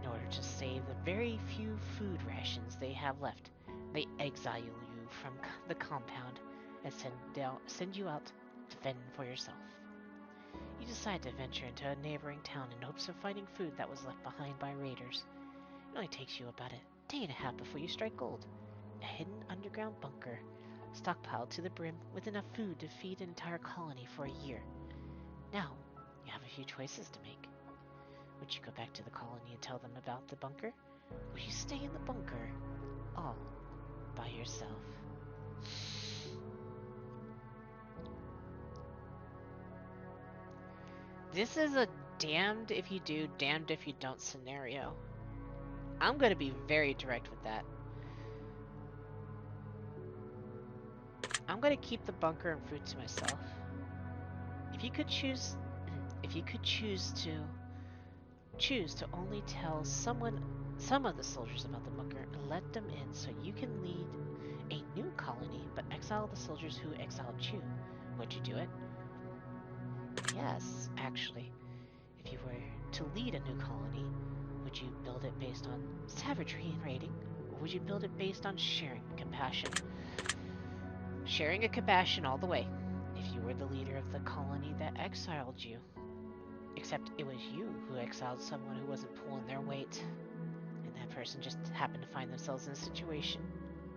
S1: In order to save the very few food rations they have left, they exile you from the compound and send you out to fend for yourself. You decide to venture into a neighboring town in hopes of finding food that was left behind by raiders. It only takes you about a day and a half before you strike gold. A hidden underground bunker, stockpiled to the brim with enough food to feed an entire colony for a year. Now, you have a few choices to make. Would you go back to the colony and tell them about the bunker? Would you stay in the bunker all by yourself? This is a damned if you do, damned if you don't scenario. I'm going to be very direct with that. I'm going to keep the bunker and food to myself. If you could choose to only tell some of the soldiers about the bunker and let them in so you can lead a new colony but exile the soldiers who exiled you, would you do it? Yes, actually. If you were to lead a new colony, would you build it based on savagery and raiding, or would you build it based on sharing compassion? Sharing a compassion all the way, if you were the leader of the colony that exiled you. Except it was you who exiled someone who wasn't pulling their weight, and that person just happened to find themselves in a situation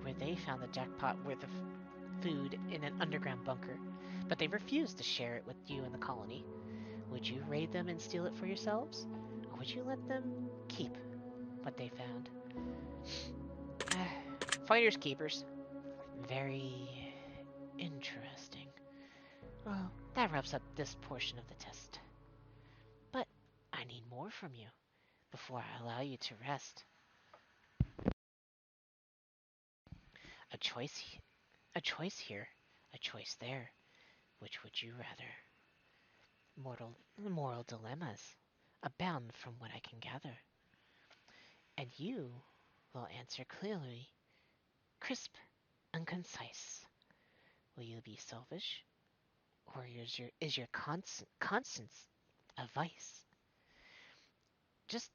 S1: where they found the jackpot worth of food in an underground bunker, but they refused to share it with you and the colony. Would you raid them and steal it for yourselves? Or would you let them keep what they found? Finders keepers. Very interesting. Well, that wraps up this portion of the test. But I need more from you before I allow you to rest. A choice here, a choice there. Which would you rather? Moral dilemmas abound from what I can gather. And you will answer clearly, crisp and concise. Will you be selfish, or is your constance a vice? Just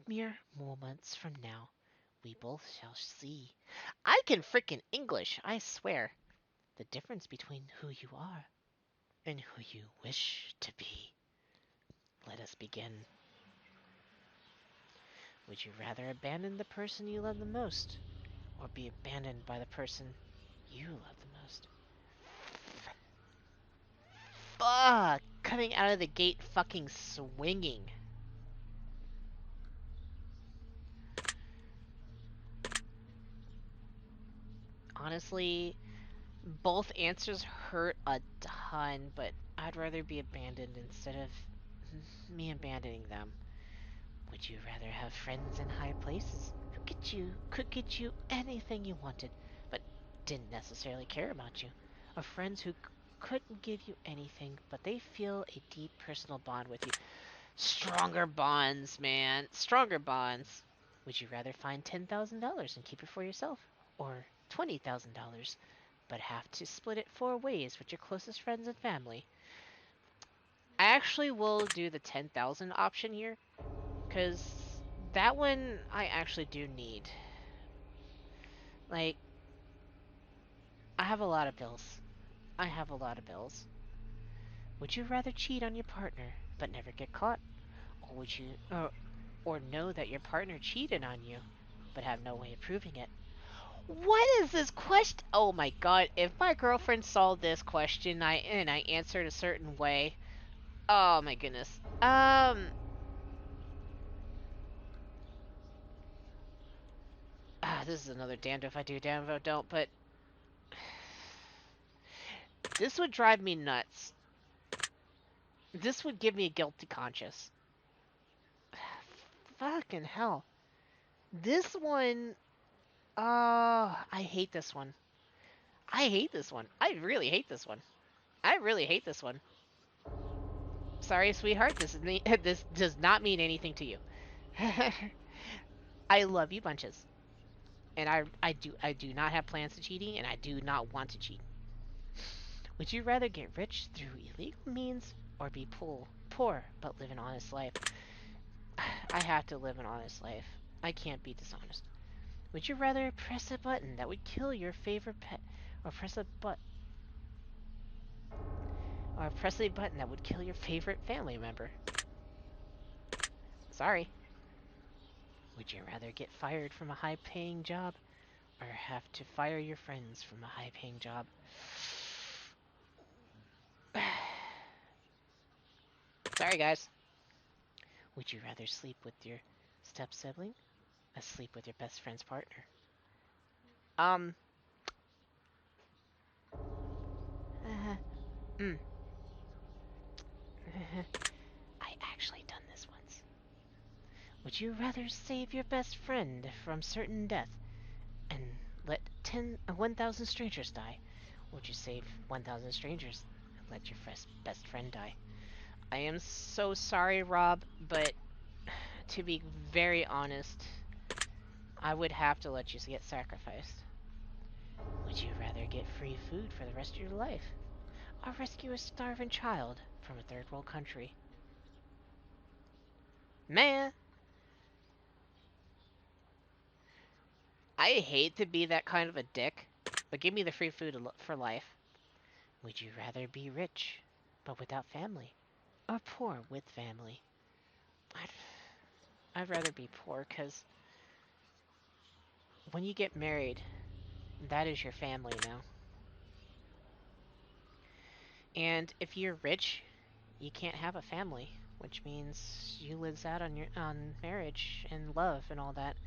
S1: mere moments from now, we both shall see. I can frickin' English, I swear. The difference between who you are and who you wish to be. Let us begin. Would you rather abandon the person you love the most, or be abandoned by the person you love the most? Fuck! Coming out of the gate fucking swinging. Honestly, both answers hurt a ton, but I'd rather be abandoned instead of me abandoning them. Would you rather have friends in high places who could get you anything you wanted, but didn't necessarily care about you, or friends who couldn't give you anything, but they feel a deep personal bond with you? Stronger bonds, man. Stronger bonds. Would you rather find $10,000 and keep it for yourself, or $20,000, but have to split it 4 ways with your closest friends and family? I actually will do the 10,000 option here, because that one I actually do need. Like, I have a lot of bills. I have a lot of bills. Would you rather cheat on your partner but never get caught, or would you, or know that your partner cheated on you but have no way of proving it? What is this question? Oh my god! If my girlfriend saw this question, and I answered a certain way, oh my goodness. This is another damned if I do, damned if I don't, but this would drive me nuts. This would give me a guilty conscience. Fucking hell. This one, I hate this one. I hate this one. I really hate this one. I really hate this one. Sorry, sweetheart. This does not mean anything to you. I love you bunches, and I do not have plans to cheating, and I do not want to cheat. Would you rather get rich through illegal means or be poor but live an honest life? I have to live an honest life. I can't be dishonest. Would you rather press a button that would kill your favorite pet, or press a button that would kill your favorite family member? Sorry. Would you rather get fired from a high-paying job or have to fire your friends from a high-paying job? Sorry, guys. Would you rather sleep with your step-sibling or sleep with your best friend's partner? Um, mm. I actually done this once. Would you rather save your best friend from certain death and let 1,000 strangers die? Or would you save 1,000 strangers and let your best friend die? I am so sorry, Rob, but to be very honest, I would have to let you get sacrificed. Would you rather get free food for the rest of your life or rescue a starving child from a third world country? Man, I hate to be that kind of a dick, but give me the free food for life. Would you rather be rich, but without family, or poor with family? I'd, I'd rather be poor, because when you get married, that is your family now. And if you're rich, you can't have a family, which means you lose out on marriage and love and all that.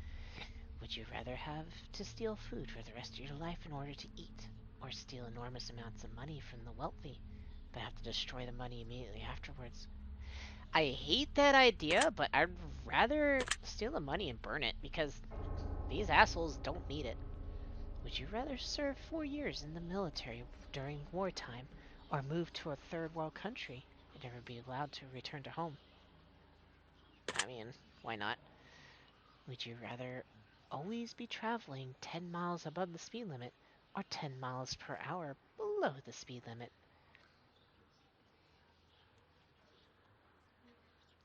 S1: Would you rather have to steal food for the rest of your life in order to eat, or steal enormous amounts of money from the wealthy, but have to destroy the money immediately afterwards? I hate that idea, but I'd rather steal the money and burn it, because these assholes don't need it. Would you rather serve 4 years in the military during wartime, or move to a third world country and never be allowed to return to home? I mean, why not? Would you rather always be traveling 10 miles above the speed limit, or 10 miles per hour below the speed limit?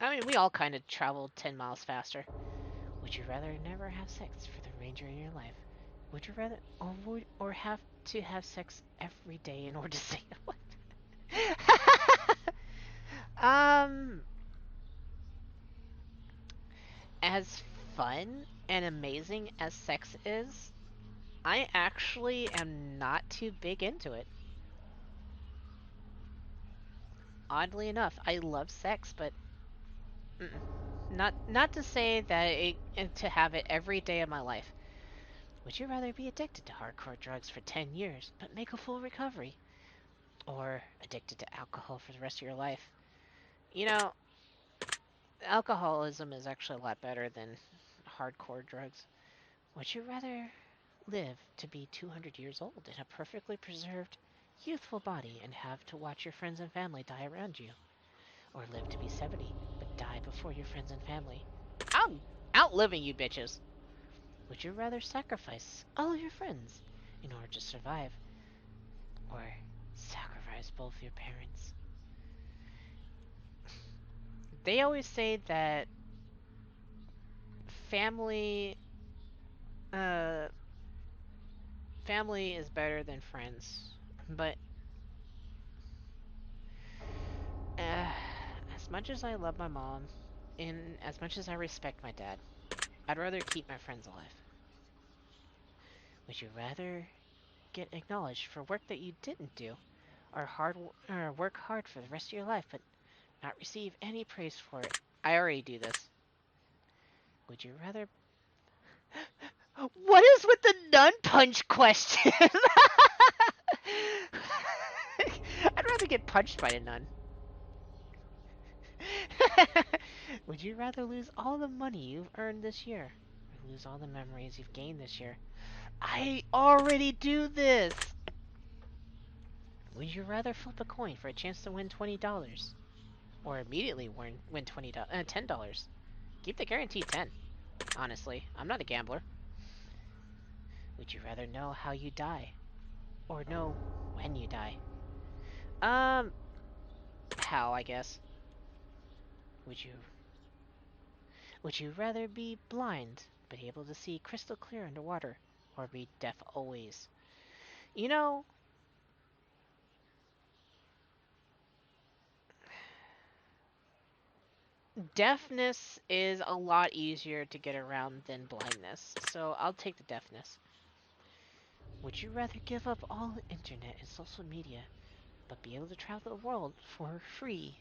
S1: I mean, we all kind of traveled 10 miles faster. Would you rather never have sex for the remainder of your life? Would you rather, or have to have sex every day in order to say what? um, as fun and amazing as sex is, I actually am not too big into it. Oddly enough, I love sex, but not to say that to have it every day of my life. Would you rather be addicted to hardcore drugs for 10 years but make a full recovery, or addicted to alcohol for the rest of your life? You know, alcoholism is actually a lot better than hardcore drugs. Would you rather live to be 200 years old in a perfectly preserved, youthful body and have to watch your friends and family die around you? Or live to be 70 but die before your friends and family? I'm outliving you bitches! Would you rather sacrifice all your friends in order to survive, or sacrifice both your parents? They always say that family uh family is better than friends, but uh, as much as I love my mom and as much as I respect my dad, I'd rather keep my friends alive. Would you rather get acknowledged for work that you didn't do, or work hard for the rest of your life but not receive any praise for it? I already do this. Would you rather... What is with the nun punch question? I'd rather get punched by a nun. Would you rather lose all the money you've earned this year, or lose all the memories you've gained this year? I already do this! Would you rather flip a coin for a chance to win $20, or immediately win $10. Keep the guaranteed 10. Honestly, I'm not a gambler. Would you rather know how you die or know when you die? Um, how, I guess. Would you would you rather be blind but able to see crystal clear underwater or be deaf always? You know, deafness is a lot easier to get around than blindness, so I'll take the deafness. Would you rather give up all internet and social media but be able to travel the world for free,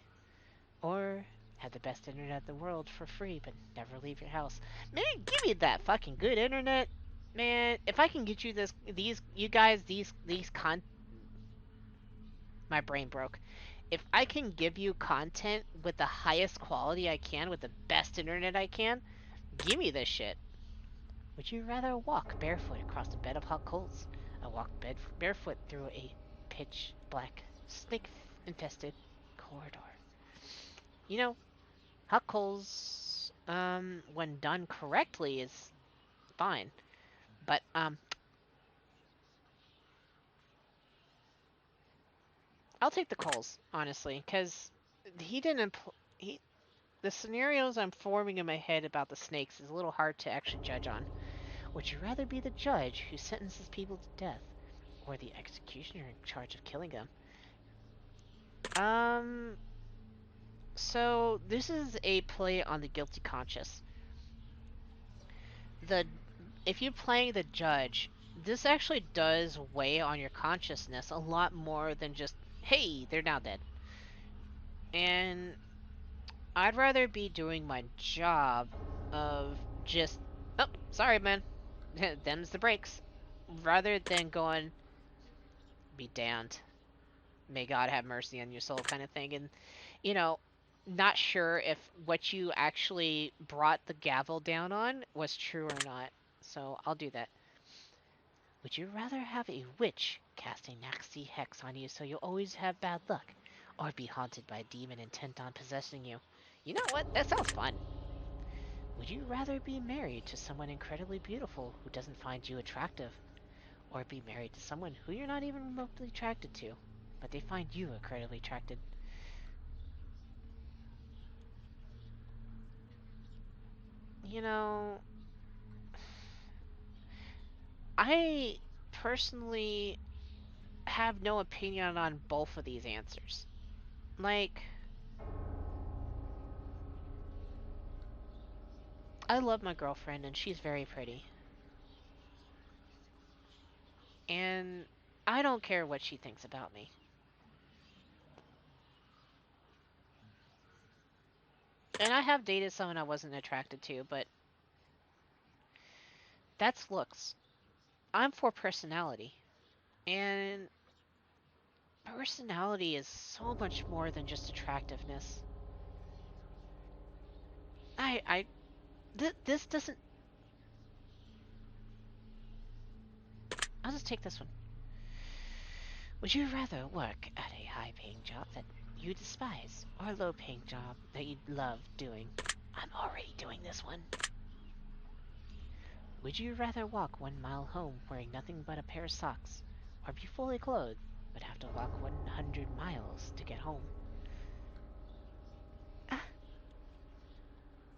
S1: or have the best internet in the world for free but never leave your house? Man, give me that fucking good internet. Man, if I can get you my brain broke. If I can give you content with the highest quality I can, with the best internet I can, give me this shit. Would you rather walk barefoot across a bed of hot coals, or walk barefoot through a pitch black, snake infested corridor? You know, hot coals, when done correctly, is fine. But, I'll take the coals, honestly, because he didn't. The scenarios I'm forming in my head about the snakes is a little hard to actually judge on. Would you rather be the judge who sentences people to death, or the executioner in charge of killing them? Um, so this is a play on the guilty conscience. The If you're playing the judge, this actually does weigh on your consciousness a lot more than just, hey, they're now dead. And I'd rather be doing my job of just, oh, sorry, man, them's the breaks, rather than going, be damned, may God have mercy on your soul kind of thing. And, you know, not sure if what you actually brought the gavel down on was true or not. So I'll do that. Would you rather have a witch cast a nasty hex on you so you'll always have bad luck, or be haunted by a demon intent on possessing you? You know what? That sounds fun. Would you rather be married to someone incredibly beautiful who doesn't find you attractive, or be married to someone who you're not even remotely attracted to, but they find you incredibly attracted? You know, I personally have no opinion on both of these answers. Like, I love my girlfriend and she's very pretty. And I don't care what she thinks about me. And I have dated someone I wasn't attracted to, but that's looks. I'm for personality. And personality is so much more than just attractiveness. I, I, this doesn't. I'll just take this one. Would you rather work at a high paying job that you despise, or a low paying job that you love doing? I'm already doing this one. Would you rather walk 1 mile home wearing nothing but a pair of socks, or be fully clothed but have to walk 100 miles to get home? Ah,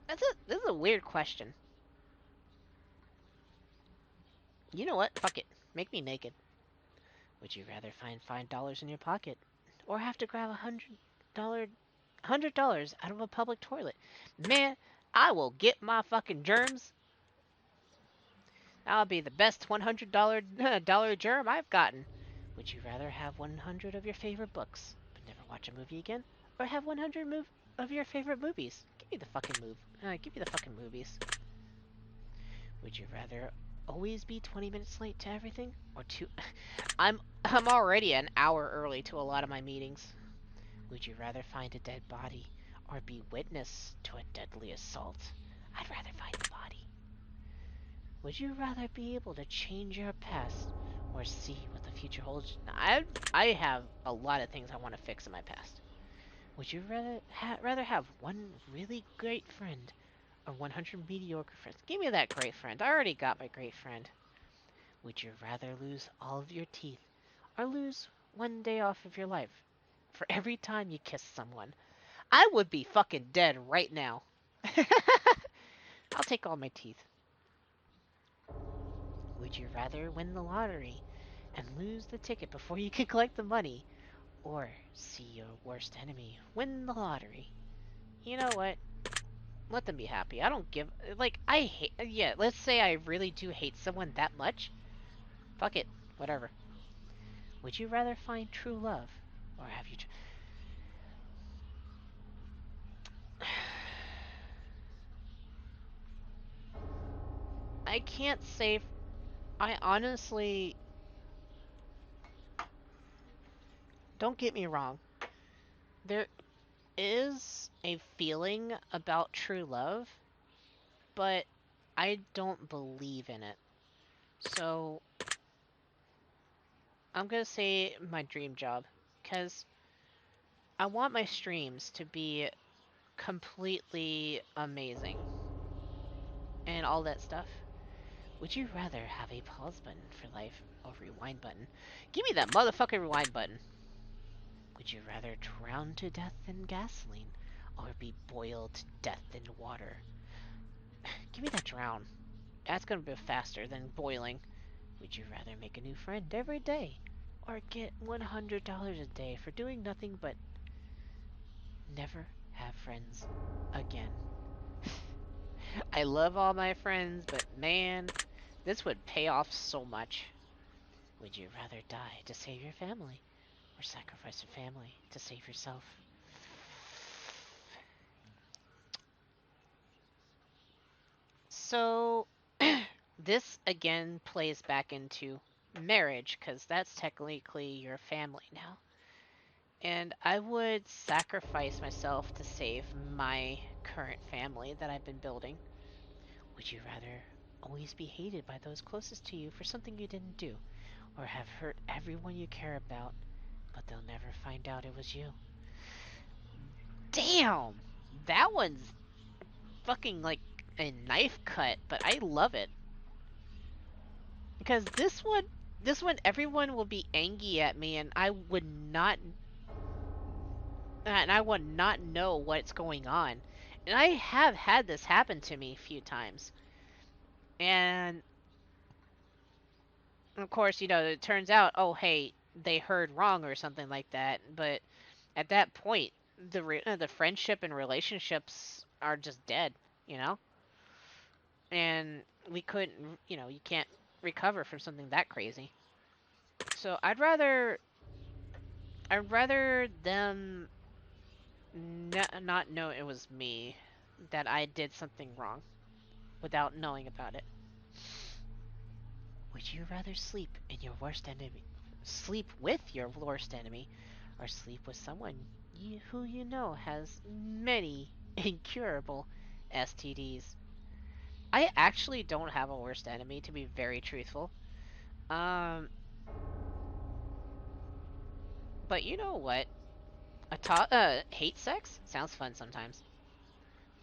S1: this is a weird question. You know what? Fuck it. Make me naked. Would you rather find $5 in your pocket, or have to grab $100 out of a public toilet? Man, I will get my fucking germs. That'll be the best $100 germ I've gotten. Would you rather have 100 of your favorite books, but never watch a movie again? Or have 100 of your favorite movies? Give me the fucking give me the fucking movies. Would you rather always be 20 minutes late to everything? Or two... I'm already an hour early to a lot of my meetings. Would you rather find a dead body, or be witness to a deadly assault? I'd rather find the body. Would you rather be able to change your past, or see what the future holds? I have a lot of things I want to fix in my past. Would you rather have one really great friend or 100 mediocre friends? Give me that great friend. I already got my great friend. Would you rather lose all of your teeth or lose one day off of your life for every time you kiss someone? I would be fucking dead right now. I'll take all my teeth. Would you rather win the lottery and lose the ticket before you can collect the money, or see your worst enemy win the lottery? You know what? Let them be happy. I don't give... Like, I hate... Yeah, let's say I really do hate someone that much. Fuck it. Whatever. Would you rather find true love? Or have you... I can't say... I honestly... Don't get me wrong. There is a feeling about true love, but I don't believe in it. So, I'm gonna say my dream job. Because I want my streams to be completely amazing. And all that stuff. Would you rather have a pause button for life or rewind button? Give me that motherfucking rewind button. Would you rather drown to death in gasoline or be boiled to death in water? Give me that drown. That's gonna be faster than boiling. Would you rather make a new friend every day or get $100 a day for doing nothing but never have friends again? I love all my friends, but man, this would pay off so much. Would you rather die to save your family or sacrifice your family to save yourself? So, this again plays back into marriage, because that's technically your family now. And I would sacrifice myself to save my current family that I've been building. Would you rather always be hated by those closest to you for something you didn't do, or have hurt everyone you care about, but they'll never find out it was you? Damn! That one's fucking like a knife cut, but I love it. Because this one, everyone will be angry at me, and I would not know what's going on. And I have had this happen to me a few times. And of course, it turns out, oh hey, they heard wrong or something like that. But at that point, the friendship and relationships are just dead, you know. And we couldn't, you can't recover from something that crazy. So I'd rather them not know it was me, that I did something wrong without knowing about it. Would you rather sleep with your worst enemy, or sleep with someone who you know has many incurable STDs? I actually don't have a worst enemy, to be very truthful. Um, but you know what? Hate sex sounds fun sometimes.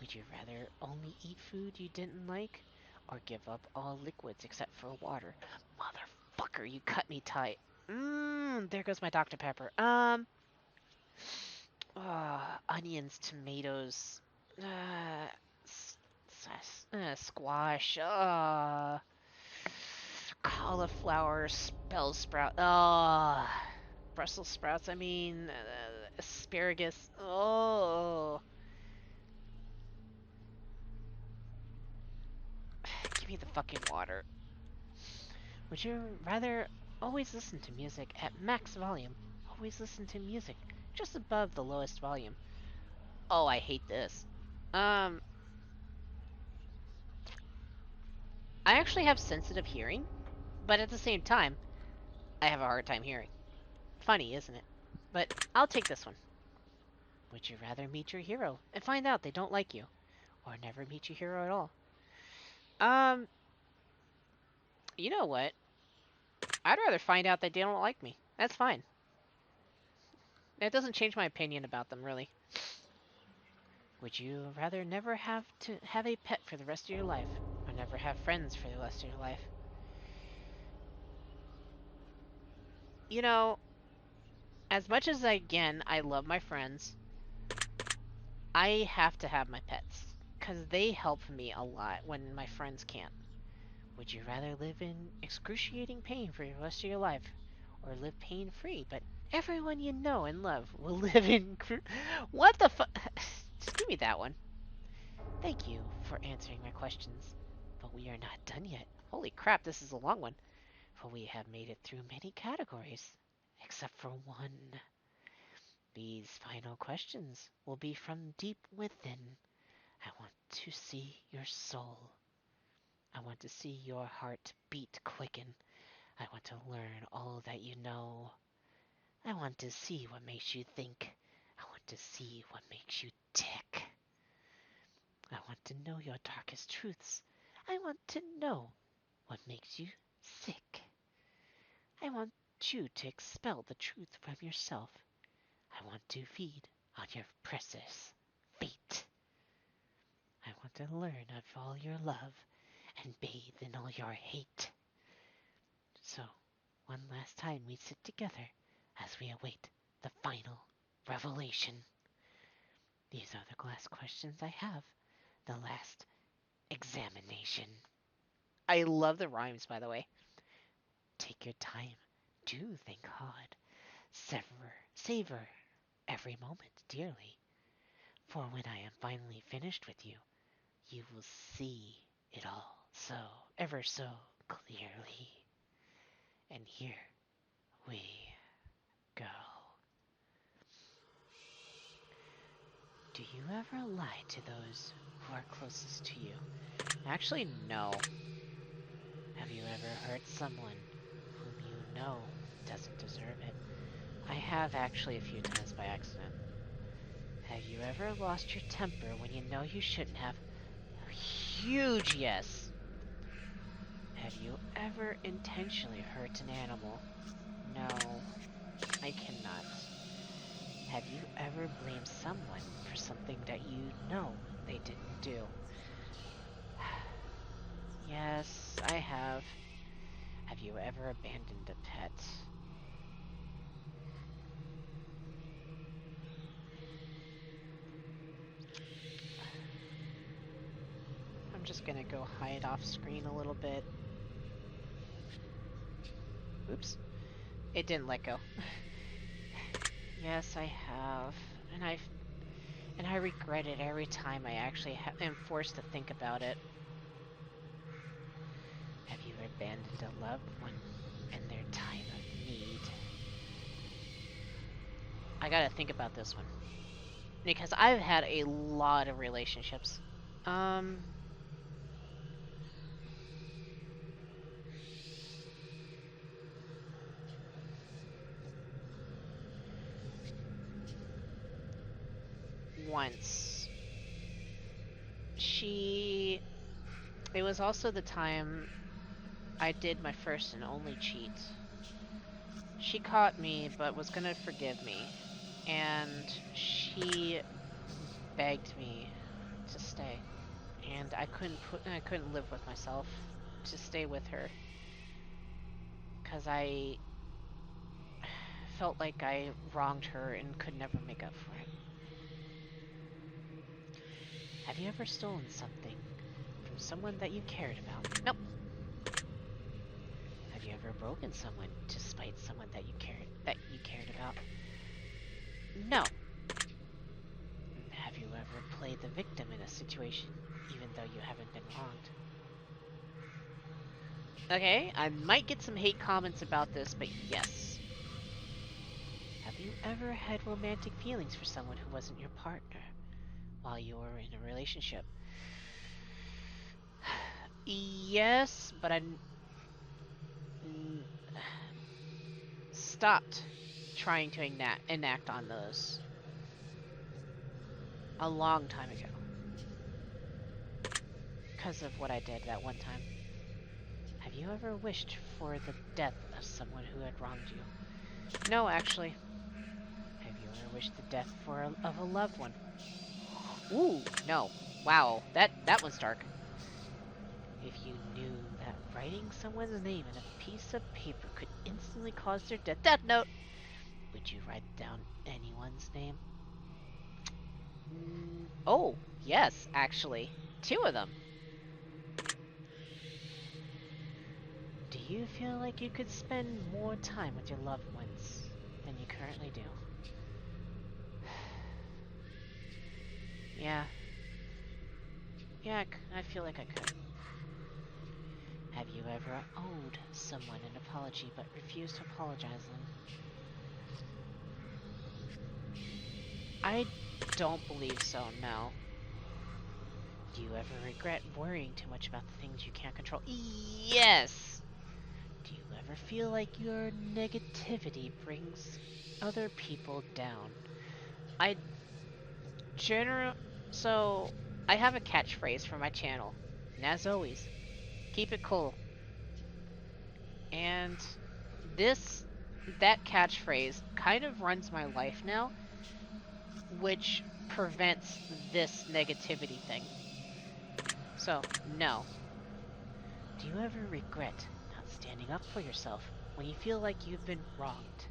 S1: Would you rather only eat food you didn't like, or give up all liquids except for water? Motherfucker, you cut me tight. There goes my Dr. Pepper. Onions, tomatoes, squash, cauliflower, spell sprout, Brussels sprouts, I mean, asparagus, oh. Give me the fucking water. Would you rather always listen to music at max volume? Always listen to music just above the lowest volume. Oh, I hate this. Um, I actually have sensitive hearing, but at the same time, I have a hard time hearing. Funny, isn't it? But I'll take this one. Would you rather meet your hero and find out they don't like you, or never meet your hero at all? Um, you know what? I'd rather find out that they don't like me. That's fine. It doesn't change my opinion about them, really. Would you rather never have to have a pet for the rest of your life, or never have friends for the rest of your life? You know, as much as I love my friends, I have to have my pets, because they help me a lot when my friends can't. Would you rather live in excruciating pain for the rest of your life, or live pain-free, but everyone you know and love will live in... What the fu... Just give me that one. Thank you for answering my questions, but we are not done yet. Holy crap, this is a long one. For we have made it through many categories, except for one. These final questions will be from deep within. I want to see your soul. I want to see your heart beat quicken. I want to learn all that you know. I want to see what makes you think. I want to see what makes you tick. I want to know your darkest truths. I want to know what makes you sick. I want you to expel the truth from yourself. I want to feed on your precious fate. I want to learn of all your love and bathe in all your hate. So, one last time we sit together as we await the final revelation. These are the last questions I have. The last examination. I love the rhymes, by the way. Take your time. Do think hard. Savor every moment dearly. For when I am finally finished with you, you will see it all so, ever so clearly. And here we go. Do you ever lie to those who are closest to you? Actually, no. Have you ever hurt someone whom you know doesn't deserve it? I have actually a few times by accident. Have you ever lost your temper when you know you shouldn't have? Huge yes. Have you ever intentionally hurt an animal? No, I cannot. Have you ever blamed someone for something that you know they didn't do? Yes, I have. Have you ever abandoned a pet? I'm just gonna go hide off screen a little bit. Oops. It didn't let go. Yes, I have. And I regret it every time I actually am forced to think about it. Have you abandoned a loved one in their time of need? I gotta think about this one. Because I've had a lot of relationships. Um... Once. It was also the time I did my first and only cheat. She caught me, but was gonna forgive me. And she begged me to stay. And I couldn't live with myself to stay with her. 'Cause I felt like I wronged her and could never make up for it. Have you ever stolen something from someone that you cared about? Nope. Have you ever broken someone to spite someone that you cared about? No. Have you ever played the victim in a situation even though you haven't been wronged? Okay, I might get some hate comments about this, but yes. Have you ever had romantic feelings for someone who wasn't your partner while you were in a relationship? Yes, but I stopped trying to enact on those a long time ago because of what I did that one time. Have you ever wished for the death of someone who had wronged you? No, actually. Have you ever wished the death of a loved one? Ooh, no. Wow, that one's dark. If you knew that writing someone's name in a piece of paper could instantly cause their death. Death note! Would you write down anyone's name? Oh, yes, actually. 2 of them. Do you feel like you could spend more time with your loved ones than you currently do? Yeah. Yeah, I feel like I could. Have you ever owed someone an apology but refused to apologize them? I don't believe so, no. Do you ever regret worrying too much about the things you can't control? Yes! Do you ever feel like your negativity brings other people down? I So, I have a catchphrase for my channel. And as always, keep it cool. And that catchphrase kind of runs my life now, which prevents this negativity thing. So, no. Do you ever regret not standing up for yourself when you feel like you've been wronged?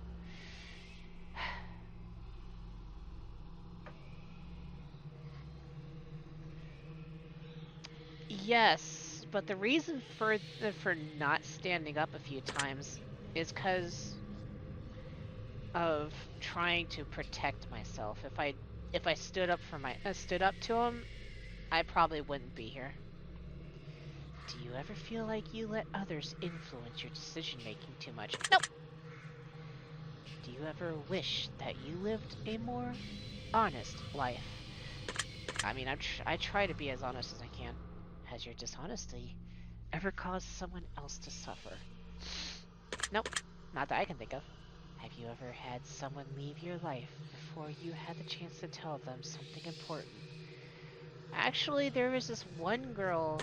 S1: Yes, but the reason for not standing up a few times is because of trying to protect myself. If I stood up to him, I probably wouldn't be here. Do you ever feel like you let others influence your decision making too much? Nope. Do you ever wish that you lived a more honest life? I mean, I try to be as honest as I can. Has your dishonesty ever caused someone else to suffer? Nope, not that I can think of. Have you ever had someone leave your life before you had the chance to tell them something important? Actually, there was this one girl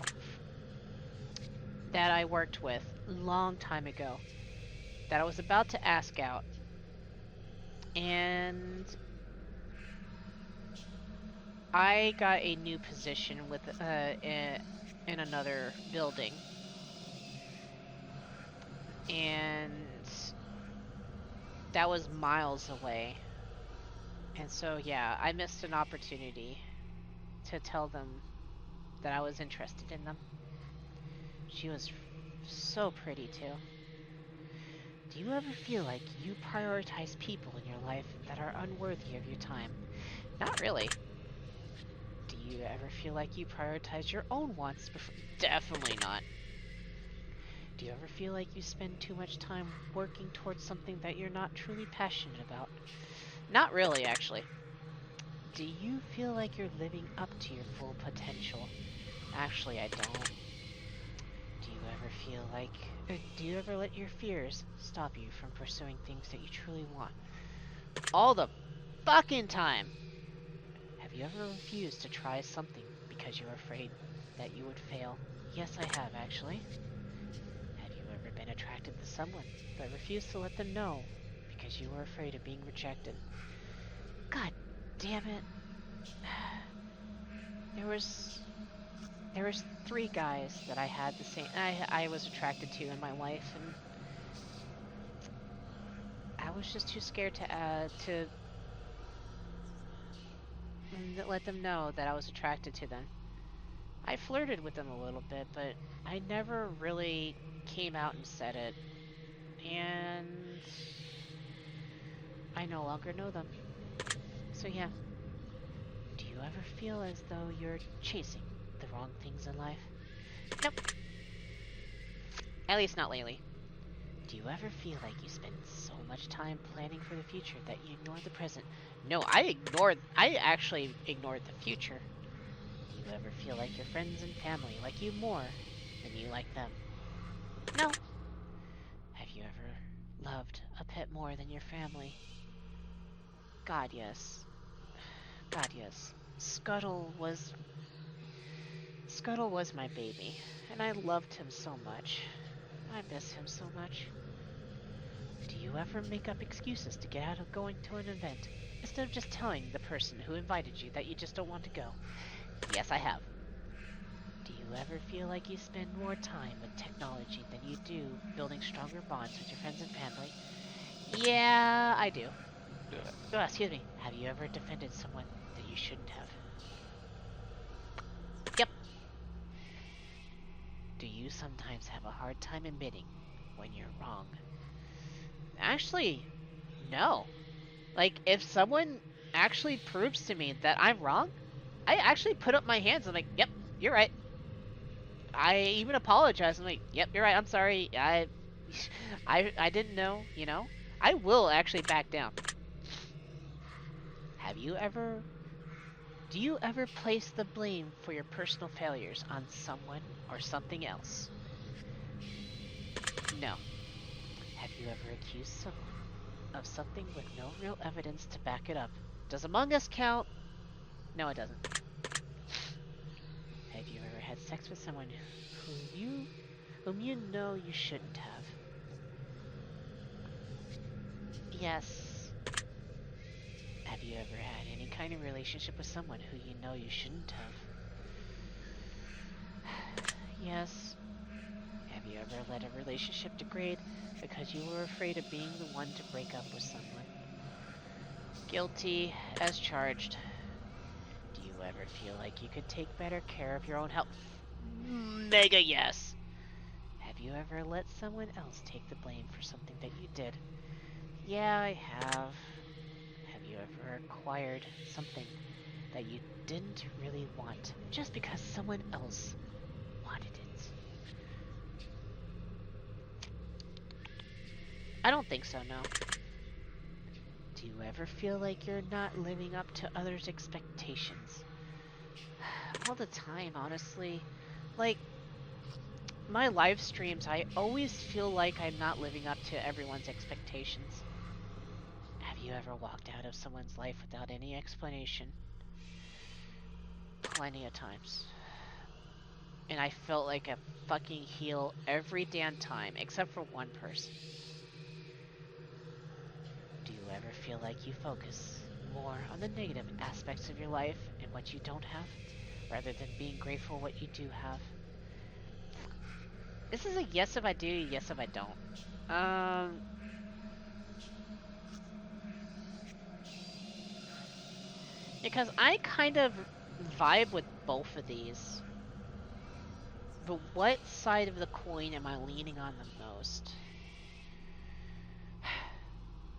S1: that I worked with a long time ago that I was about to ask out, and I got a new position with in another building, and that was miles away. And so yeah, I missed an opportunity to tell them that I was interested in them. She was so pretty too. Do you ever feel like you prioritize people in your life that are unworthy of your time? Not really. Do you ever feel like you prioritize your own wants before? Definitely not. Do you ever feel like you spend too much time working towards something that you're not truly passionate about? Not really, actually. Do you feel like you're living up to your full potential? Actually, I don't. Do you ever feel like... do you ever let your fears stop you from pursuing things that you truly want? All the fucking time! Have you ever refused to try something because you were afraid that you would fail? Yes, I have, actually. Have you ever been attracted to someone but refused to let them know because you were afraid of being rejected? God damn it. There was... There was 3 guys that I had the same... I was attracted to in my life, and I was just too scared to let them know that I was attracted to them. I flirted with them a little bit, but I never really came out and said it. And I no longer know them. So yeah. Do you ever feel as though you're chasing the wrong things in life? Nope. At least not lately. Do you ever feel like you spend so much time planning for the future that you ignore the present? No, I actually ignored the future. Do you ever feel like your friends and family like you more than you like them? No. Have you ever loved a pet more than your family? God, yes. God, yes. Scuttle was my baby, and I loved him so much. I miss him so much. Do you ever make up excuses to get out of going to an event instead of just telling the person who invited you that you just don't want to go? Yes, I have. Do you ever feel like you spend more time with technology than you do building stronger bonds with your friends and family? Yeah, I do.
S2: Yes.
S1: Oh, excuse me. Have you ever defended someone that you shouldn't have? Yep. Do you sometimes have a hard time admitting when you're wrong? Actually, no. Like, if someone actually proves to me that I'm wrong, I actually put up my hands. I'm like, yep, you're right. I even apologize. I'm like, yep, you're right. I'm sorry. I didn't know. I will actually back down. Have you ever? Do you ever place the blame for your personal failures on someone or something else? No. Have you ever accused someone of something with no real evidence to back it up? Does Among Us count? No, it doesn't. Have you ever had sex with someone whom you know you shouldn't have? Yes. Have you ever had any kind of relationship with someone who you know you shouldn't have? Yes. Have you ever let a relationship degrade because you were afraid of being the one to break up with someone? Guilty as charged. Do you ever feel like you could take better care of your own health? Mega yes. Have you ever let someone else take the blame for something that you did? Yeah, I have. Have you ever acquired something that you didn't really want just because someone else wanted it? I don't think so, no. Do you ever feel like you're not living up to others' expectations? All the time, honestly. Like, my live streams, I always feel like I'm not living up to everyone's expectations. Have you ever walked out of someone's life without any explanation? Plenty of times. And I felt like a fucking heel every damn time, except for one person. Do you ever feel like you focus more on the negative aspects of your life and what you don't have, rather than being grateful what you do have? This is a yes if I do, yes if I don't. Um, because I kind of vibe with both of these. But what side of the coin am I leaning on the most?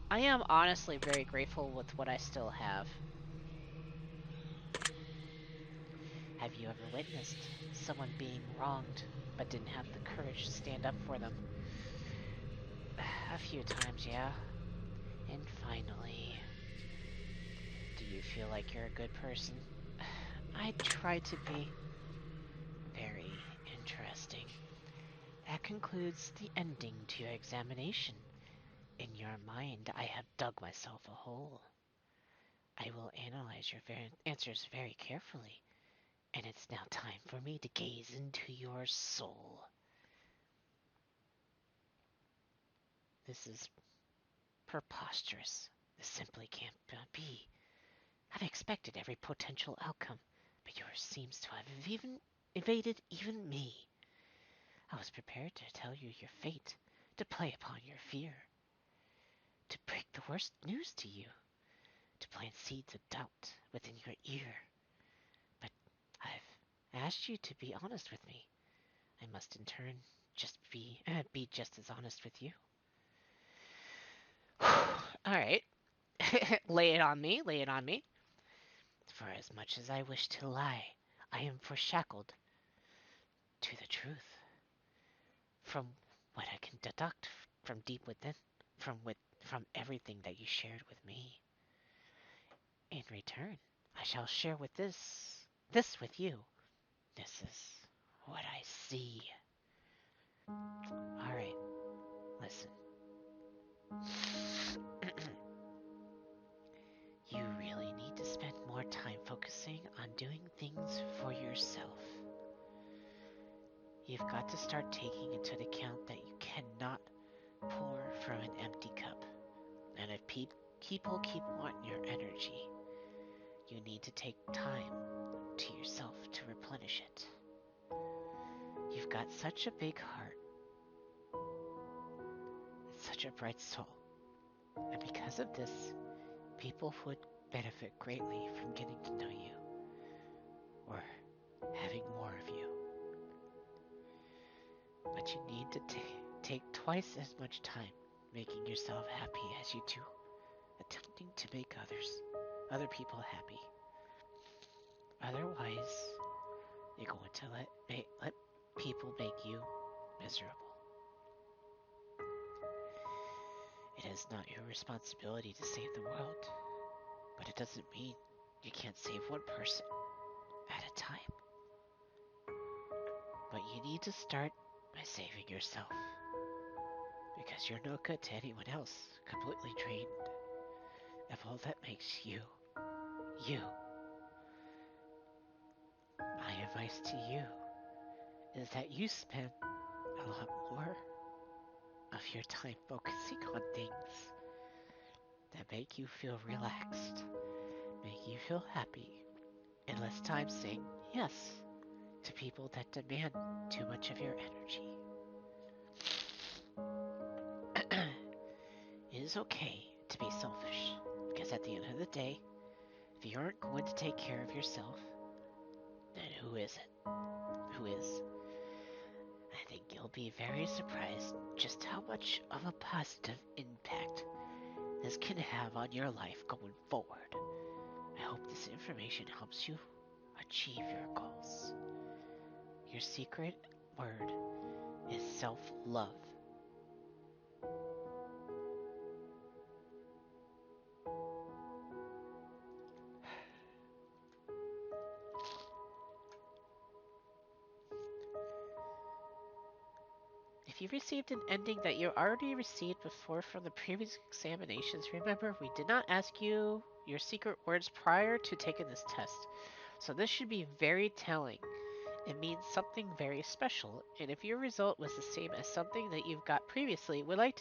S1: I am honestly very grateful with what I still have. Have you ever witnessed someone being wronged but didn't have the courage to stand up for them? A few times, yeah. And finally, do you feel like you're a good person? I try to be. Very interesting. That concludes the ending to your examination. In your mind, I have dug myself a hole. I will analyze your answers very carefully, and it's now time for me to gaze into your soul. This is preposterous. This simply can't be. I've expected every potential outcome, but yours seems to have even evaded even me. I was prepared to tell you your fate, to play upon your fear, to break the worst news to you, to plant seeds of doubt within your ear. But I've asked you to be honest with me. I must in turn just be just as honest with you. All right. Lay it on me, lay it on me. For as much as I wish to lie, I am foreshackled to the truth. From what I can deduct from deep within, from everything that you shared with me. In return, I shall share this with you. This is what I see. All right, listen. You really need to spend more time focusing on doing things for yourself. You've got to start taking into account that you cannot pour from an empty cup. And if people keep wanting your energy, you need to take time to yourself to replenish it. You've got such a big heart, such a bright soul, and because of this, people would benefit greatly from getting to know you, or having more of you. But you need to take twice as much time making yourself happy as you do attempting to make other people happy. Otherwise, you're going to let people make you miserable. It is not your responsibility to save the world, but it doesn't mean you can't save one person at a time. But you need to start by saving yourself, because you're no good to anyone else, completely drained of all that makes you, you. My advice to you is that you spend a lot more of your time focusing on things that make you feel relaxed, make you feel happy, and less time saying yes to people that demand too much of your energy. It is okay to be selfish, because at the end of the day, if you aren't going to take care of yourself, then who is it? Who is? I think you'll be very surprised just how much of a positive impact this can have on your life going forward. I hope this information helps you achieve your goals. Your secret word is self-love. If you received an ending that you already received before from the previous examinations, remember we did not ask you your secret words prior to taking this test. So this should be very telling. It means something very special, and if your result was the same as something that you've got previously, we'd like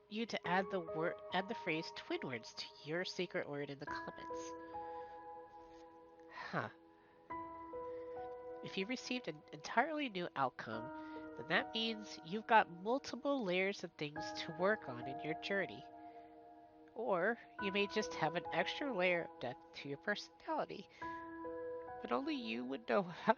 S1: you to add the phrase twin words to your secret word in the comments. Huh. If you received an entirely new outcome, then that means you've got multiple layers of things to work on in your journey. Or you may just have an extra layer of depth to your personality, but only you would know how.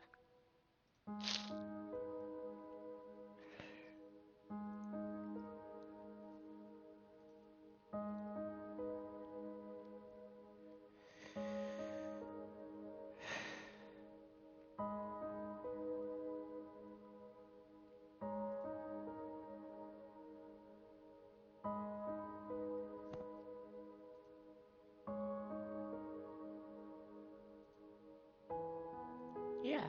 S1: Yeah.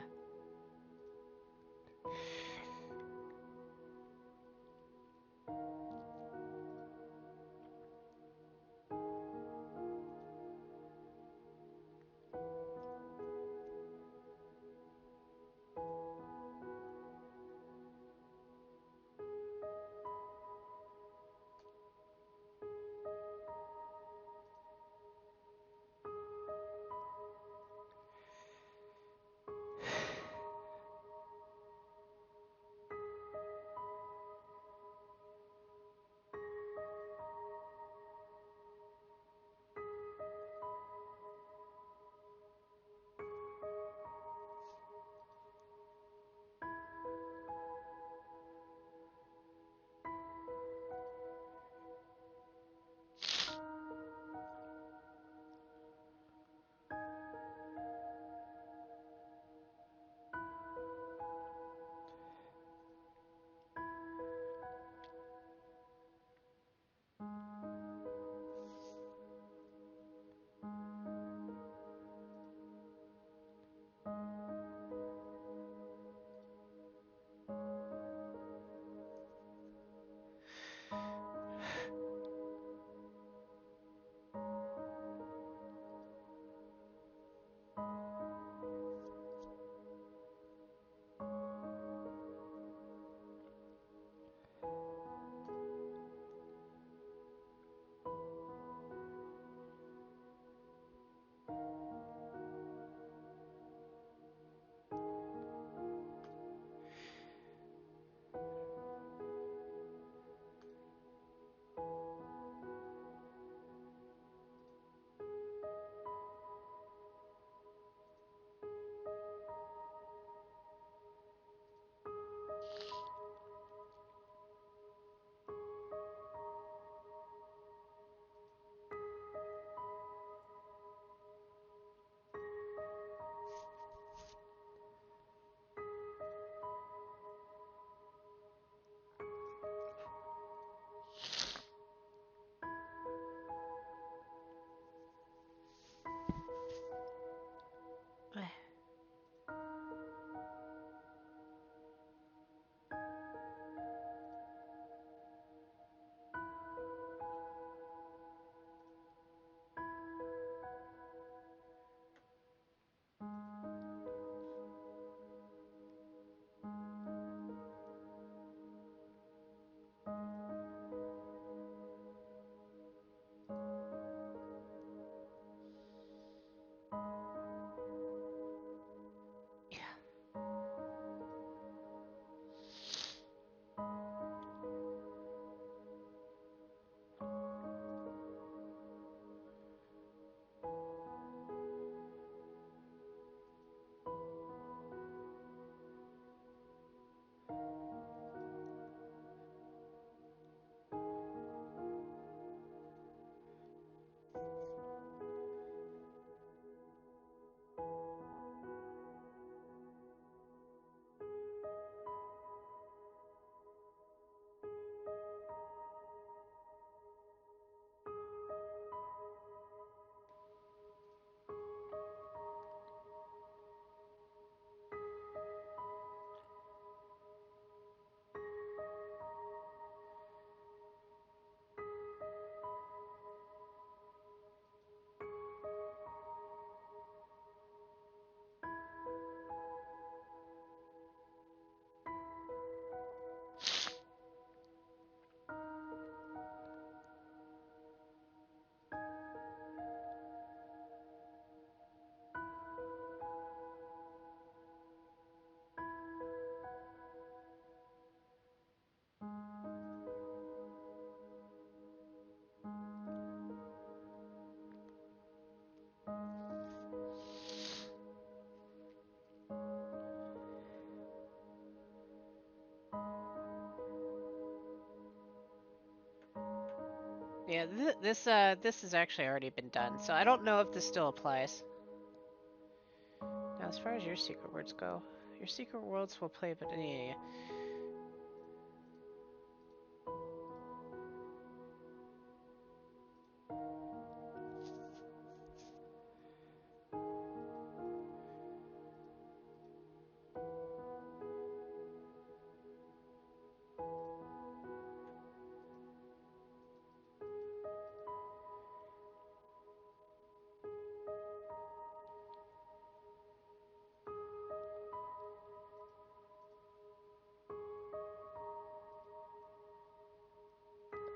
S1: Yeah, this has actually already been done, so I don't know if this still applies. Now, as far as your secret words go, your secret words will play, but yeah.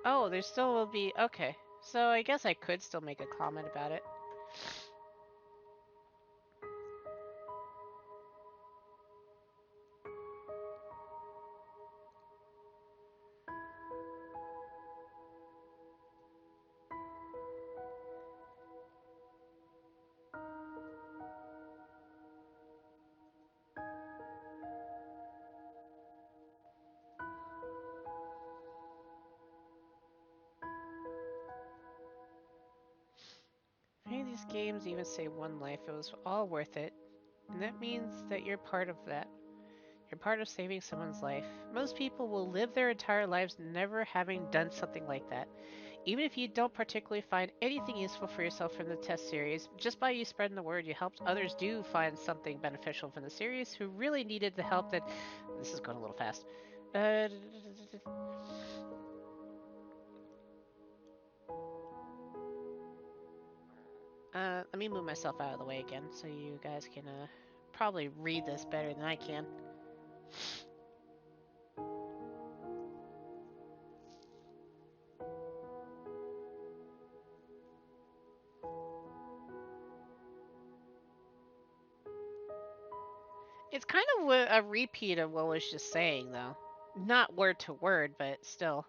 S1: Oh, there still will be. Okay, so I guess I could still make a comment about it. If any of these games even say one life, it was all worth it. And that means that you're part of that. You're part of saving someone's life. Most people will live their entire lives never having done something like that. Even if you don't particularly find anything useful for yourself from the test series, just by you spreading the word, you helped others do find something beneficial from the series who really needed the help that... This is going a little fast. Let me move myself out of the way again so you guys can probably read this better than I can. It's kind of a repeat of what I was just saying, though. Not word to word, but still.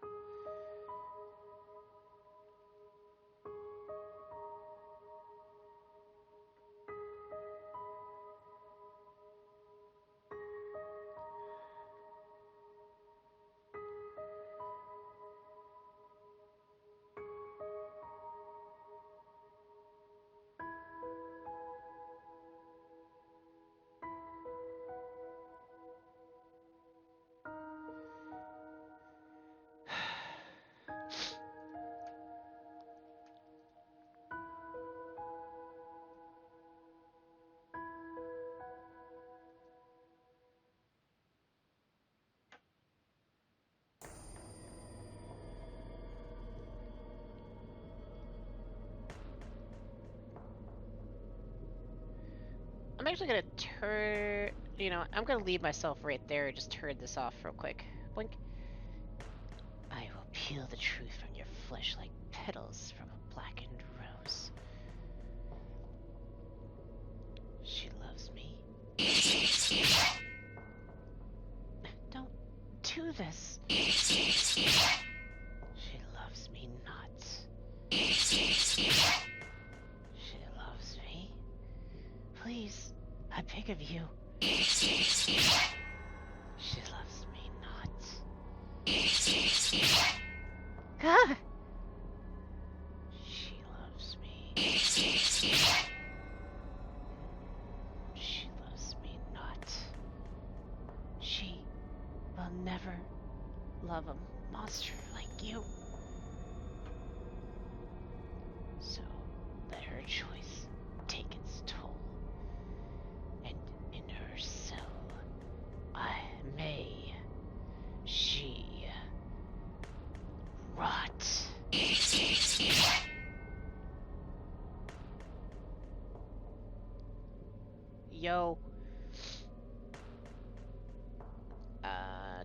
S1: I'm actually gonna turn... You know, I'm gonna leave myself right there and just turn this off real quick. Blink. I will peel the truth from your flesh like petals from a blackened rose. She loves me. Don't do this. She loves me not. She loves me. Please, I beg of you. She loves me not. Ah! She loves me. She loves me not. She will never love a monster like you. So let her choice take its toll. And in her cell, may she rot. Yo.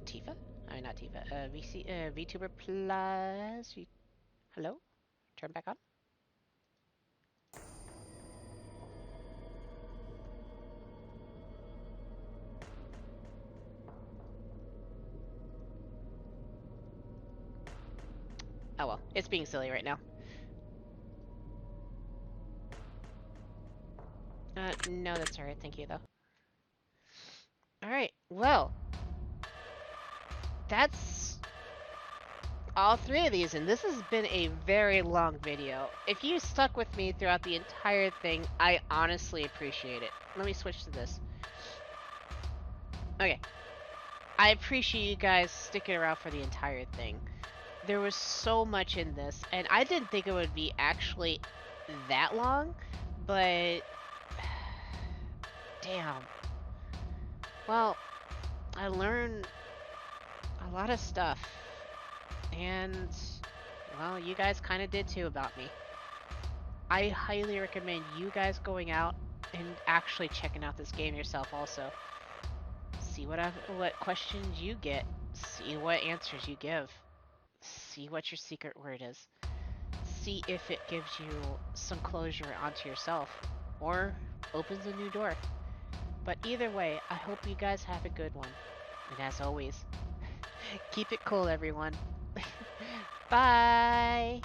S1: Tifa? Not Tifa. VTuber Plus. Hello? Turn back on? Oh well, it's being silly right now. No, that's alright, thank you though. Alright, well. That's all three of these, and this has been a very long video. If you stuck with me throughout the entire thing, I honestly appreciate it. Let me switch to this. Okay. I appreciate you guys sticking around for the entire thing. There was so much in this, and I didn't think it would be actually that long, but damn. Well, I learned a lot of stuff, and well, you guys kind of did too about me. I highly recommend you guys going out and actually checking out this game yourself also. See what questions you get, see what answers you give, see what your secret word is. See if it gives you some closure onto yourself or opens a new door. But either way, I hope you guys have a good one. And as always, keep it cool, everyone. Bye!